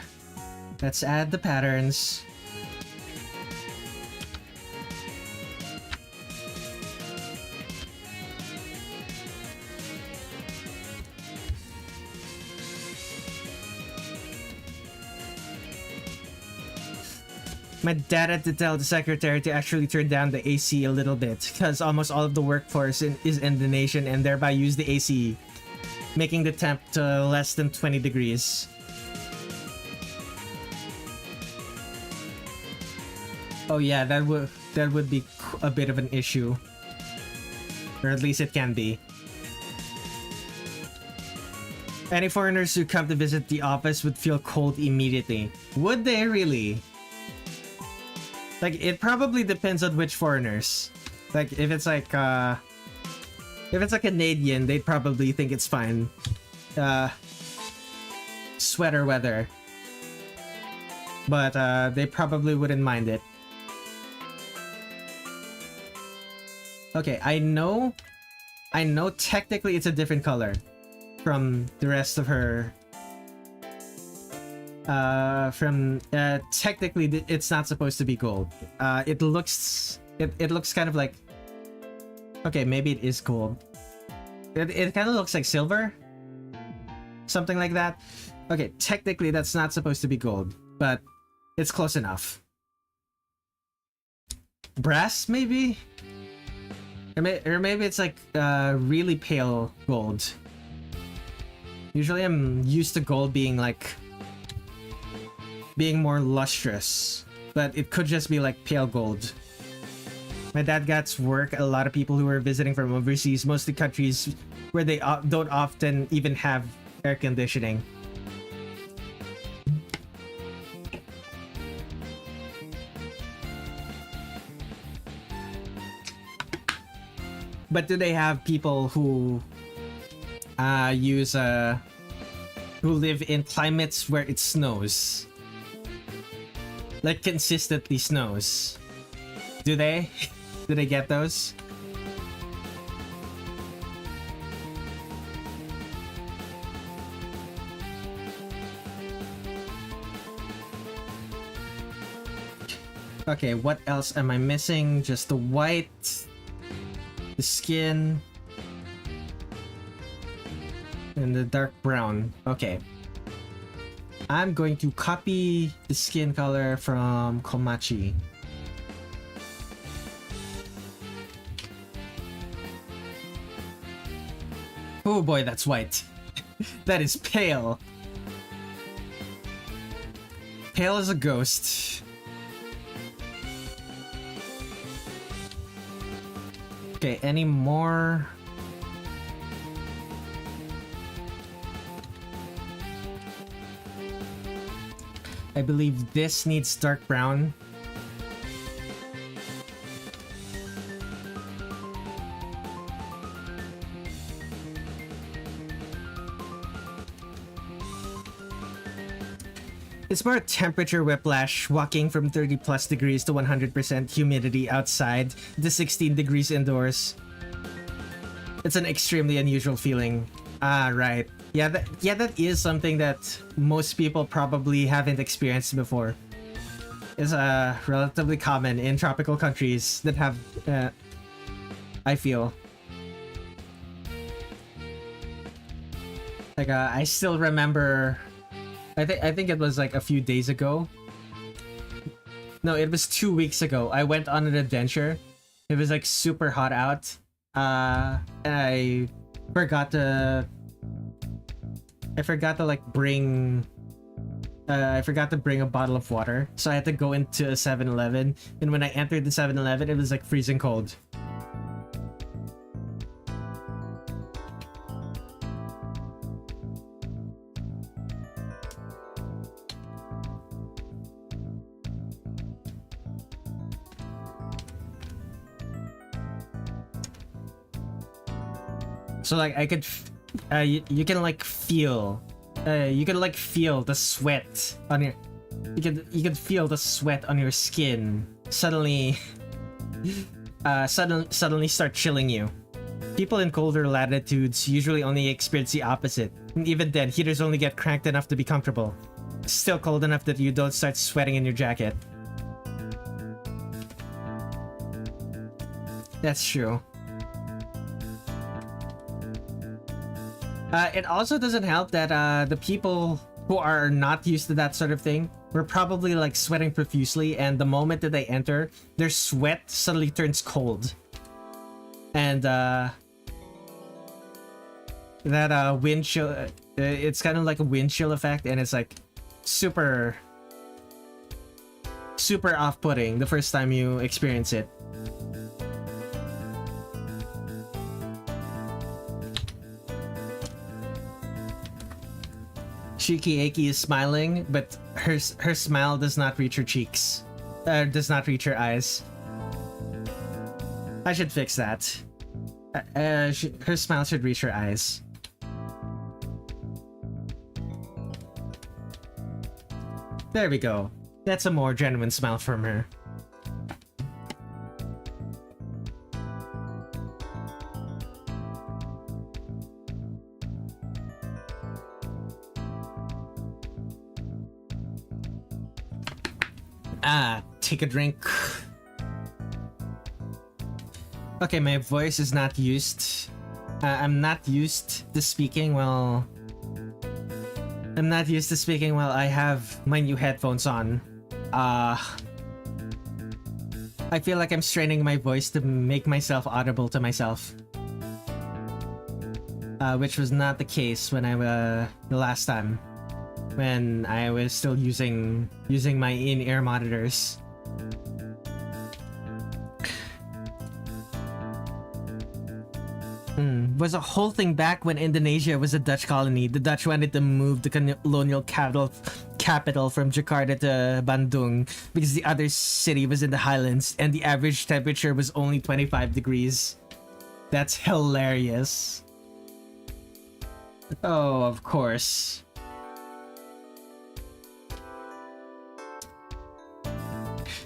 patterns. My dad had to tell the secretary to actually turn down the AC a little bit because almost all of the workforce is in the nation and thereby use the AC, making the temp to less than 20 degrees. Oh yeah, that would be a bit of an issue. Or at least it can be. Any foreigners who come to visit the office would feel cold immediately. Would they really? Like, it probably depends on which foreigners. Like, if it's like a Canadian, they'd probably think it's fine. Sweater weather. But they probably wouldn't mind it. Okay, I know technically it's a different color from the rest of her. Technically it's not supposed to be gold. It looks kind of like, okay, maybe it is gold. It kind of looks like silver, something like that. Okay, technically that's not supposed to be gold, but it's close enough. Brass, maybe? Or maybe it's like really pale gold. Usually I'm used to gold being more lustrous, but it could just be like pale gold. My dad got work a lot of people who were visiting from overseas, mostly countries where they don't often even have air conditioning. But do they have people who who live in climates where it snows? Like consistently snows. Do they? Do they get those? Okay, what else am I missing? Just the white, the skin, and the dark brown. Okay. I'm going to copy the skin color from Komachi. Oh boy, that's white. That is pale. Pale as a ghost. Okay, any more? I believe this needs dark brown. It's more temperature whiplash, walking from 30 plus degrees to 100% humidity outside to 16 degrees indoors. It's an extremely unusual feeling. Ah, right. Yeah, that is something that most people probably haven't experienced before. is relatively common in tropical countries that have, I feel. Like, I still remember, I think it was like a few days ago. No, it was 2 weeks ago. I went on an adventure. It was like super hot out. And I forgot to like bring I forgot to bring a bottle of water, so I had to go into a 7-Eleven, and when I entered the 7-Eleven, it was like freezing cold. So like I could, you can like feel, you can like feel the sweat on your, you can feel the sweat on your skin suddenly, suddenly start chilling you. People in colder latitudes usually only experience the opposite. And even then, heaters only get cranked enough to be comfortable. Still cold enough that you don't start sweating in your jacket. That's true. It also doesn't help that the people who are not used to that sort of thing were probably like sweating profusely, and the moment that they enter, their sweat suddenly turns cold. And that wind chill, it's kind of like a wind chill effect, and it's like super off-putting the first time you experience it. Shiki Eiki is smiling, but her smile does not reach her cheeks. Does not reach her eyes. I should fix that. Her smile should reach her eyes. There we go. That's a more genuine smile from her. Take a drink. Okay, my voice is not used. I'm not used to speaking while... I'm not used to speaking while I have my new headphones on. I feel like I'm straining my voice to make myself audible to myself. Which was not the case when the last time. When I was still using my in-ear monitors. Was a whole thing back when Indonesia was a Dutch colony. The Dutch wanted to move the colonial capital from Jakarta to Bandung because the other city was in the highlands and the average temperature was only 25 degrees. That's hilarious. Oh, of course.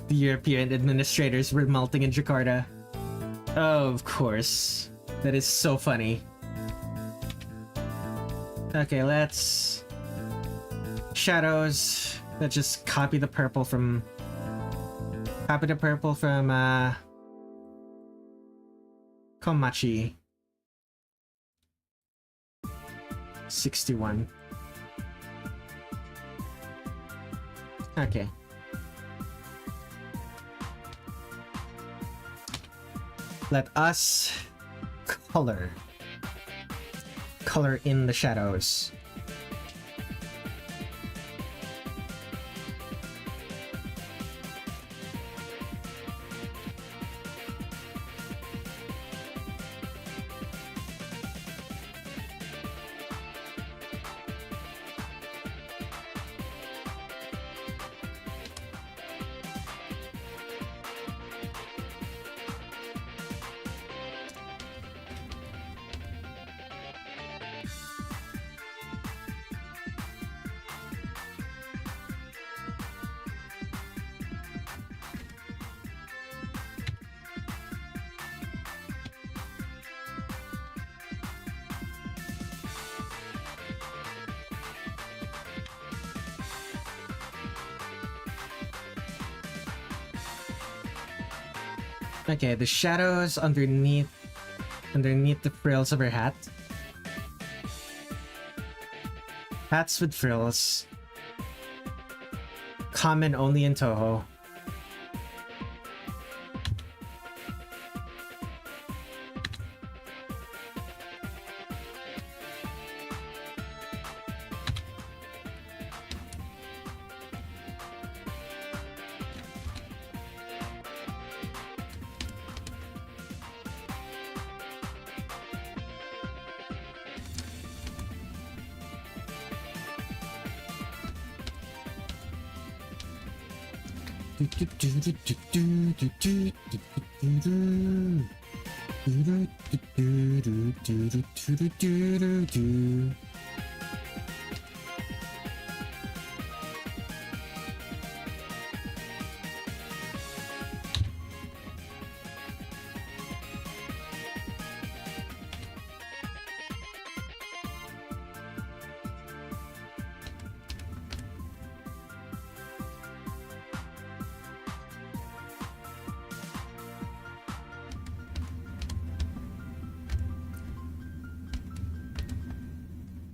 The European administrators were melting in Jakarta. Oh, of course. That is so funny. Okay, let's... Shadows. Let's just copy the purple from... Komachi. 61. Okay. Let us color in the shadows. Okay, the shadows underneath the frills of her hat. Hats with frills. Common only in Touhou.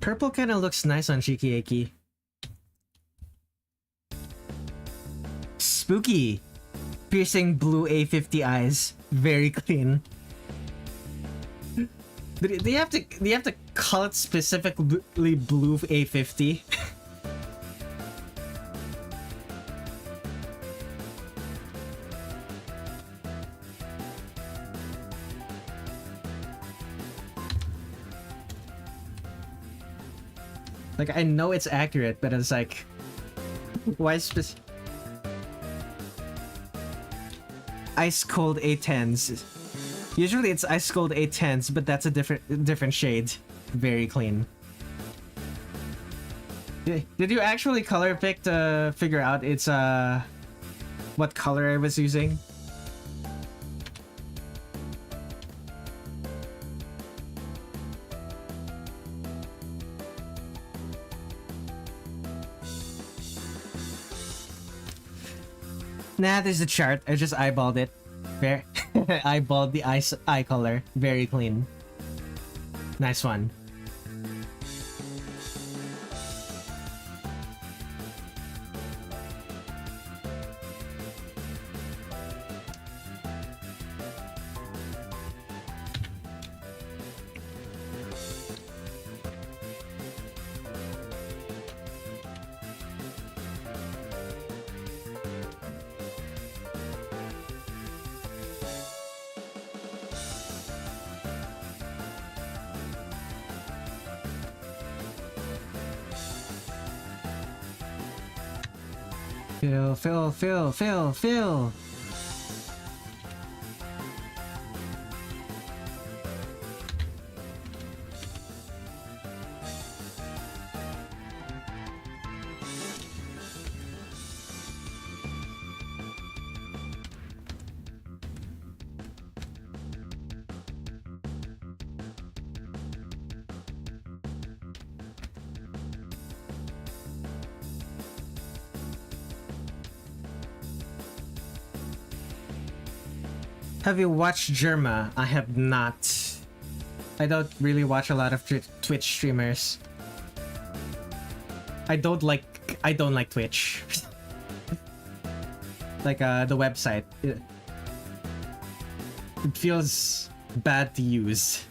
Purple kind of looks nice on Shiki Eiki. Spooky. Piercing blue A50 eyes. Very clean. Do you have to call it specifically blue A50? Like, I know it's accurate, but it's like, why ice cold A10s? Usually it's ice cold A10s, but that's a different shade. Very clean. Did you actually color pick to figure out it's what color I was using? Nah, there's a chart. I just eyeballed it. Fair. Eyeballed the eye color. Very clean. Nice one. Fill. Have you watched Germa? I have not. I don't really watch a lot of Twitch streamers. I don't like Twitch. Like the website. It feels bad to use.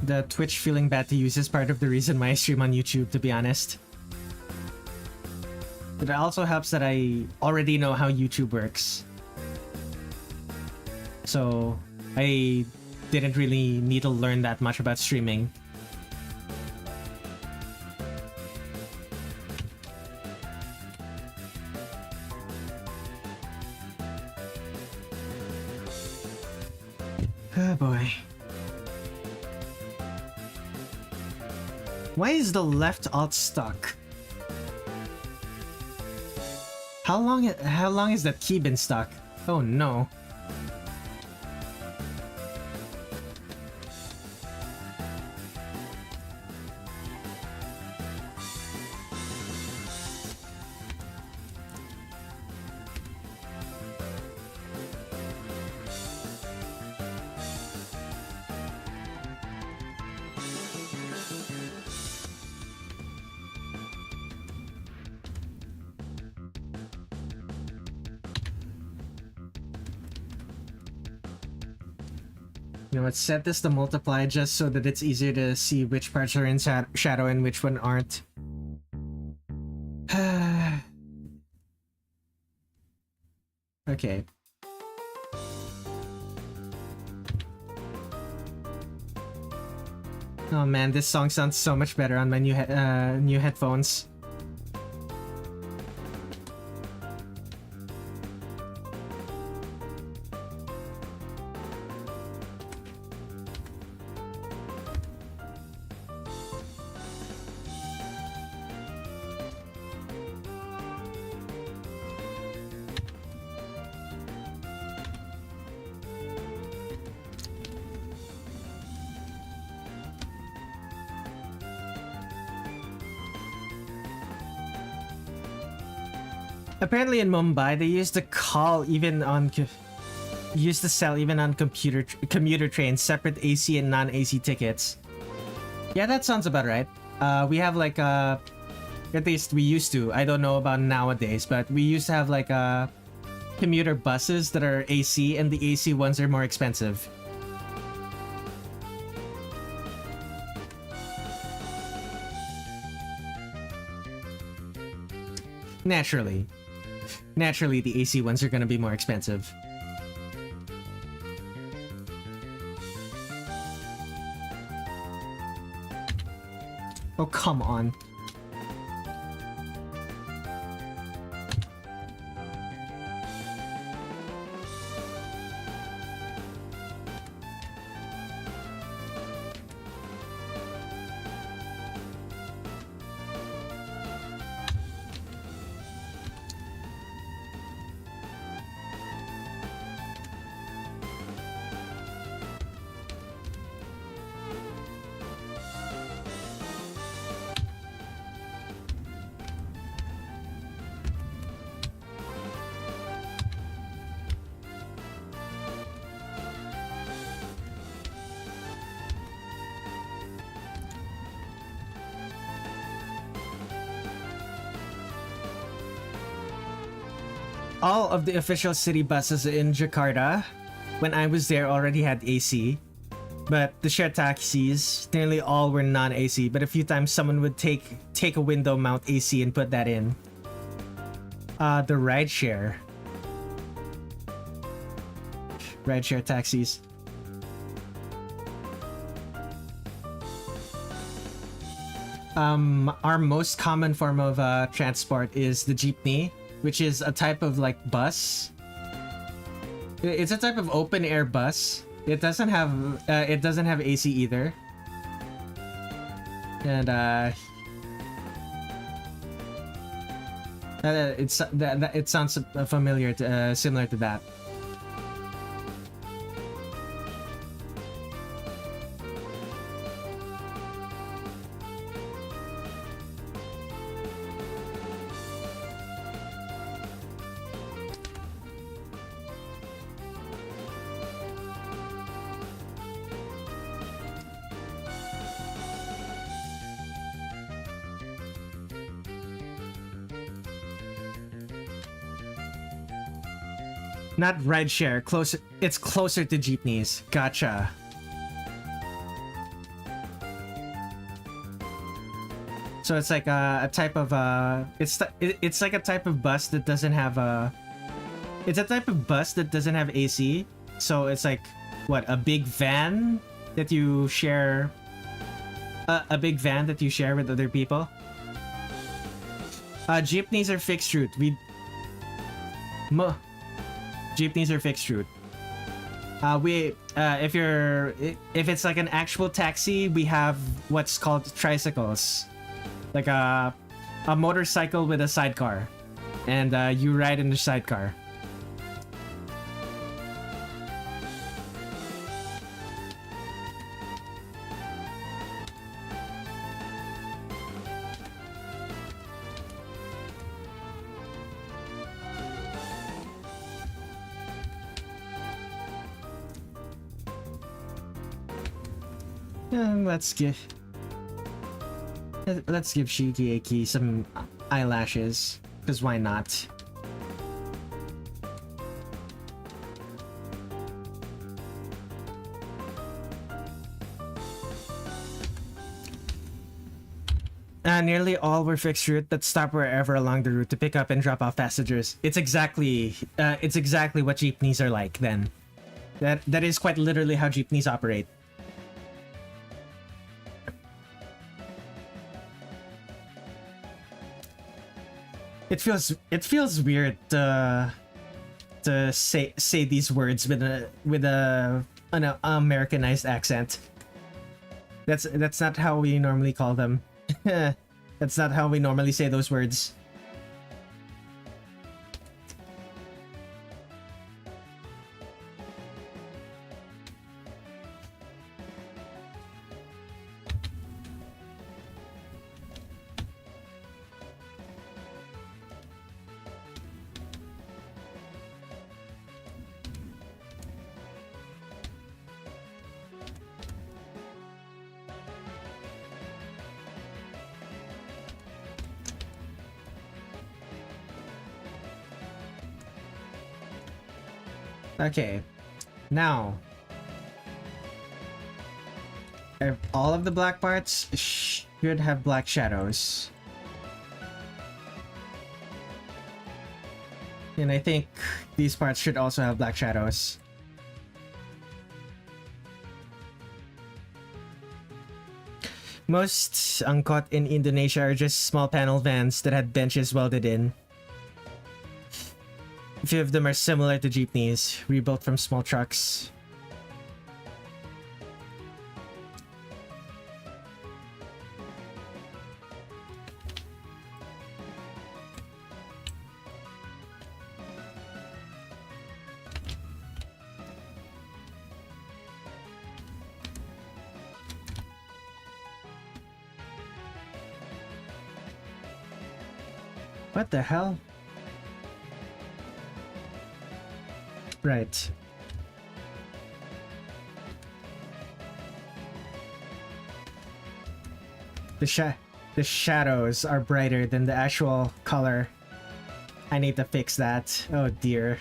The Twitch feeling bad to use is part of the reason why I stream on YouTube, to be honest. But it also helps that I already know how YouTube works. So I didn't really need to learn that much about streaming. Oh boy. Why is the left alt stuck? How long has that key been stuck? Oh no. You know what, set this to multiply just so that it's easier to see which parts are in shadow and which one aren't. Okay. Oh man, this song sounds so much better on my new headphones. Apparently in Mumbai, they used to call even on used to sell even on commuter trains separate AC and non-AC tickets. Yeah, that sounds about right. We have like at least we used to. I don't know about nowadays, but we used to have like commuter buses that are AC, and the AC ones are more expensive. Naturally, the AC ones are gonna be more expensive. Oh, come on. All of the official city buses in Jakarta, when I was there, already had AC. But the shared taxis, nearly all were non-AC, but a few times someone would take a window mount AC and put that in. The rideshare taxis. Our most common form of transport is the jeepney, which is a type of like bus. It's a type of open air bus. It doesn't have AC either. And it sounds familiar to similar to that. Not rideshare, closer. It's closer to jeepneys. Gotcha. So it's like a type of it's like a type of bus that doesn't have it's a type of bus that doesn't have AC. So it's like what, a big van that you share a big van that you share with other people. Jeepneys are fixed route. Jeepneys are fixed route. If it's like an actual taxi, we have what's called tricycles, like a motorcycle with a sidecar, and you ride in the sidecar. Let's give Shiki Eiki some eyelashes, because why not? Nearly all were fixed route that stop wherever along the route to pick up and drop off passengers. It's exactly what jeepneys are like then. That is quite literally how jeepneys operate. It feels weird to say these words with an Americanized accent. That's not how we normally call them. That's not how we normally say those words. Okay, now all of the black parts should have black shadows, and I think these parts should also have black shadows. Most angkot in Indonesia are just small panel vans that had benches welded in. A few of them are similar to jeepneys, rebuilt from small trucks. What the hell? Right. The shadows are brighter than the actual color. I need to fix that. Oh dear.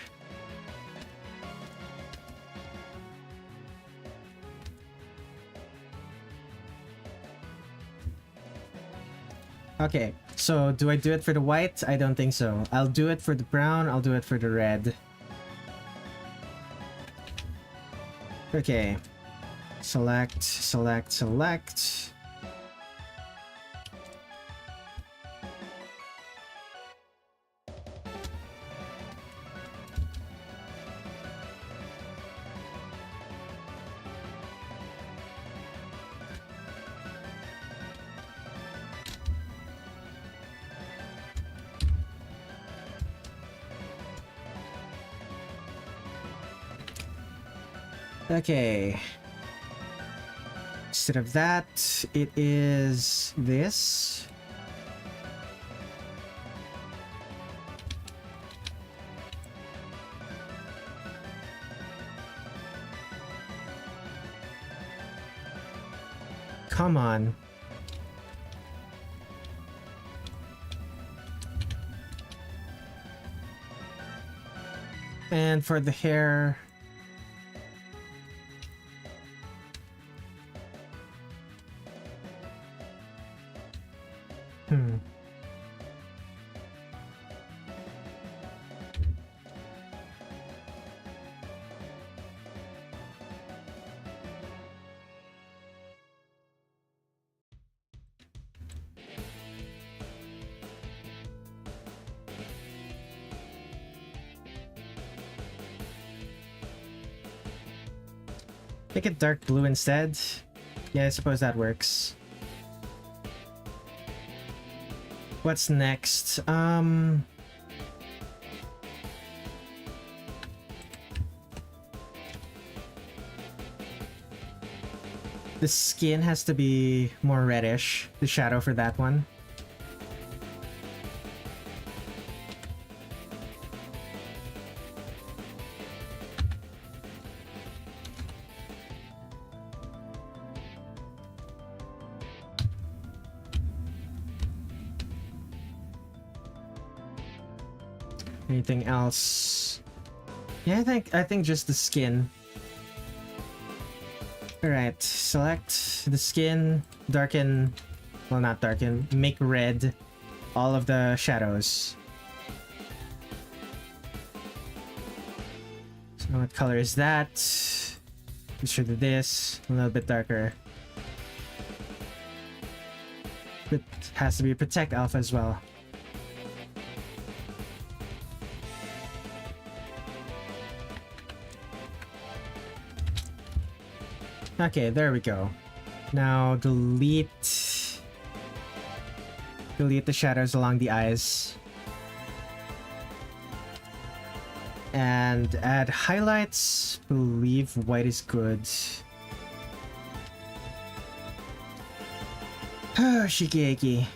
Okay, so do I do it for the white? I don't think so. I'll do it for the brown, I'll do it for the red. Okay. Select, select, select. Okay. Instead of that, it is this. Come on. And for the hair, Make it dark blue instead. Yeah, I suppose that works. What's next? The skin has to be more reddish, the shadow for that one. Anything else? Yeah, I think just the skin. Alright, select the skin, darken, well not darken, make red all of the shadows. So what color is that? Be sure to this, a little bit darker. It has to be Protect Alpha as well. Okay, there we go. Now delete the shadows along the eyes. And add highlights. Believe white is good. Shiki Eiki.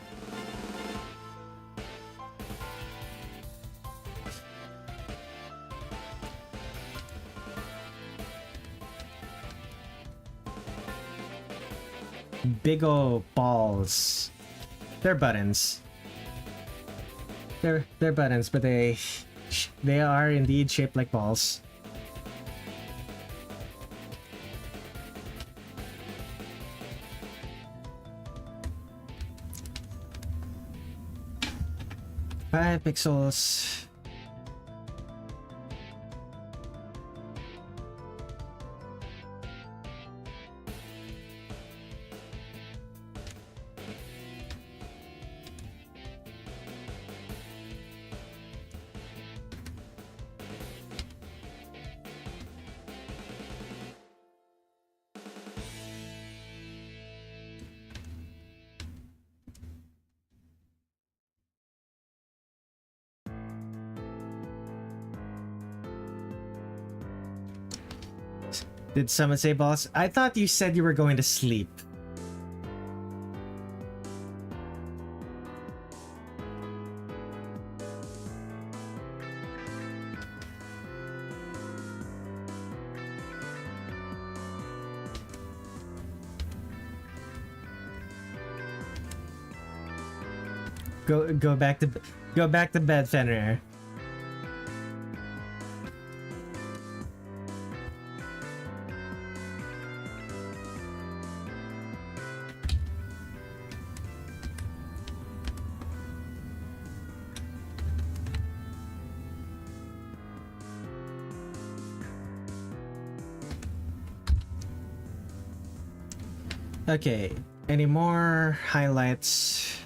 Big ol' balls. They're buttons. They're buttons, but they are indeed shaped like balls. Five pixels. Did someone say balls? I thought you said you were going to sleep. Go back to bed, Fenrir. Okay, any more highlights?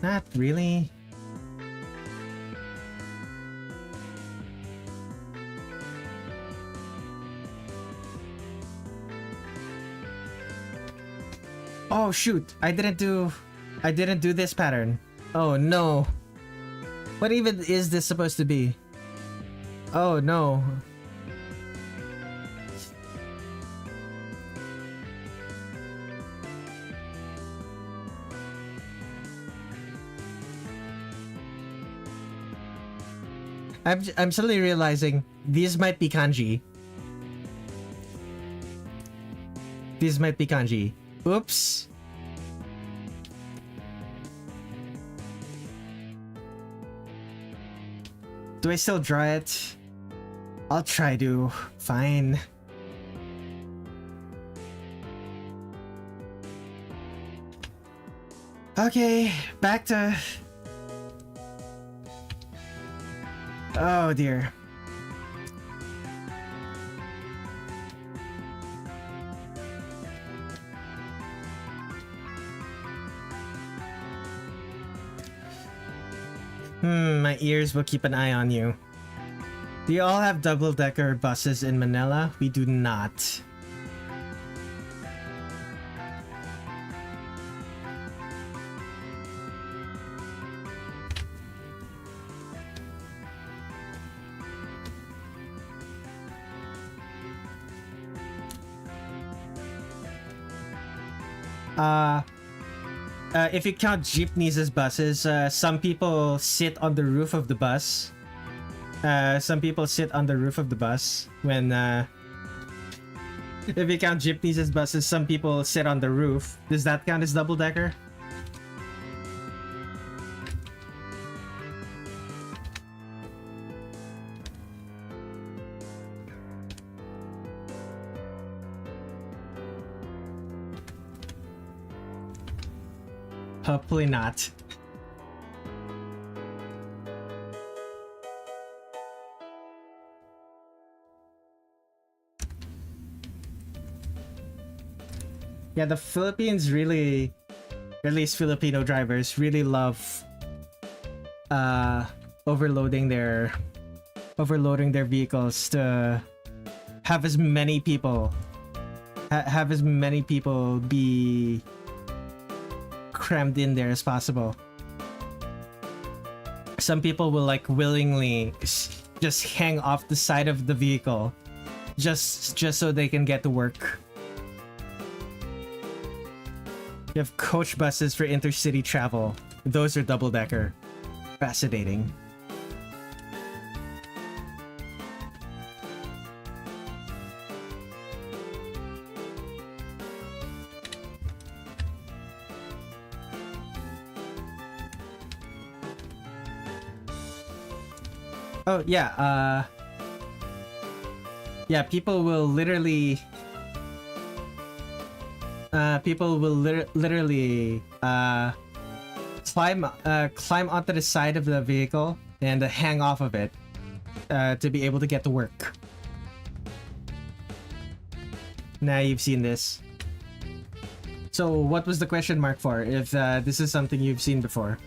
Not really. Oh shoot, I didn't do this pattern. Oh no. What even is this supposed to be? Oh no. I'm suddenly realizing these might be kanji. These might be kanji. Oops. Do I still draw it? I'll try to. Fine. Okay, back to... Oh dear. My ears will keep an eye on you. Do you all have double-decker buses in Manila? We do not. If you count jeepneys as buses, some people sit on the roof of the bus. Some people sit on the roof of the bus when, if you count jeepneys as buses, some people sit on the roof. Does that count as double-decker? Hopefully not. Yeah, the Philippines really, at least Filipino drivers, really love overloading their vehicles to have as many people be crammed in there as possible. Some people will like willingly just hang off the side of the vehicle just so they can get to work. You have coach buses for intercity travel. Those are double-decker. Fascinating. Oh, yeah, yeah, people will literally climb onto the side of the vehicle and hang off of it to be able to get to work. Now you've seen this. So what was the question mark for, if this is something you've seen before?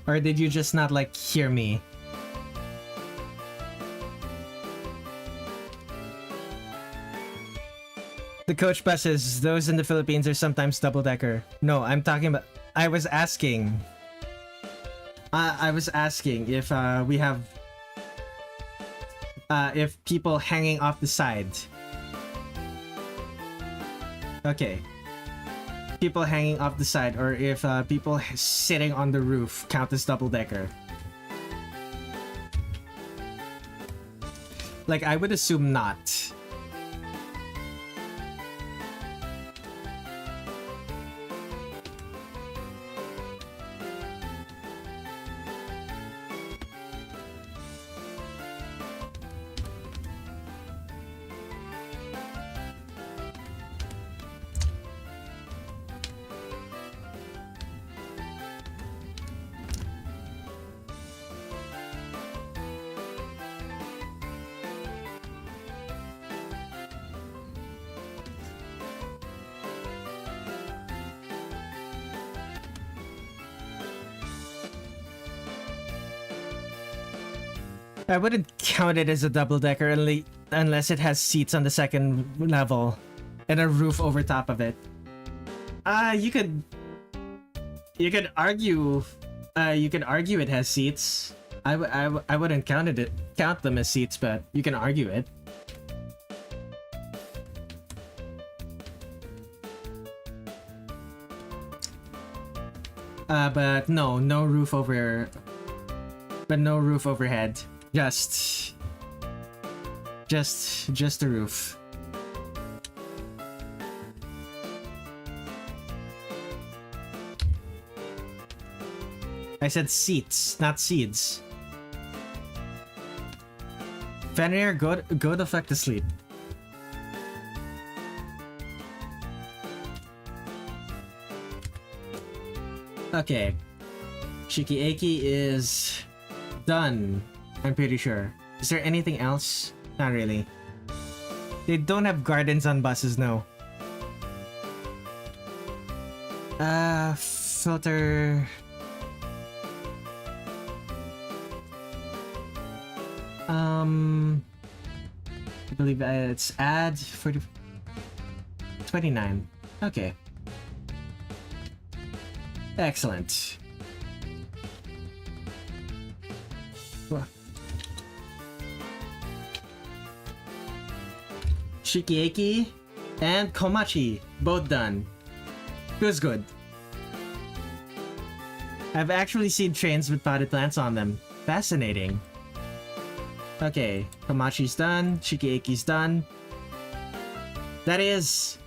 Or did you just not, like, hear me? The coach buses, those in the Philippines are sometimes double-decker. No, I'm talking about... I was asking if we have... if people hanging off the side. Okay. People hanging off the side, or if people sitting on the roof count as double-decker. Like, I would assume not. I wouldn't count it as a double-decker unless it has seats on the second level and a roof over top of it. You could argue it has seats. I wouldn't count them as seats, but you can argue it. But no roof overhead. Just the roof. I said seats, not seeds. Fenrir, go the fuck to sleep. Okay. Shiki Eiki is done. I'm pretty sure. Is there anything else? Not really. They don't have gardens on buses, no. Filter. I believe it's add 40, 29. Okay. Excellent. Shiki Eiki and Komachi, both done. Feels good. I've actually seen trains with potted plants on them. Fascinating. Okay, Komachi's done, Shiki Eiki's done. That is...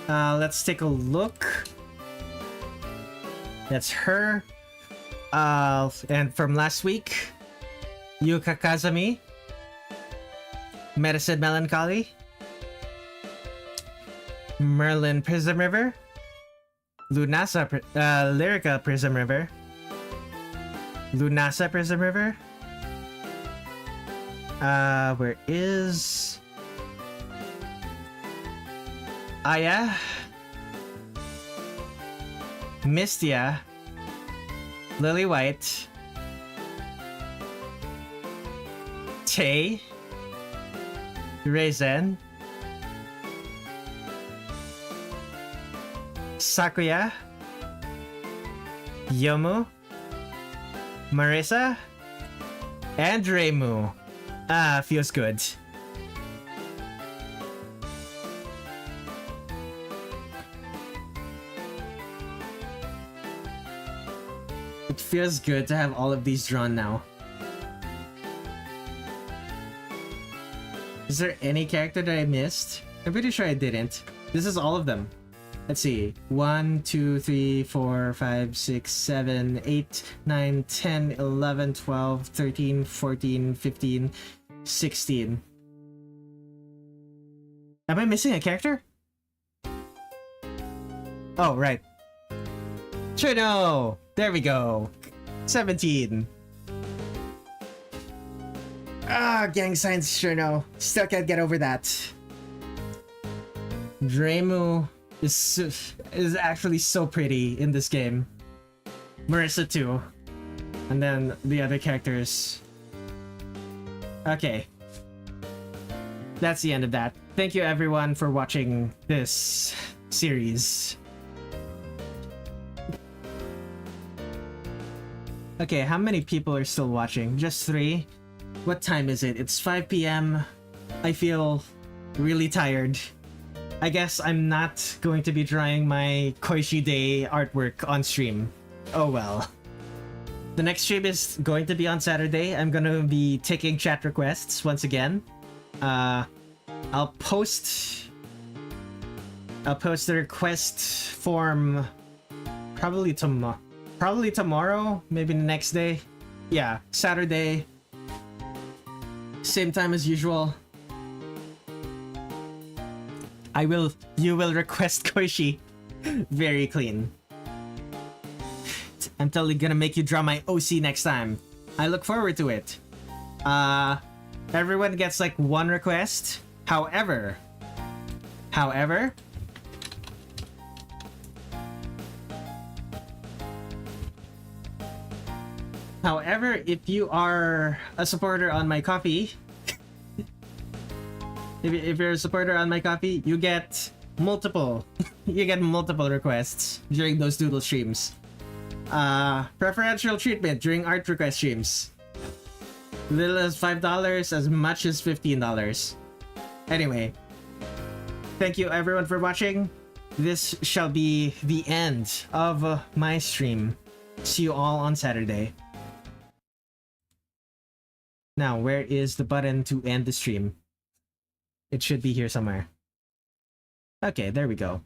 let's take a look. That's her. And from last week, Yuuka Kazami, Medicine Melancholy, Merlin Prismriver, Lunasa Lyrica Prismriver, Lunasa Prismriver. Where is Aya, Mystia, Lily White, Tay, Reisen, Sakuya, Youmu, Marisa, and Reimu. Feels good. It feels good to have all of these drawn now. Is there any character that I missed? I'm pretty sure I didn't. This is all of them. Let's see. 1, 2, 3, 4, 5, 6, 7, 8, 9, 10, 11, 12, 13, 14, 15, 16. Am I missing a character? Oh, right. Cirno! There we go. 17. Gang signs Cirno. Still can't get over that. Reimu is actually so pretty in this game. Marisa too. And then the other characters. Okay. That's the end of that. Thank you everyone for watching this series. Okay, how many people are still watching? Just 3? What time is it? It's 5 p.m. I feel really tired. I guess I'm not going to be drawing my Koishi Day artwork on stream. Oh well. The next stream is going to be on Saturday. I'm gonna be taking chat requests once again. I'll post the request form probably tomorrow, maybe the next day. Yeah, Saturday. Same time as usual. You will request Koishi. Very clean. I'm totally gonna make you draw my OC next time. I look forward to it. Everyone gets like 1 request. However, if you are a supporter on my Ko-fi, if you're a supporter on my Ko-fi, you get multiple requests during those doodle streams. Preferential treatment during art request streams. Little as $5, as much as $15. Anyway, thank you everyone for watching. This shall be the end of my stream. See you all on Saturday. Now, where is the button to end the stream? It should be here somewhere. Okay, there we go.